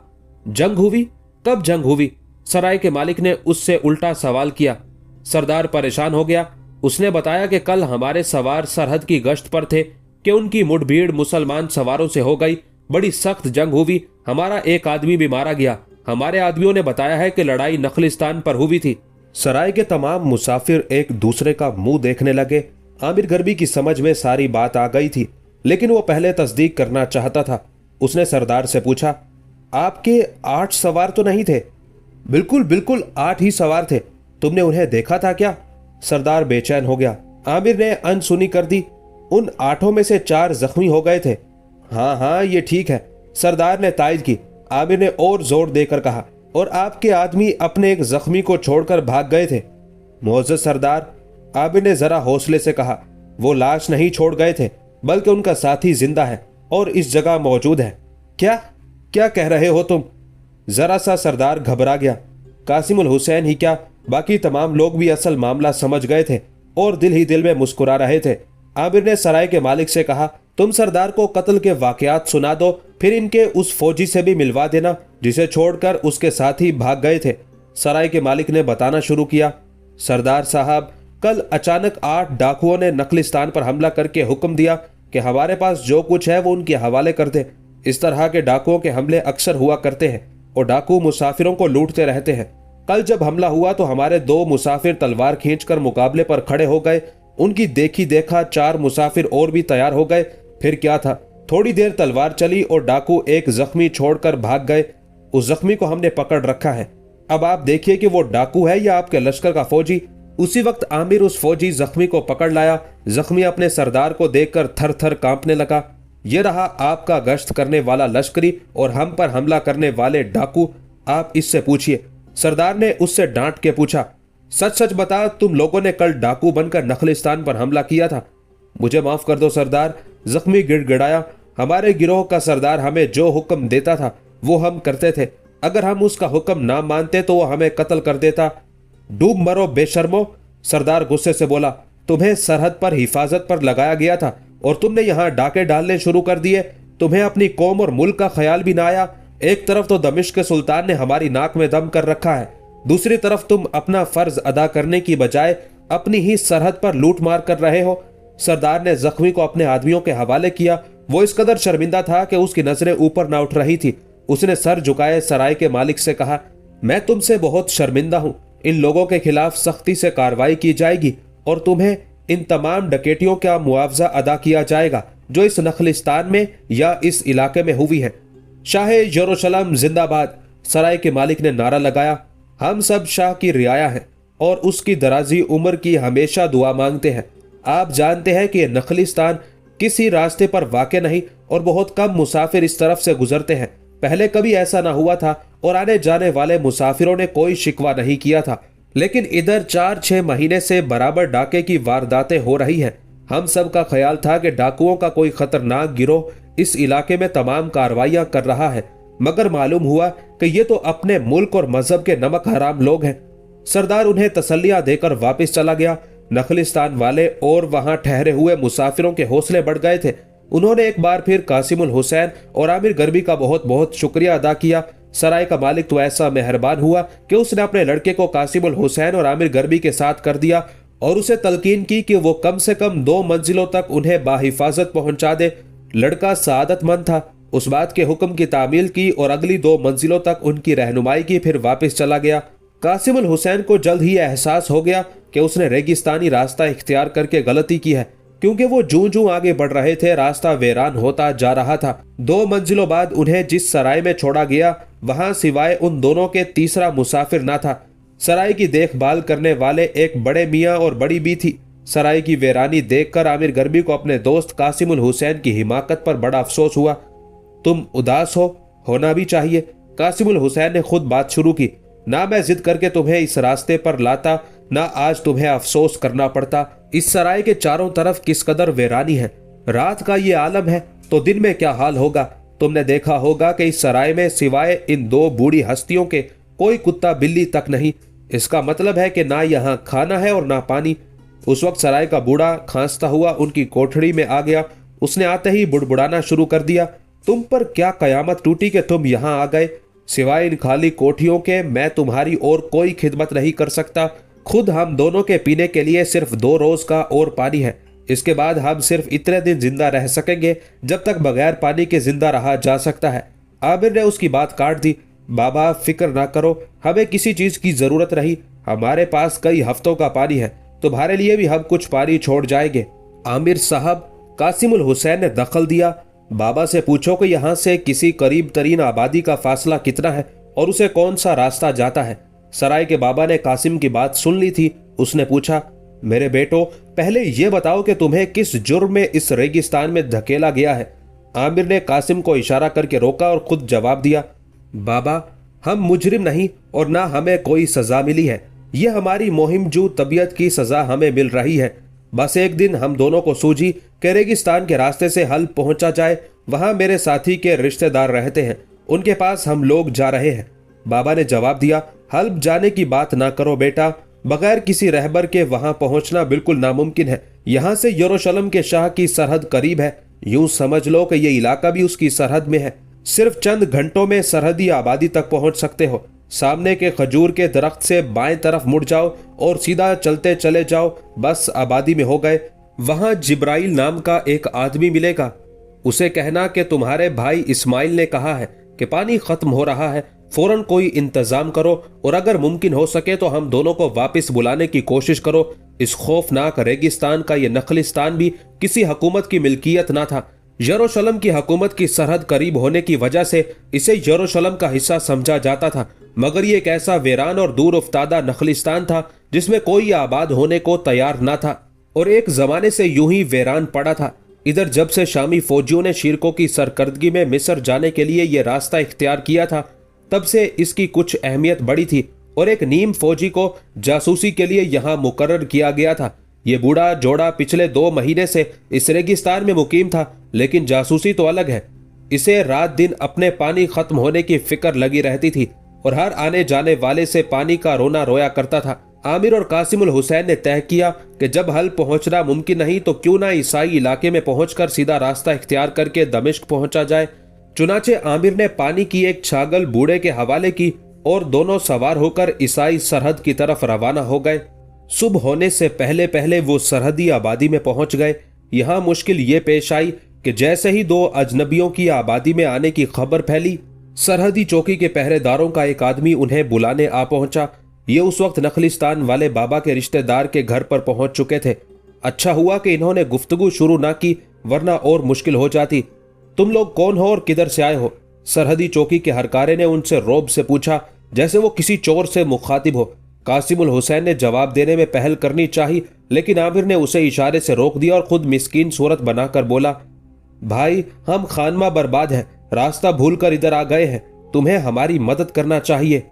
जंग हुई? कब जंग हुई? सराय के मालिक ने उससे उल्टा सवाल किया। सरदार परेशान हो गया। उसने बताया कि कल हमारे सवार सरहद की गश्त पर थे कि उनकी मुठभेड़ मुसलमान सवारों से हो गई। बड़ी सख्त जंग हुई, हमारा एक आदमी भी मारा गया। हमारे आदमियों ने बताया है कि लड़ाई नखलिस्तान पर हुई थी। सराय के तमाम मुसाफिर एक दूसरे का मुंह देखने लगे। आमिर गरबी की समझ में सारी बात आ गई थी, लेकिन वो पहले तस्दीक करना चाहता था। उसने सरदार से पूछा, आपके 8 सवार तो नहीं थे? बिल्कुल बिल्कुल 8 ही सवार थे। तुमने उन्हें देखा था क्या? सरदार बेचैन हो गया। आमिर ने अनसुनी कर दी, उन 8 में से 4 जख्मी हो गए थे। हाँ हाँ, ये ठीक है, सरदार ने तायद की। आमिर ने और जोर देकर कहा, और आपके आदमी अपने एक जख्मी को छोड़कर भाग गए थे? मोअज़्ज़ज़ सरदार, आमिर ने जरा हौसले से कहा, वो लाश नहीं छोड़ गए थे, बल्कि उनका साथी जिंदा है और इस जगह मौजूद है। क्या क्या कह रहे हो तुम? जरा सा सरदार घबरा गया। कासिम उल हुसैन ही क्या, बाकी तमाम लोग भी असल मामला समझ गए थे। और दिल ही दिल में मुस्कुरा रहे थे। आमिर ने सराय के मालिक से कहा, तुम सरदार को कत्ल के वाकयात सुना दो, फिर इनके उस फौजी से भी मिलवा देना जिसे छोड़कर उसके साथी भाग गए थे। सराय के मालिक ने बताना शुरू किया, सरदार साहब, कल अचानक 8 डाकुओं ने नखलिस्तान पर हमला करके हुक्म दिया कि हमारे पास जो कुछ है वो उनके हवाले कर दे। इस तरह के डाकुओं के हमले अक्सर हुआ करते हैं और डाकू मुसाफिरों को लूटते रहते हैं। कल जब हमला हुआ तो हमारे 2 मुसाफिर तलवार खींचकर मुकाबले पर खड़े हो गए। उनकी देखी देखा 4 मुसाफिर और भी तैयार हो गए। फिर क्या था, थोड़ी देर तलवार चली और डाकू एक जख्मी छोड़कर भाग गए। उस जख्मी को हमने पकड़ रखा है। अब आप देखिए कि वो डाकू है या आपके लश्कर का फौजी। उसी वक्त आमिर उस फौजी जख्मी को पकड़ लाया। जख्मी अपने सरदार को देखकर थर थर कांपने लगा। ये रहा आपका गश्त करने वाला लश्करी और हम पर हमला करने वाले डाकू, आप इससे पूछिए। सरदार ने उससे डांट के पूछा, सच सच बता, तुम लोगों ने कल डाकू बनकर नखलिस्तान पर हमला किया था? मुझे माफ कर दो सरदार, जख्मी गिड़गिड़ाया। हमारे गिरोह का सरदार हमें जो हुक्म देता था वो हम करते थे। अगर हम उसका हुक्म ना मानते तो वो हमें कत्ल कर देता। डूब मरो बेशर्मो, सरदार गुस्से से बोला। तुम्हें सरहद पर हिफाजत पर लगाया गया था और तुमने यहाँ डाके डालने शुरू कर दिए। तुम्हें अपनी कौम और मुल्क का ख्याल भी ना आया। एक तरफ तो दमिश्क के सुल्तान ने हमारी नाक में दम कर रखा है, दूसरी तरफ तुम अपना फर्ज अदा करने की बजाय अपनी ही सरहद पर लूट मार कर रहे हो। सरदार ने जख्मी को अपने आदमियों के हवाले किया। वो इस कदर शर्मिंदा था कि उसकी नजरें ऊपर ना उठ रही थी। उसने सर झुकाए सराय के मालिक से कहा, मैं तुमसे बहुत शर्मिंदा हूं। इन लोगों के खिलाफ सख्ती से कार्रवाई की जाएगी और तुम्हें इन तमाम डकैतियों का मुआवजा अदा किया जाएगा जो इस नखलिस्तान में या इस इलाके में हुई है। शाह यरूशलेम जिंदाबाद, सराय के मालिक ने नारा लगाया। हम सब शाह की रियाया हैं और उसकी दराजी उम्र की हमेशा दुआ मांगते हैं। आप जानते हैं कि नखलिस्तान किसी रास्ते पर वाक़ नहीं और बहुत कम मुसाफिर इस तरफ से गुजरते हैं। पहले कभी ऐसा ना हुआ था और आने जाने वाले मुसाफिरों ने कोई शिकवा नहीं किया था, लेकिन इधर 4-6 महीने से बराबर डाके की वारदातें हो रही हैं। हम सब का ख्याल था कि डाकुओं का कोई खतरनाक गिरोह इस इलाके में तमाम कार्रवाइयां कर रहा है, मगर मालूम हुआ कि ये तो अपने मुल्क और मजहब के नमक हराम लोग हैं। सरदार उन्हें तसल्लियां देकर वापस चला गया। नखलिस्तान वाले और वहां ठहरे हुए मुसाफिरों के हौसले बढ़ गए थे। उन्होंने एक बार फिर कासिमुल हुसैन और आमिर गरबी का बहुत बहुत शुक्रिया अदा किया। सराय का मालिक तो ऐसा मेहरबान हुआ कि उसने अपने लड़के को कासिमुल हुसैन और आमिर गरबी के साथ कर दिया और उसे तलकीन की कि वो कम से कम 2 मंजिलों तक उन्हें बाहिफाजत पहुंचा दे। लड़का सआदतमंद था। उस बात के हुक्म की तामील की और अगली 2 मंजिलों तक उनकी रहनुमाई की, फिर वापस चला गया। कासिमुल हुसैन को जल्द ही एहसास हो गया कि उसने रेगिस्तानी रास्ता इख्तियार करके गलती की है, क्योंकि वो जूं-जूं आगे बढ़ रहे थे रास्ता वीरान होता जा रहा था। 2 मंजिलों बाद उन्हें जिस सराय में छोड़ा गया वहां सिवाय उन दोनों के तीसरा मुसाफिर ना था। सराय की देखभाल करने वाले एक बड़े मियाँ और बड़ी बी थी। सराय की वीरानी देखकर आमिर गरबी को अपने दोस्त कासिमुल हुसैन की हिमाकत पर बड़ा अफसोस हुआ। तुम उदास हो, होना भी चाहिए। कासिमुल हुसैन ने खुद बात शुरू की। ना मैं जिद करके तुम्हें इस रास्ते पर लाता, ना आज तुम्हें अफसोस करना पड़ता। इस सराय के चारों तरफ किस कदर वीरानी है। रात का ये आलम है तो दिन में क्या हाल होगा। तुमने देखा होगा कि इस सराय में सिवाय इन 2 बूढ़ी हस्तियों के कोई कुत्ता बिल्ली तक नहीं। इसका मतलब है कि ना यहाँ खाना है और ना पानी। उस वक्त सराय का बूढ़ा खांसता हुआ उनकी कोठड़ी में आ गया। उसने आते ही बुड़बुड़ाना शुरू कर दिया, तुम पर क्या कयामत टूटी कि तुम यहाँ आ गए। सिवाय इन खाली कोठियों के मैं तुम्हारी और कोई खिदमत नहीं कर सकता। खुद हम दोनों के पीने के लिए सिर्फ 2 रोज का और पानी है। इसके बाद हम सिर्फ इतने दिन जिंदा रह सकेंगे जब तक बगैर पानी के जिंदा रहा जा सकता है। आमिर ने उसकी बात काट दी। बाबा फिक्र ना करो, हमें किसी चीज की जरूरत रही। हमारे पास कई हफ्तों का पानी है, तुम्हारे लिए भी हम कुछ पानी छोड़ जाएंगे। आमिर साहब, कासिमुल हुसैन ने दखल दिया, बाबा से पूछो कि यहाँ से किसी करीब तरीन आबादी का फासला कितना है और उसे कौन सा रास्ता जाता है। सराय के बाबा ने कासिम की बात सुन ली थी। उसने पूछा, मेरे बेटो, पहले ये बताओ कि तुम्हें किस जुर्म में इस रेगिस्तान में धकेला गया है। आमिर ने कासिम को इशारा करके रोका और खुद जवाब दिया, बाबा, हम मुजरिम नहीं और ना हमें कोई सजा मिली है। ये हमारी मोहिमजू तबीयत की सजा हमें मिल रही है। बस एक दिन हम दोनों को सूझी कि रेगिस्तान के रास्ते से हल्ब पहुंचा जाए। वहां मेरे साथी के रिश्तेदार रहते हैं, उनके पास हम लोग जा रहे हैं। बाबा ने जवाब दिया, हल्ब जाने की बात ना करो बेटा, बगैर किसी रहबर के वहां पहुंचना बिल्कुल नामुमकिन है। यहां से यरूशलेम के शाह की सरहद करीब है। यूं समझ लो कि ये इलाका भी उसकी सरहद में है। सिर्फ चंद घंटों में सरहदी आबादी तक पहुंच सकते हो। सामने के खजूर के दरख्त से बाएं तरफ मुड़ जाओ और सीधा चलते चले जाओ, बस आबादी में हो गए। वहां जिब्राइल नाम का एक आदमी मिलेगा। उसे कहना कि तुम्हारे भाई इस्माइल ने कहा है कि पानी खत्म हो रहा है, फौरन कोई इंतजाम करो और अगर मुमकिन हो सके तो हम दोनों को वापस बुलाने की कोशिश करो। इस खौफनाक रेगिस्तान का ये नखलिस्तान भी किसी हुकूमत की मिल्कियत ना था। यरूशलेम की हुकूमत की सरहद करीब होने की वजह से इसे यरूशलेम का हिस्सा समझा जाता था, मगर ये एक ऐसा वीरान और दूर उफ्तादा नखलिस्तान था जिसमें कोई आबाद होने को तैयार ना था और एक जमाने से यूं ही वीरान पड़ा था। इधर जब से शामी फौजियों ने शीर्कों की सरकर्दगी में मिस्र जाने के लिए यह रास्ता इख्तियार किया था, तब से इसकी कुछ अहमियत बढ़ी थी और एक नीम फौजी को जासूसी के लिए यहाँ मुकर्रर किया गया था। ये बूढ़ा जोड़ा पिछले 2 महीने से इस रेगिस्तान में मुकीम था, लेकिन जासूसी तो अलग है। इसे रात दिन अपने पानी खत्म होने की फिक्र लगी रहती थी और हर आने जाने वाले से पानी का रोना रोया करता था। आमिर और कासिमुल हुसैन ने तय किया कि जब हल पहुंचना मुमकिन नहीं तो क्यों ना ईसाई इलाके में पहुंचकर सीधा रास्ता इख्तियार करके दमिश्क पहुंचा जाए। चुनाचे आमिर ने पानी की एक छागल बूढ़े के हवाले की और दोनों सवार होकर ईसाई सरहद की तरफ रवाना हो गए। सुबह होने से पहले पहले वो सरहदी आबादी में पहुंच गए। यहाँ मुश्किल ये पेश आई कि जैसे ही 2 अजनबियों की आबादी में आने की खबर फैली, सरहदी चौकी के पहरेदारों का एक आदमी उन्हें बुलाने आ पहुंचा। ये उस वक्त नखलिस्तान वाले बाबा के रिश्तेदार के घर पर पहुंच चुके थे। अच्छा हुआ कि इन्होंने गुफ्तगू शुरू ना की, वरना और मुश्किल हो जाती। तुम लोग कौन हो और किधर से आए हो? सरहदी चौकी के हरकारे ने उनसे रौब से पूछा, जैसे वो किसी चोर से मुखातिब हो। कासिमुल हुसैन ने जवाब देने में पहल करनी चाही, लेकिन आमिर ने उसे इशारे से रोक दिया और खुद मिस्कीन सूरत बनाकर बोला, भाई हम खानमा बर्बाद हैं, रास्ता भूलकर इधर आ गए हैं, तुम्हें हमारी मदद करना चाहिए।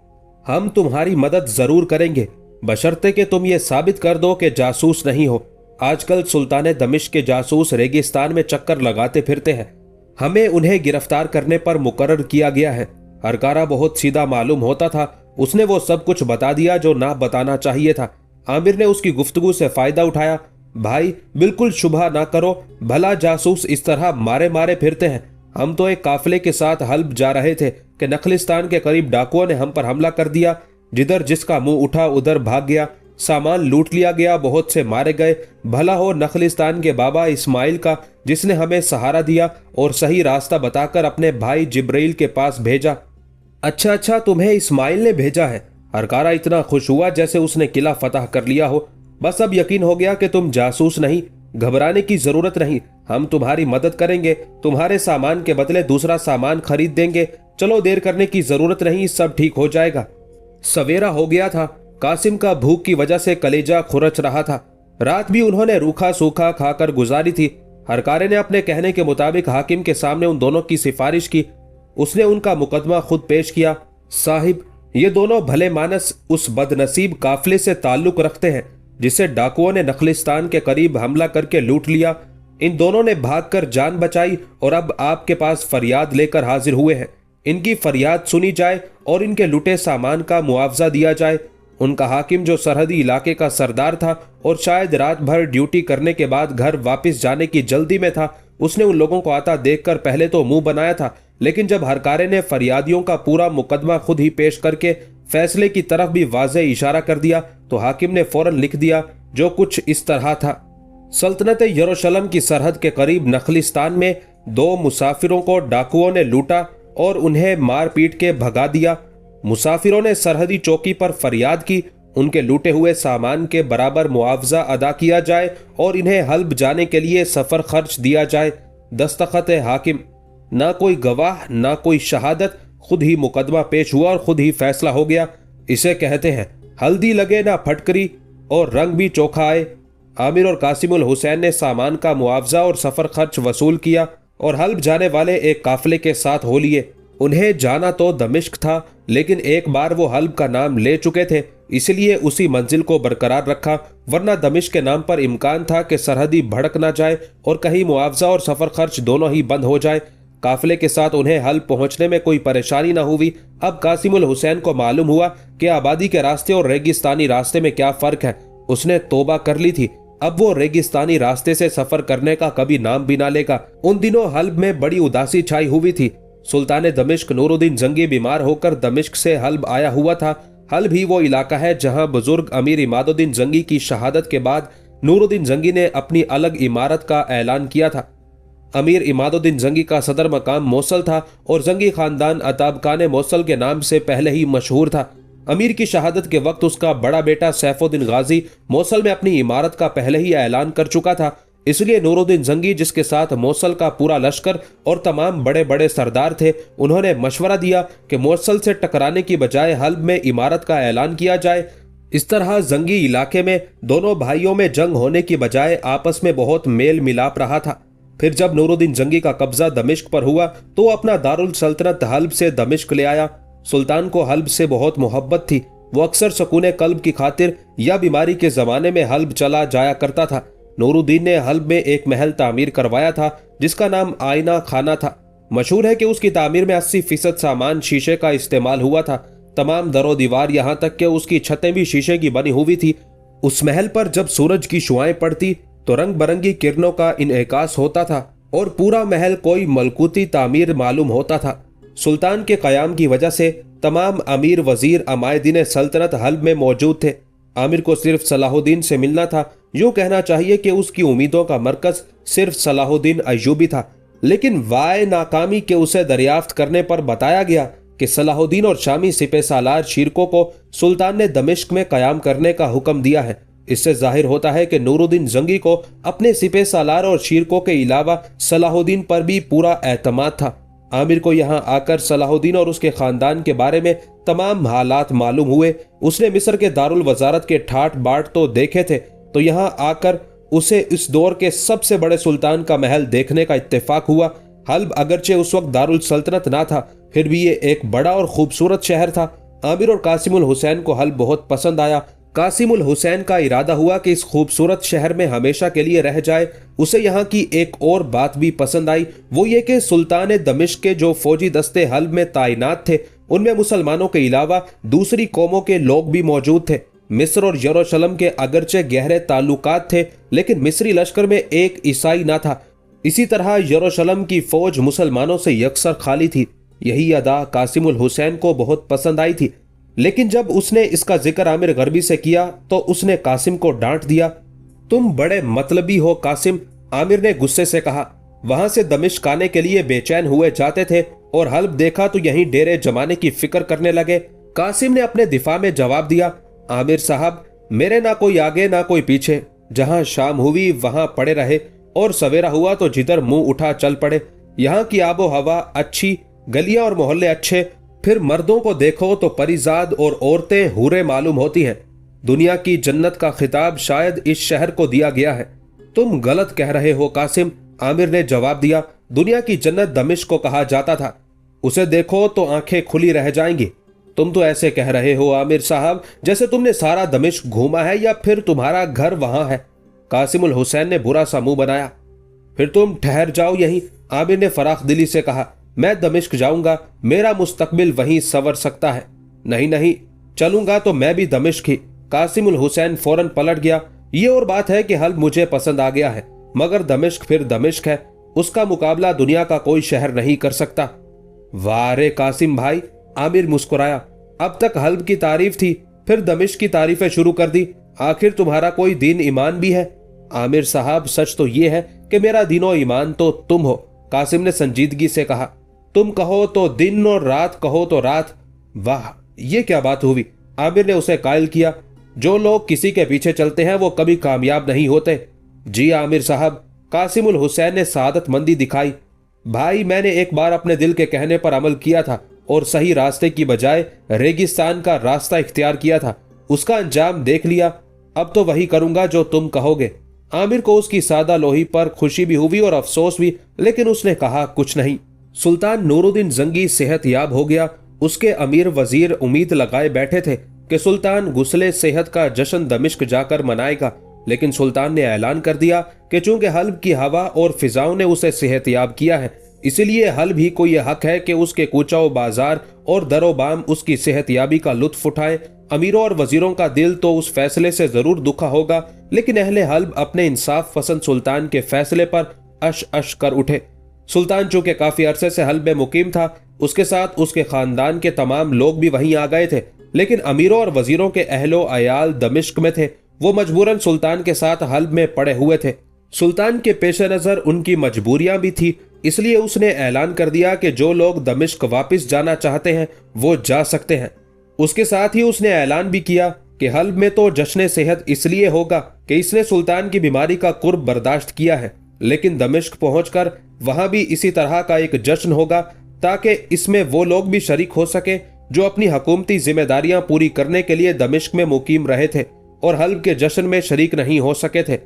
हम तुम्हारी मदद जरूर करेंगे, बशर्ते कि तुम ये साबित कर दो कि जासूस नहीं हो। आजकल सुल्तान दमिश्क के जासूस रेगिस्तान में चक्कर लगाते फिरते हैं। हमें उन्हें गिरफ्तार करने पर मुकर्रर किया गया है। हरकारा बहुत सीधा मालूम होता था, उसने वो सब कुछ बता दिया जो ना बताना चाहिए था। आमिर ने उसकी गुफ्तगू से फायदा उठाया, भाई बिल्कुल शुबह ना करो, भला जासूस इस तरह मारे मारे फिरते हैं। हम तो एक काफिले के साथ हल्ब जा रहे थे कि नखलिस्तान के करीब डाकुओं ने हम पर हमला कर दिया। जिधर जिसका मुंह उठा उधर भाग गया, सामान लूट लिया गया, बहुत से मारे गए। भला हो नखलिस्तान के बाबा इस्माइल का, जिसने हमें सहारा दिया और सही रास्ता बताकर अपने भाई जिब्राइल के पास भेजा। अच्छा, तुम्हें इस्माइल ने भेजा है? हरकारा इतना खुश हुआ जैसे उसने किला फतह कर लिया हो। बस अब यकीन हो गया कि तुम जासूस नहीं। घबराने की जरूरत नहीं, हम तुम्हारी मदद करेंगे, तुम्हारे सामान के बदले दूसरा सामान खरीद देंगे। चलो देर करने की जरूरत नहीं, सब ठीक हो जाएगा। सवेरा हो गया था। कासिम का भूख की वजह से कलेजा खुरच रहा था। रात भी उन्होंने रूखा सूखा खाकर गुजारी थी। हरकारे ने अपने कहने के मुताबिक हाकिम के सामने उन दोनों की सिफारिश की। उसने उनका मुकदमा खुद पेश किया। साहिब, ये दोनों भले मानस उस बदनसीब काफिले से ताल्लुक रखते हैं जिसे डाकुओं ने नखलिस्तान के करीब हमला करके लूट लिया। इन दोनों ने भागकर जान बचाई और अब आपके पास फरियाद लेकर हाजिर हुए हैं। इनकी फरियाद सुनी जाए और इनके लूटे सामान का मुआवजा दिया जाए। उनका हाकिम, जो सरहदी इलाके का सरदार था और शायद रात भर ड्यूटी करने के बाद घर वापस जाने की जल्दी में था, उसने उन लोगों को आता देखकर पहले तो मुंह बनाया था, लेकिन जब हरकारे ने फरियादियों का पूरा मुकदमा खुद ही पेश करके फैसले की तरफ भी वाज़ेह इशारा कर दिया तो हाकिम ने फौरन लिख दिया, जो कुछ इस तरह था। सल्तनत यरूशलेम की सरहद के करीब नखलिस्तान में 2 मुसाफिरों को डाकुओं ने लूटा और उन्हें मार पीट के भगा दिया। मुसाफिरों ने सरहदी चौकी पर फरियाद की, उनके लूटे हुए सामान के बराबर मुआवजा अदा किया जाए और इन्हें हल्ब जाने के लिए सफर खर्च दिया जाए। दस्तखत हाकिम। ना कोई गवाह ना कोई शहादत, खुद ही मुकदमा पेश हुआ और खुद ही फैसला हो गया। इसे कहते हैं हल्दी लगे ना फटकरी और रंग भी चोखा आए। आमिर और कासिमुल हुसैन ने सामान का मुआवजा और सफर खर्च वसूल किया और हल्ब जाने वाले एक काफिले के साथ हो लिए। उन्हें जाना तो दमिश्क था, लेकिन एक बार वो हल्ब का नाम ले चुके थे, इसलिए उसी मंजिल को बरकरार रखा, वरना दमिश्क के नाम पर इम्कान था कि सरहदी भड़क ना जाए और कहीं मुआवजा और सफर खर्च दोनों ही बंद हो जाए। काफिले के साथ उन्हें हल्ब पहुंचने में कोई परेशानी न हुई। अब कासिमुल हुसैन को मालूम हुआ कि आबादी के रास्ते और रेगिस्तानी रास्ते में क्या फर्क है। उसने तौबा कर ली थी, अब वो रेगिस्तानी रास्ते से सफर करने का कभी नाम भी ना लेगा। उन दिनों हल्ब में बड़ी उदासी छाई हुई थी। सुल्तान दमिश्क नूरुद्दीन जंगी बीमार होकर दमिश्क से हल्ब आया हुआ था। हल्ब ही वो इलाका है जहां बुजुर्ग अमीर इमादुद्दीन जंगी की शहादत के बाद नूरुद्दीन जंगी ने अपनी अलग इमारत का ऐलान किया था। अमीर इमादुद्दीन जंगी का सदर मकाम मोसल था और जंगी खानदान अताबकान मोसल के नाम से पहले ही मशहूर था। अमीर की शहादत के वक्त उसका बड़ा बेटा सैफुद्दीन गाजी मोसल में अपनी इमारत का पहले ही ऐलान कर चुका था। इसलिए नूरुद्दीन जंगी, जिसके साथ मोसल का पूरा लश्कर और तमाम बड़े बड़े सरदार थे, उन्होंने मशवरा दिया कि मोसल से टकराने की बजाय हल्ब में इमारत का ऐलान किया जाए। इस तरह जंगी इलाके में दोनों भाइयों में जंग होने की बजाय आपस में बहुत मेल मिलाप रहा था। फिर जब नूरुद्दीन जंगी का कब्जा दमिश्क पर हुआ तो अपना दारुल सल्तनत हल्ब से दमिश्क ले आया। सुल्तान को हल्ब से बहुत मोहब्बत थी। वो अक्सर सकूने कल्ब की खातिर या बीमारी के जमाने में हल्ब चला जाया करता था। नूरुद्दीन ने हल्ब में एक महल तामीर करवाया था जिसका नाम आईना खाना था। मशहूर है कि उसकी तामीर में 80% सामान शीशे का इस्तेमाल हुआ था। तमाम दरो दीवार, यहाँ तक कि उसकी छतें भी शीशे की बनी हुई थी। उस महल पर जब सूरज की शुआएं पड़ती तो रंग बिरंगी किरणों का इन्हेकास होता था और पूरा महल कोई मलकूती तामीर मालूम होता था। सुल्तान के कयाम की वजह से तमाम अमीर वजीर अमायदीन सल्तनत हल्ब में मौजूद थे। आमिर को सिर्फ सलाहुद्दीन से मिलना था। यूं कहना चाहिए कि उसकी उम्मीदों का मरकज सिर्फ सलाहुद्दीन अय्यूबी था। लेकिन वाय नाकामी के उसे दरियाफ्त करने पर बताया गया कि सलाहुद्दीन और शामी सिपह सालार शीरकों को सुल्तान ने दमिश्क में कयाम करने का हुक्म दिया है। इससे जाहिर होता है कि नूरुद्दीन जंगी को अपने सिपह सालार और शीरकों के अलावा सलाहुद्दीन पर भी पूरा एतमाद था। आमिर को यहाँ आकर सलाहुद्दीन और उसके खानदान के बारे में तमाम हालात मालूम हुए। उसने मिस्र के दारुल वजारत के ठाट बाट तो देखे थे, तो यहाँ आकर उसे इस दौर के सबसे बड़े सुल्तान का महल देखने का इत्तेफाक हुआ। हल्ब अगरचे उस वक्त दारुल सल्तनत ना था, फिर भी ये एक बड़ा और खूबसूरत शहर था। आमिर और कासिमुल हुसैन को हल्ब बहुत पसंद आया। कासिमुल हुसैन का इरादा हुआ कि इस खूबसूरत शहर में हमेशा के लिए रह जाए। उसे यहाँ की एक और बात भी पसंद आई, वो ये कि सुल्तान दमिश्क के जो फौजी दस्ते हल्ब में तैनात थे उनमें मुसलमानों के अलावा दूसरी कौमों के लोग भी मौजूद थे। मिस्र और यरूशलेम के अगरचे गहरे ताल्लुकात थे, लेकिन मिस्री लश्कर में एक ईसाई ना था। इसी तरह यरूशलेम की फौज मुसलमानों से यकसर खाली थी। यही अदा कासिमुल हुसैन को बहुत पसंद आई थी। लेकिन जब उसने इसका जिक्र आमिर गरबी से किया तो उसने कासिम को डांट दिया। तुम बड़े मतलबी हो कासिम, आमिर ने गुस्से से कहा। वहां से दमिश्क आने के लिए बेचैन हुए जाते थे और हल्ब देखा तो यहीं डेरे जमाने की फिक्र करने लगे। कासिम ने अपने दिफा में जवाब दिया, आमिर साहब, मेरे ना कोई आगे ना कोई पीछे। जहां शाम हुई वहां पड़े रहे और सवेरा हुआ तो जिधर मुंह उठा चल पड़े। यहाँ की आबो हवा अच्छी, गलियां और मोहल्ले अच्छे, फिर मर्दों को देखो तो परिजाद और औरतें हूरे मालूम होती हैं। दुनिया की जन्नत का खिताब शायद इस शहर को दिया गया है। तुम गलत कह रहे हो कासिम, आमिर ने जवाब दिया। दुनिया की जन्नत दमिश्क को कहा जाता था। उसे देखो तो आंखें खुली रह जाएंगी। तुम तो ऐसे कह रहे हो आमिर साहब जैसे तुमने सारा दमिश्क घूमा है या फिर तुम्हारा घर वहां है। कासिमुल हुसैन ने बुरा सा मुंह बनाया। फिर तुम ठहर जाओ यहीं, आमिर ने फराख दिली से कहा। मैं दमिश्क जाऊंगा, मेरा मुस्तकबिल वहीं संवर सकता है। नहीं नहीं, चलूंगा तो मैं भी दमिश्क ही। कासिमुल हुसैन फौरन पलट गया। ये और बात है कि हल्ब मुझे पसंद आ गया है, मगर दमिश्क फिर दमिश्क है। उसका मुकाबला दुनिया का कोई शहर नहीं कर सकता। वाह रे कासिम भाई, आमिर मुस्कुराया। अब तक हल्ब की तारीफ थी, फिर दमिश्क की तारीफें शुरू कर दी। आखिर तुम्हारा कोई दीन ईमान भी है। आमिर साहब, सच तो ये है कि मेरा दीनो ईमान तो तुम हो, कासिम ने संजीदगी से कहा। तुम कहो तो दिन और रात कहो तो रात। वाह, ये क्या बात हुई, आमिर ने उसे कायल किया। जो लोग किसी के पीछे चलते हैं वो कभी कामयाब नहीं होते। जी आमिर साहब, कासिमुल हुसैन ने सादतमंदी दिखाई। भाई, मैंने एक बार अपने दिल के कहने पर अमल किया था और सही रास्ते की बजाय रेगिस्तान का रास्ता इख्तियार किया था। उसका अंजाम देख लिया। अब तो वही करूंगा जो तुम कहोगे। आमिर को उसकी सादा लोही पर खुशी भी हुई और अफसोस भी, लेकिन उसने कहा कुछ नहीं। सुल्तान नूरुद्दीन जंगी सेहतयाब हो गया। उसके अमीर वजीर उम्मीद लगाए बैठे थे कि सुल्तान गुस्ले सेहत का जश्न दमिश्क जाकर मनाएगा, लेकिन सुल्तान ने ऐलान कर दिया कि चूंकि हल्ब की हवा और फिजाओं ने उसे सेहतयाब किया है, इसी लिए हल भी को यह हक है कि उसके कूचाओ बाजार और दरो बाम उसकी सेहतयाबी का लुत्फ उठाए। अमीरों और वजीरों का दिल तो उस फैसले से जरूर दुखा होगा, लेकिन अहले हल्ब अपने इंसाफ पसंद सुल्तान के फैसले पर अश अश कर उठे। सुल्तान चूंकि काफी अरसे से हल्ब में मुकीम था, उसके साथ उसके खानदान के तमाम लोग भी वहीं आ गए थे, लेकिन अमीरों और वजीरों के अहलो अयाल दमिश्क में थे। वो मजबूरन सुल्तान के साथ हल्ब में पड़े हुए थे। सुल्तान के पेश नजर उनकी मजबूरियां भी थी, इसलिए उसने ऐलान कर दिया कि जो लोग दमिश्क वापस जाना चाहते हैं वो जा सकते हैं। उसके साथ ही उसने ऐलान भी किया कि हल्ब में तो जश्न सेहत इसलिए होगा कि इसने सुल्तान की बीमारी का कुर्ब बर्दाश्त किया है, लेकिन दमिश्क पहुंचकर वहां भी इसी तरह का एक जश्न होगा, ताकि इसमें वो लोग भी शरीक हो सके जो अपनी हुकूमती जिम्मेदारियां पूरी करने के लिए दमिश्क में मुकीम रहे थे और हल्ब के जश्न में शरीक नहीं हो सके थे।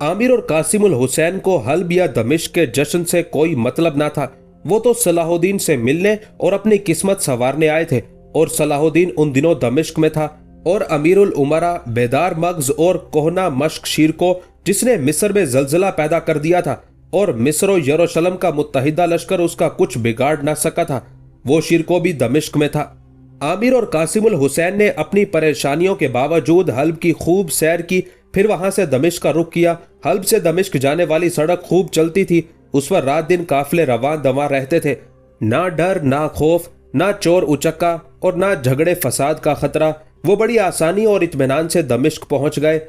आमिर और कासिमुल हुसैन को हल्ब या दमिश्क के जश्न से कोई मतलब ना था। वो तो सलाहुद्दीन से मिलने और अपनी किस्मत संवारने आए थे, और सलाहुद्दीन उन दिनों दमिश्क में था, और अमीरुल उमरा बेदार मग्ज और कोहना मश्क शीर को, जिसने मिस्र में जलजला पैदा कर दिया था और मिस्र और यरूशलेम का मुत्तहिदा लश्कर उसका कुछ बिगाड़ ना सका था, वो शीर को भी दमिश्क में था। आमिर और कासिमुल हुसैन ने अपनी परेशानियों के बावजूद हल्ब की खूब सैर की, फिर वहां से दमिश्क का रुख किया। हल्ब से दमिश्क जाने वाली सड़क खूब चलती थी, उस पर रात दिन काफिले रवां दवा रहते थे। ना डर, ना खौफ, ना चोर उचक्का और ना झगड़े फसाद का खतरा। वो बड़ी आसानी और इत्मीनान से दमिश्क पहुंच गए।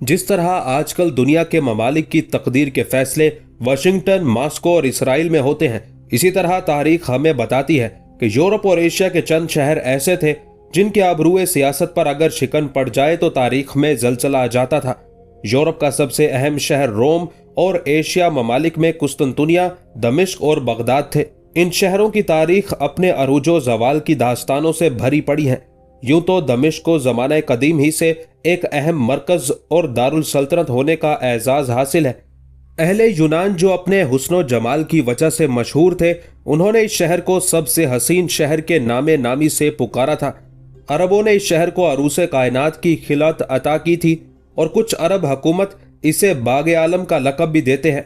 जिस तरह आजकल दुनिया के ममालिक की तकदीर के फैसले वाशिंगटन, मॉस्को और इसराइल में होते हैं, इसी तरह तारीख हमें बताती है कि यूरोप और एशिया के चंद शहर ऐसे थे जिनके आबरूए सियासत पर अगर शिकन पड़ जाए तो तारीख में जलजला आ जाता था। यूरोप का सबसे अहम शहर रोम और एशिया ममालिक में कुस्तुनतुनिया, दमिश्क और बगदाद थे। इन शहरों की तारीख अपने अरूजो जवाल की दास्तानों से भरी पड़ी है। यूं तो दमिश्क को ज़माने कदीम ही से एक अहम मरकज और दारुल सल्तनत होने का एजाज हासिल है। अहले यूनान जो अपने हुस्नो जमाल की वजह से मशहूर थे, उन्होंने इस शहर को सबसे हसीन शहर के नामे नामी से पुकारा था। अरबों ने इस शहर को अरूसे कायनात की खिलत अता की थी, और कुछ अरब हुकूमत इसे बाग आलम का लकब भी देते हैं।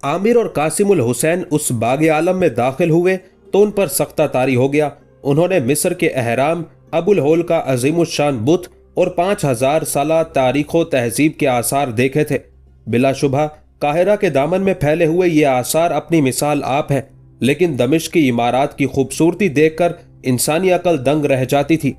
आमिर और कासिमुल हुसैन उस बाग आलम में दाखिल हुए तो उन पर सख्ता तारी हो गया। उन्होंने मिस्र के अहराम, अबुल होल का अजीमुशान बुत और 5000 साला तारीखो तहजीब के आसार देखे थे। बिलाशुबा काहिरा के दामन में फैले हुए ये आसार अपनी मिसाल आप है, लेकिन दमिश्क की इमारत की खूबसूरती देखकर इंसानी अकल दंग रह जाती थी।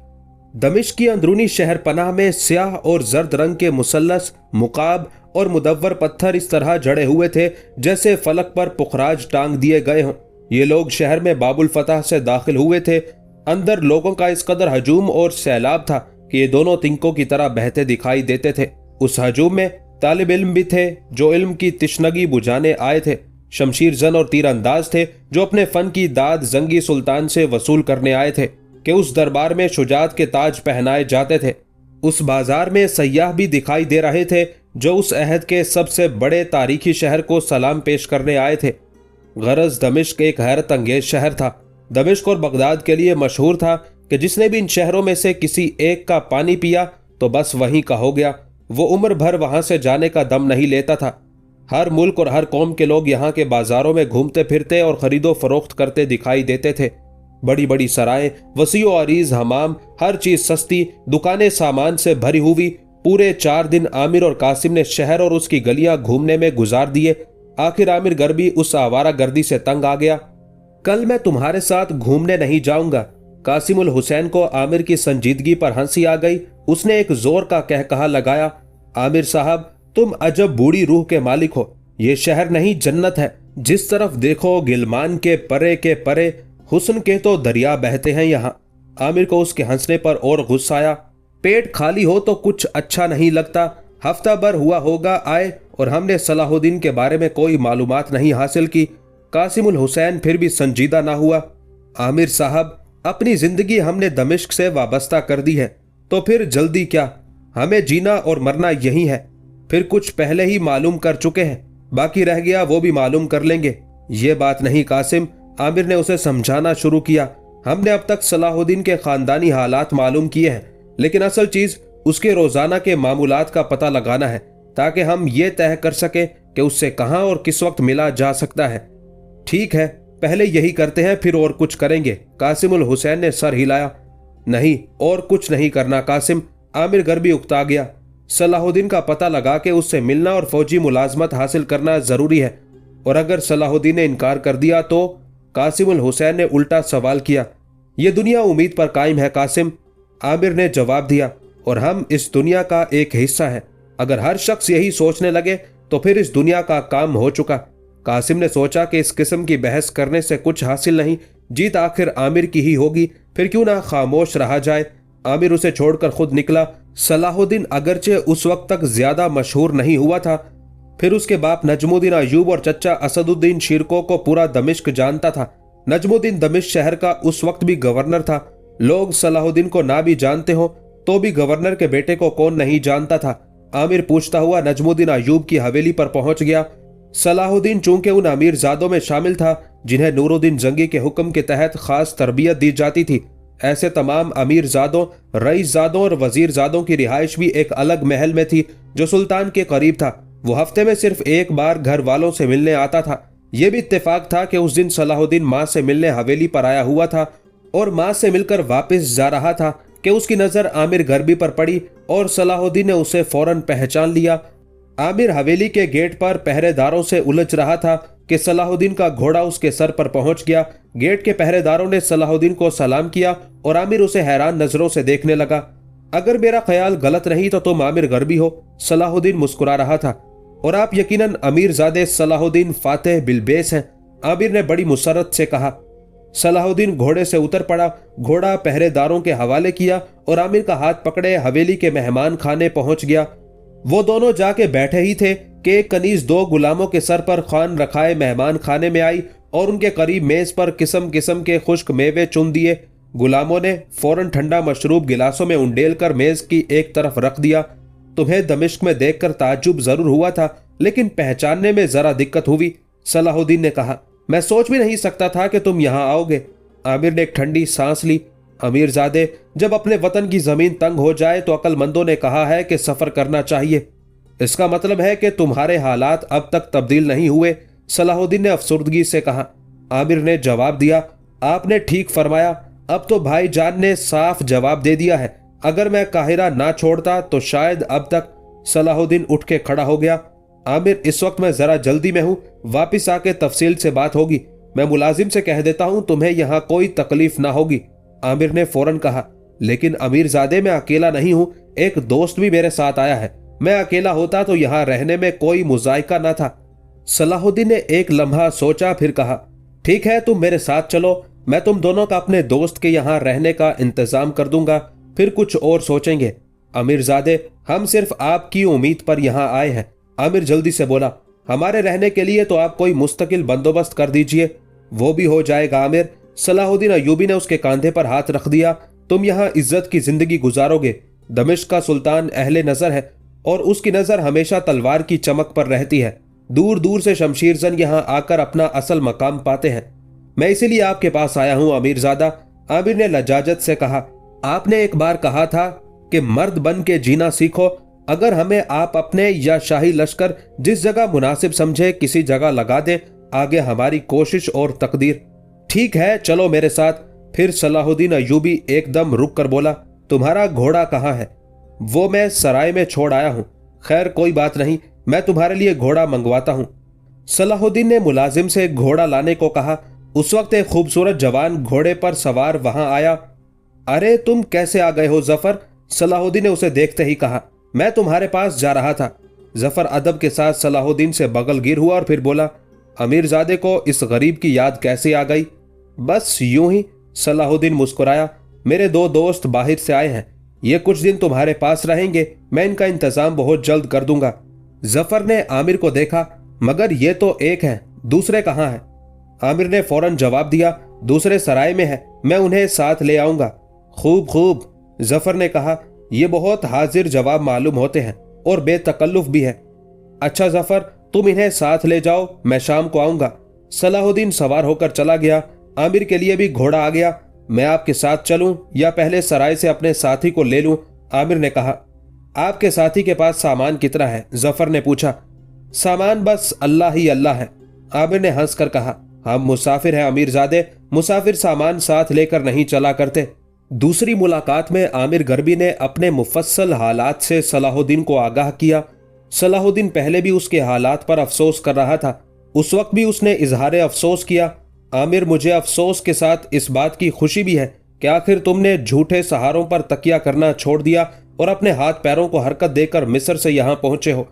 दमिश्क की अंदरूनी शहर पनाह में स्याह और जर्द रंग के मुसल्लस, मुकाब और मुदव्वर पत्थर इस तरह जड़े हुए थे जैसे फलक पर पुखराज टांग दिए गए हों। ये लोग शहर में बाबुल फतह से दाखिल हुए थे। अंदर लोगों का इस कदर हजूम और सैलाब था कि ये दोनों तिनकों की तरह बहते दिखाई देते थे। उस हजूम में तालिब इल्म भी थे जो इल्म की तिश्नगी बुझाने आए थे, शमशीर जन और तीरंदाज थे जो अपने फन की दाद जंगी सुल्तान से वसूल करने आए थे कि उस दरबार में शुजात के ताज पहनाए जाते थे। उस बाजार में सयाह भी दिखाई दे रहे थे जो उस अहद के सबसे बड़े तारीखी शहर को सलाम पेश करने आए थे। गरज दमिश्क एक हैरत अंगेज शहर था। दमिश्क और बगदाद के लिए मशहूर था कि जिसने भी इन शहरों में से किसी एक का पानी पिया तो बस वहीं का हो गया। वो उम्र भर वहां से जाने का दम नहीं लेता था। हर मुल्क और हर कौम के लोग यहाँ के बाजारों में घूमते फिरते और खरीदो फरोख्त करते दिखाई देते थे। बड़ी बड़ी सराय, वसीओ अरीज हमाम, हर चीज सस्ती, दुकानें सामान से भरी हुई। पूरे 4 दिन आमिर और कासिम ने शहर और उसकी गलियां घूमने में गुजार दिए। आखिर आमिर गर्बी उस आवारा गर्दी से तंग आ गया। कल मैं तुम्हारे साथ घूमने नहीं जाऊंगा। कासिमुल हुसैन को आमिर की संजीदगी पर हंसी आ गई। उसने एक जोर का कहकहा लगाया, आमिर साहब तुम अजब बूढ़ी रूह के मालिक हो। ये शहर नहीं जन्नत है। जिस तरफ देखो गिलमान के परे हुस्न के तो दरिया बहते हैं यहाँ। आमिर को उसके हंसने पर और गुस्सा आया। पेट खाली हो तो कुछ अच्छा नहीं लगता। हफ्ता भर हुआ होगा आए और हमने सलाहुद्दीन के बारे में कोई मालूमात नहीं हासिल की। कासिमुल हुसैन फिर भी संजीदा ना हुआ। आमिर साहब अपनी जिंदगी हमने दमिश्क से वाबस्ता कर दी है, तो फिर जल्दी क्या? हमें जीना और मरना यही है। फिर कुछ पहले ही मालूम कर चुके हैं, बाकी रह गया वो भी मालूम कर लेंगे। ये बात नहीं कासिम, आमिर ने उसे समझाना शुरू किया। हमने अब तक सलाहुद्दीन के खानदानी हालात मालूम किए हैं, लेकिन असल चीज उसके रोजाना के मामूलात का पता लगाना है ताकि हम ये तय कर सके कि उससे कहां और किस वक्त मिला जा सकता है। ठीक है, पहले यही करते हैं फिर और कुछ करेंगे। कासिम उल हुसैन ने सर हिलाया। नहीं, और कुछ नहीं करना कासिम। आमिर गर्बी उकता गया। सलाहुद्दीन का पता लगा के उससे मिलना और फौजी मुलाजमत हासिल करना जरूरी है। और अगर सलाहुद्दीन ने इनकार कर दिया तो? कासिम उल हुसैन ने उल्टा सवाल किया। यह दुनिया उम्मीद पर कायम है कासिम, आमिर ने जवाब दिया, और हम इस दुनिया का एक हिस्सा है। अगर हर शख्स यही सोचने लगे तो फिर इस दुनिया का काम हो चुका। कासिम ने सोचा कि इस किस्म की बहस करने से कुछ हासिल नहीं, जीत आखिर आमिर की ही होगी, फिर क्यों ना खामोश रहा जाए। आमिर उसे छोड़कर खुद निकला। सलाहुद्दीन अगरचे उस वक्त तक ज्यादा मशहूर नहीं हुआ था, फिर उसके बाप नजमुद्दीन अयूब और चचा असदुद्दीन शिरको को पूरा दमिश्क जानता था। नजमुद्दीन दमिश्क शहर का उस वक्त भी गवर्नर था। लोग सलाहुद्दीन को ना भी जानते हो तो भी गवर्नर के बेटे को कौन नहीं जानता था। आमिर पूछता हुआ नजमुद्दीन अयूब की हवेली पर पहुंच गया। सलाहुद्दीन चूंकि उन अमीरजादों में शामिल था जिन्हें नूरुद्दीन जंगी के हुक्म के तहत खास तरबियत दी जाती थी, ऐसे तमाम अमीरजादों, रईसजादों और वजीरजादों की रिहाइश भी एक अलग महल में थी जो सुल्तान के करीब था। वो हफ्ते में सिर्फ एक बार घर वालों से मिलने आता था। यह भी इत्तेफाक था कि उस दिन सलाहुद्दीन माँ से मिलने हवेली पर आया हुआ था और माँ से मिलकर वापस जा रहा था कि उसकी नजर आमिर गर्बी पर पड़ी और सलाहुद्दीन ने उसे फौरन पहचान लिया। आमिर हवेली के गेट पर पहरेदारों से उलझ रहा था कि सलाहुद्दीन का घोड़ा उसके सर पर पहुंच गया। गेट के पहरेदारों ने सलाहुद्दीन को सलाम किया और आमिर उसे हैरान नजरों से देखने लगा। अगर मेरा ख्याल गलत नहीं तो तुम आमिर गर्बी हो, सलाहुद्दीन मुस्कुरा रहा था, और आप यकीनन अमीरजादे सलाहुद्दीन फातेह बिलबेस हैं, आमिर ने बड़ी मुसरत से कहा। सलाहुद्दीन घोड़े से उतर पड़ा, घोड़ा पहरेदारों के हवाले किया और आमिर का हाथ पकड़े हवेली के मेहमान खाने पहुंच गया। वो दोनों जाके बैठे ही थे कि एक कनीज दो गुलामों के सर पर खान रखाए मेहमान खाने में आई और उनके करीब मेज पर किस्म किस्म के खुश्क मेवे चुन दिए। गुलामों ने फौरन ठंडा मशरूब गिलासों में उंडेल कर मेज की एक तरफ रख दिया। तुम्हें दमिश्क में देखकर ताज्जुब जरूर हुआ था, लेकिन पहचानने में जरा दिक्कत हुई, सलाहुद्दीन ने कहा। मैं सोच भी नहीं सकता था कि तुम यहां आओगे। आमिर ने एक ठंडी सांस ली। अमीरजादे, जब अपने वतन की जमीन तंग हो जाए तो अक्लमंदों ने कहा है कि सफर करना चाहिए। इसका मतलब है कि तुम्हारे हालात अब तक तब्दील नहीं हुए, सलाहुद्दीन ने अफसुर्दगी से कहा। आमिर ने जवाब दिया, आपने ठीक फरमाया, अब तो भाईजान ने साफ जवाब दे दिया है। अगर मैं काहिरा ना छोड़ता तो शायद अब तक। सलाहुद्दीन उठ के खड़ा हो गया। आमिर, इस वक्त मैं जरा जल्दी में हूं, वापिस आके तफसील से बात होगी। मैं मुलाजिम से कह देता हूं तुम्हें यहां कोई तकलीफ ना होगी, आमिर ने फौरन कहा। लेकिन अमीरजादे, मैं अकेला नहीं हूं, एक दोस्त भी मेरे साथ आया है। मैं अकेला होता तो यहां रहने में कोई मुजायका ना था। सलाहुद्दीन ने एक लम्हा सोचा, फिर कहा, ठीक है, तुम मेरे साथ चलो, मैं तुम दोनों का अपने दोस्त के यहां रहने का इंतजाम कर दूंगा, फिर कुछ और सोचेंगे। अमीरजादे, हम सिर्फ आपकी उम्मीद पर यहां आए हैं, आमिर जल्दी से बोला। हमारे रहने के लिए तो आप कोई मुस्तकिल बंदोबस्त कर दीजिए। वो भी हो जाएगा आमिर, सलाहुद्दीन अयूबी ने उसके कांधे पर हाथ रख दिया। तुम यहाँ इज्जत की जिंदगी गुजारोगे। दमिश्क का सुल्तान अहले नजर है और उसकी नजर हमेशा तलवार की चमक पर रहती है। दूर दूर से शमशीरजन यहाँ आकर अपना असल मकाम पाते हैं। मैं इसीलिए आपके पास आया हूँ अमीरजादा, आमिर ने लजाजत से कहा। आपने एक बार कहा था कि मर्द बन के जीना सीखो। अगर हमें आप अपने या शाही लश्कर जिस जगह मुनासिब समझे किसी जगह लगा दे, आगे हमारी कोशिश और तकदीर। ठीक है, चलो मेरे साथ। फिर सलाहुद्दीन अयूबी एकदम रुक कर बोला, तुम्हारा घोड़ा कहाँ है? वो मैं सराय में छोड़ आया हूं। खैर कोई बात नहीं, मैं तुम्हारे लिए घोड़ा मंगवाता हूं। सलाहुद्दीन ने मुलाजिम से घोड़ा लाने को कहा। उस वक्त एक खूबसूरत जवान घोड़े पर सवार वहां आया। अरे तुम कैसे आ गए हो जफर? सलाहुद्दीन ने उसे देखते ही कहा। मैं तुम्हारे पास जा रहा था। जफर अदब के साथ सलाहुद्दीन से बगलगीर हुआ और फिर बोला, अमीरजादे को इस गरीब की याद कैसे आ गई? बस यूं ही, सलाहुद्दीन मुस्कुराया। मेरे दो दोस्त बाहर से आए हैं, ये कुछ दिन तुम्हारे पास रहेंगे, मैं इनका इंतजाम बहुत जल्द कर दूंगा। जफर ने आमिर को देखा, मगर ये तो एक हैं, दूसरे कहाँ हैं? आमिर ने फौरन जवाब दिया, दूसरे सराय में है, मैं उन्हें साथ ले आऊंगा। खूब खूब, जफर ने कहा। ये बहुत हाजिर जवाब मालूम होते हैं और बेतकल्लुफ भी है। अच्छा जफर, तुम इन्हें साथ ले जाओ, मैं शाम को आऊंगा। सलाहुद्दीन सवार होकर चला गया। आमिर के लिए भी घोड़ा आ गया। मैं आपके साथ चलूं या पहले सराय से अपने साथी को ले लूं? आमिर ने कहा। आपके साथी के पास सामान कितना है? जफर ने पूछा। सामान बस अल्लाह ही अल्लाह है, आमिर ने हंसकर कहा। ہم مسافر ہیں امیر زادے، مسافر سامان ساتھ لے کر نہیں چلا کرتے۔ دوسری ملاقات میں عامر غربی نے اپنے مفصل حالات سے صلاح الدین کو آگاہ کیا۔ صلاح الدین پہلے بھی اس کے حالات پر افسوس کر رہا تھا، اس وقت بھی اس نے اظہار افسوس کیا۔ عامر، مجھے افسوس کے ساتھ اس بات کی خوشی بھی ہے کہ آخر تم نے جھوٹے سہاروں پر تکیہ کرنا چھوڑ دیا اور اپنے ہاتھ پیروں کو حرکت دے کر مصر سے یہاں پہنچے ہو۔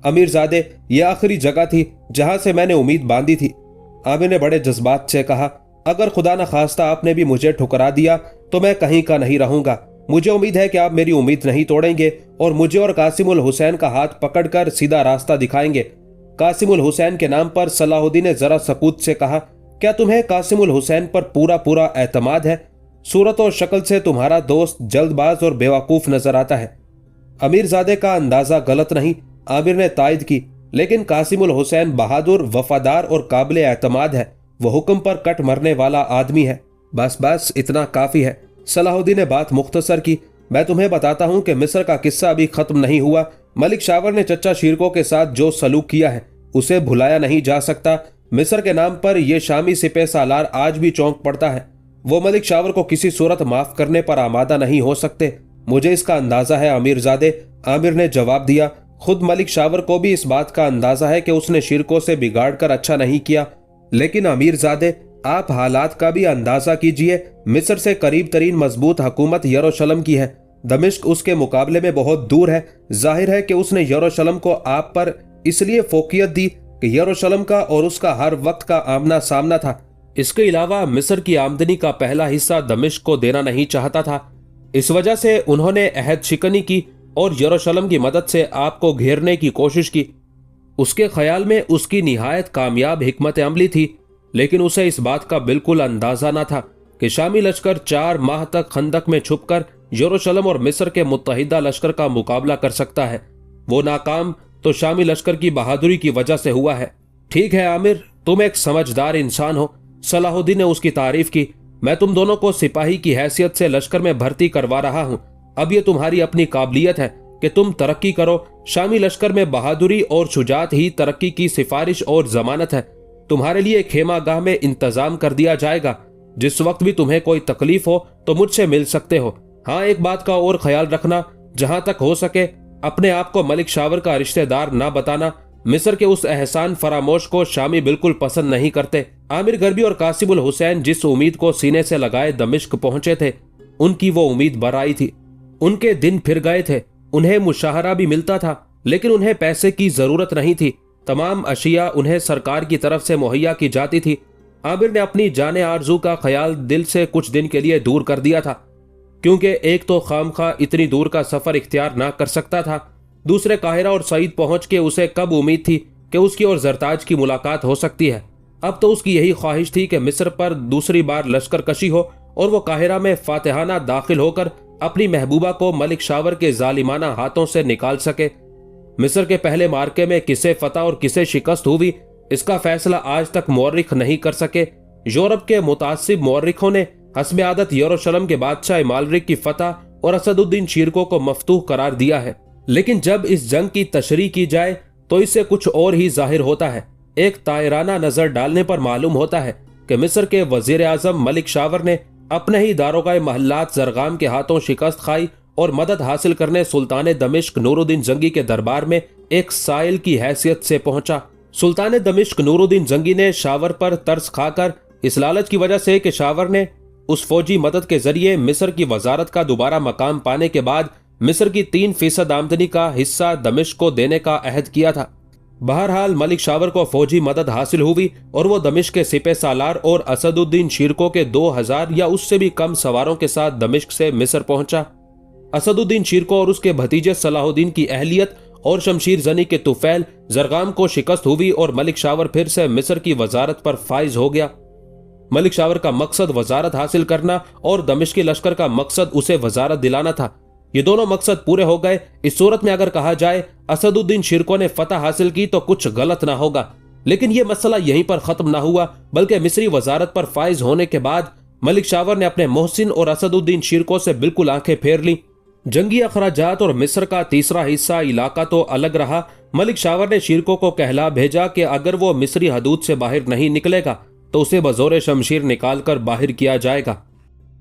امیر زادے، یہ آخری جگہ تھی جہاں سے میں نے امید باندھی تھی۔ عامر نے بڑے جذبات سے کہا، اگر خدا نہ خواستہ آپ نے بھی مجھے ٹھکرا دیا تو میں کہیں کا نہیں رہوں گا۔ مجھے امید ہے کہ آپ میری امید نہیں توڑیں گے اور مجھے اور قاسم الحسین کا ہاتھ پکڑ کر سیدھا راستہ دکھائیں گے۔ قاسم الحسین کے نام پر صلاح الدین نے ذرا سکوت سے کہا، کیا تمہیں قاسم الحسین پر پورا اعتماد ہے؟ صورت اور شکل سے تمہارا دوست جلد باز اور بیوقوف نظر آتا ہے۔ امیر زادے کا اندازہ غلط نہیں، عامر نے تائید کی، لیکن قاسم الحسین بہادر، وفادار اور قابل اعتماد ہے۔ وہ حکم پر کٹ مرنے والا آدمی ہے۔ بس اتنا کافی ہے۔ صلاح الدین نے بات مختصر کی۔ میں تمہیں بتاتا ہوں کہ مصر کا قصہ ابھی ختم نہیں ہوا۔ ملک شاور نے چچا شیرکو کے ساتھ جو سلوک کیا ہے اسے بھلایا نہیں جا سکتا۔ مصر کے نام پر یہ شامی سپہ سالار آج بھی چونک پڑتا ہے۔ وہ ملک شاور کو کسی صورت معاف کرنے پر آمادہ نہیں ہو سکتے۔ مجھے اس کا اندازہ ہے امیر زادے، عامر نے جواب دیا۔ خود ملک شاور کو بھی اس بات کا اندازہ ہے کہ اس نے شیرکو سے بگاڑ کر اچھا نہیں کیا، لیکن امیر زادے آپ حالات کا بھی اندازہ کیجئے۔ مصر سے قریب ترین مضبوط حکومت یروشلم کی ہے، دمشق اس کے مقابلے میں بہت دور ہے۔ ظاہر ہے کہ اس نے یروشلم کو آپ پر اس لیے فوقیت دی کہ یروشلم کا اور اس کا ہر وقت کا آمنا سامنا تھا۔ اس کے علاوہ مصر کی آمدنی کا پہلا حصہ دمشق کو دینا نہیں چاہتا تھا۔ اس وجہ سے انہوں نے عہد شکنی کی اور یروشلم کی مدد سے آپ کو گھیرنے کی کوشش کی۔ اس کے خیال میں اس کی نہایت کامیاب حکمت عملی تھی، لیکن اسے اس بات کا بالکل اندازہ نہ تھا کہ شامی لشکر 4 ماہ تک خندق میں چھپ کر یروشلم اور مصر کے متحدہ لشکر کا مقابلہ کر سکتا ہے۔ وہ ناکام تو شامی لشکر کی بہادری کی وجہ سے ہوا ہے۔ ٹھیک ہے عامر، تم ایک سمجھدار انسان ہو، صلاح الدین نے اس کی تعریف کی۔ میں تم دونوں کو سپاہی کی حیثیت سے لشکر میں بھرتی کروا رہا ہوں۔ اب یہ تمہاری اپنی قابلیت ہے کہ تم ترقی کرو۔ شامی لشکر میں بہادری اور شجاعت ہی ترقی کی سفارش اور ضمانت ہے۔ تمہارے لیے خیمہ گاہ میں انتظام کر دیا جائے گا۔ جس وقت بھی تمہیں کوئی تکلیف ہو تو مجھ سے مل سکتے ہو۔ ہاں، ایک بات کا اور خیال رکھنا، جہاں تک ہو سکے اپنے آپ کو ملک شاور کا رشتہ دار نہ بتانا۔ مصر کے اس احسان فراموش کو شامی بالکل پسند نہیں کرتے۔ عامر غربی اور قاسم الحسین جس امید کو سینے سے لگائے دمشق پہنچے تھے، ان کی وہ امید برائی تھی۔ ان کے دن پھر گئے تھے، انہیں مشاہرہ بھی ملتا تھا، لیکن انہیں پیسے کی ضرورت نہیں تھی۔ تمام اشیاء انہیں سرکار کی طرف سے مہیا کی جاتی تھی۔ عامر نے اپنی جان آرزو کا خیال دل سے کچھ دن کے لیے دور کر دیا تھا، کیونکہ ایک تو خامخواہ اتنی دور کا سفر اختیار نہ کر سکتا تھا، دوسرے قاہرہ اور سعید پہنچ کے اسے کب امید تھی کہ اس کی اور زرتاج کی ملاقات ہو سکتی ہے۔ اب تو اس کی یہی خواہش تھی کہ مصر پر دوسری بار لشکر کشی ہو اور وہ قاہرہ میں فاتحانہ داخل ہو کر اپنی محبوبہ کو ملک شاور کے ظالمانہ ہاتھوں سے نکال سکے۔ مصر کے پہلے مارکے میں کسے فتح اور کسے شکست ہوئی، اس کا فیصلہ آج تک مورخ نہیں کر سکے۔ یورپ کے متعصب مورخوں نے حسب عادت یروشلم کے بادشاہ مالرک کی فتح اور اسد الدین شیرکو کو مفتوح قرار دیا ہے، لیکن جب اس جنگ کی تشریح کی جائے تو اس سے کچھ اور ہی ظاہر ہوتا ہے۔ ایک طائرانہ نظر ڈالنے پر معلوم ہوتا ہے کہ مصر کے وزیر اعظم ملک شاور نے اپنے ہی داروغہ محلات زرغام کے ہاتھوں شکست کھائی اور مدد حاصل کرنے سلطان دمشق نور الدین زنگی کے دربار میں ایک سائل کی حیثیت سے پہنچا۔ سلطان دمشق نور الدین زنگی نے شاور پر ترس کھا کر اس لالچ کی وجہ سے کہ شاور نے اس فوجی مدد کے ذریعے مصر کی وزارت کا دوبارہ مقام پانے کے بعد مصر کی 3% آمدنی کا حصہ دمشق کو دینے کا عہد کیا تھا۔ بہرحال ملک شاور کو فوجی مدد حاصل ہوئی اور وہ دمشق کے سپہ سالار اور اسد الدین شیرکو کے 2000 یا اس سے بھی کم سواروں کے ساتھ دمشق سے مصر پہنچا۔ اسد الدین شیرکو اور اس کے بھتیجے صلاح الدین کی اہلیت اور شمشیر زنی کے طفیل زرغام کو شکست ہوئی اور ملک شاور پھر سے مصر کی وزارت پر فائز ہو گیا۔ ملک شاور کا مقصد وزارت حاصل کرنا اور دمشقی لشکر کا مقصد اسے وزارت دلانا تھا۔ یہ دونوں مقصد پورے ہو گئے۔ اس صورت میں اگر کہا جائے اسد الدین شیرکو نے فتح حاصل کی تو کچھ غلط نہ ہوگا، لیکن یہ مسئلہ یہیں پر ختم نہ ہوا، بلکہ مصری وزارت پر فائز ہونے کے بعد ملک شاور نے اپنے محسن اور اسد الدین شیرکو سے بالکل آنکھیں پھیر لیں۔ جنگی اخراجات اور مصر کا تیسرا حصہ علاقہ تو الگ رہا۔ ملک شاور نے شیرکو کو کہلا بھیجا کہ اگر وہ مصری حدود سے باہر نہیں نکلے گا तो उसे बजोर शमशीर निकाल कर बाहर किया जाएगा।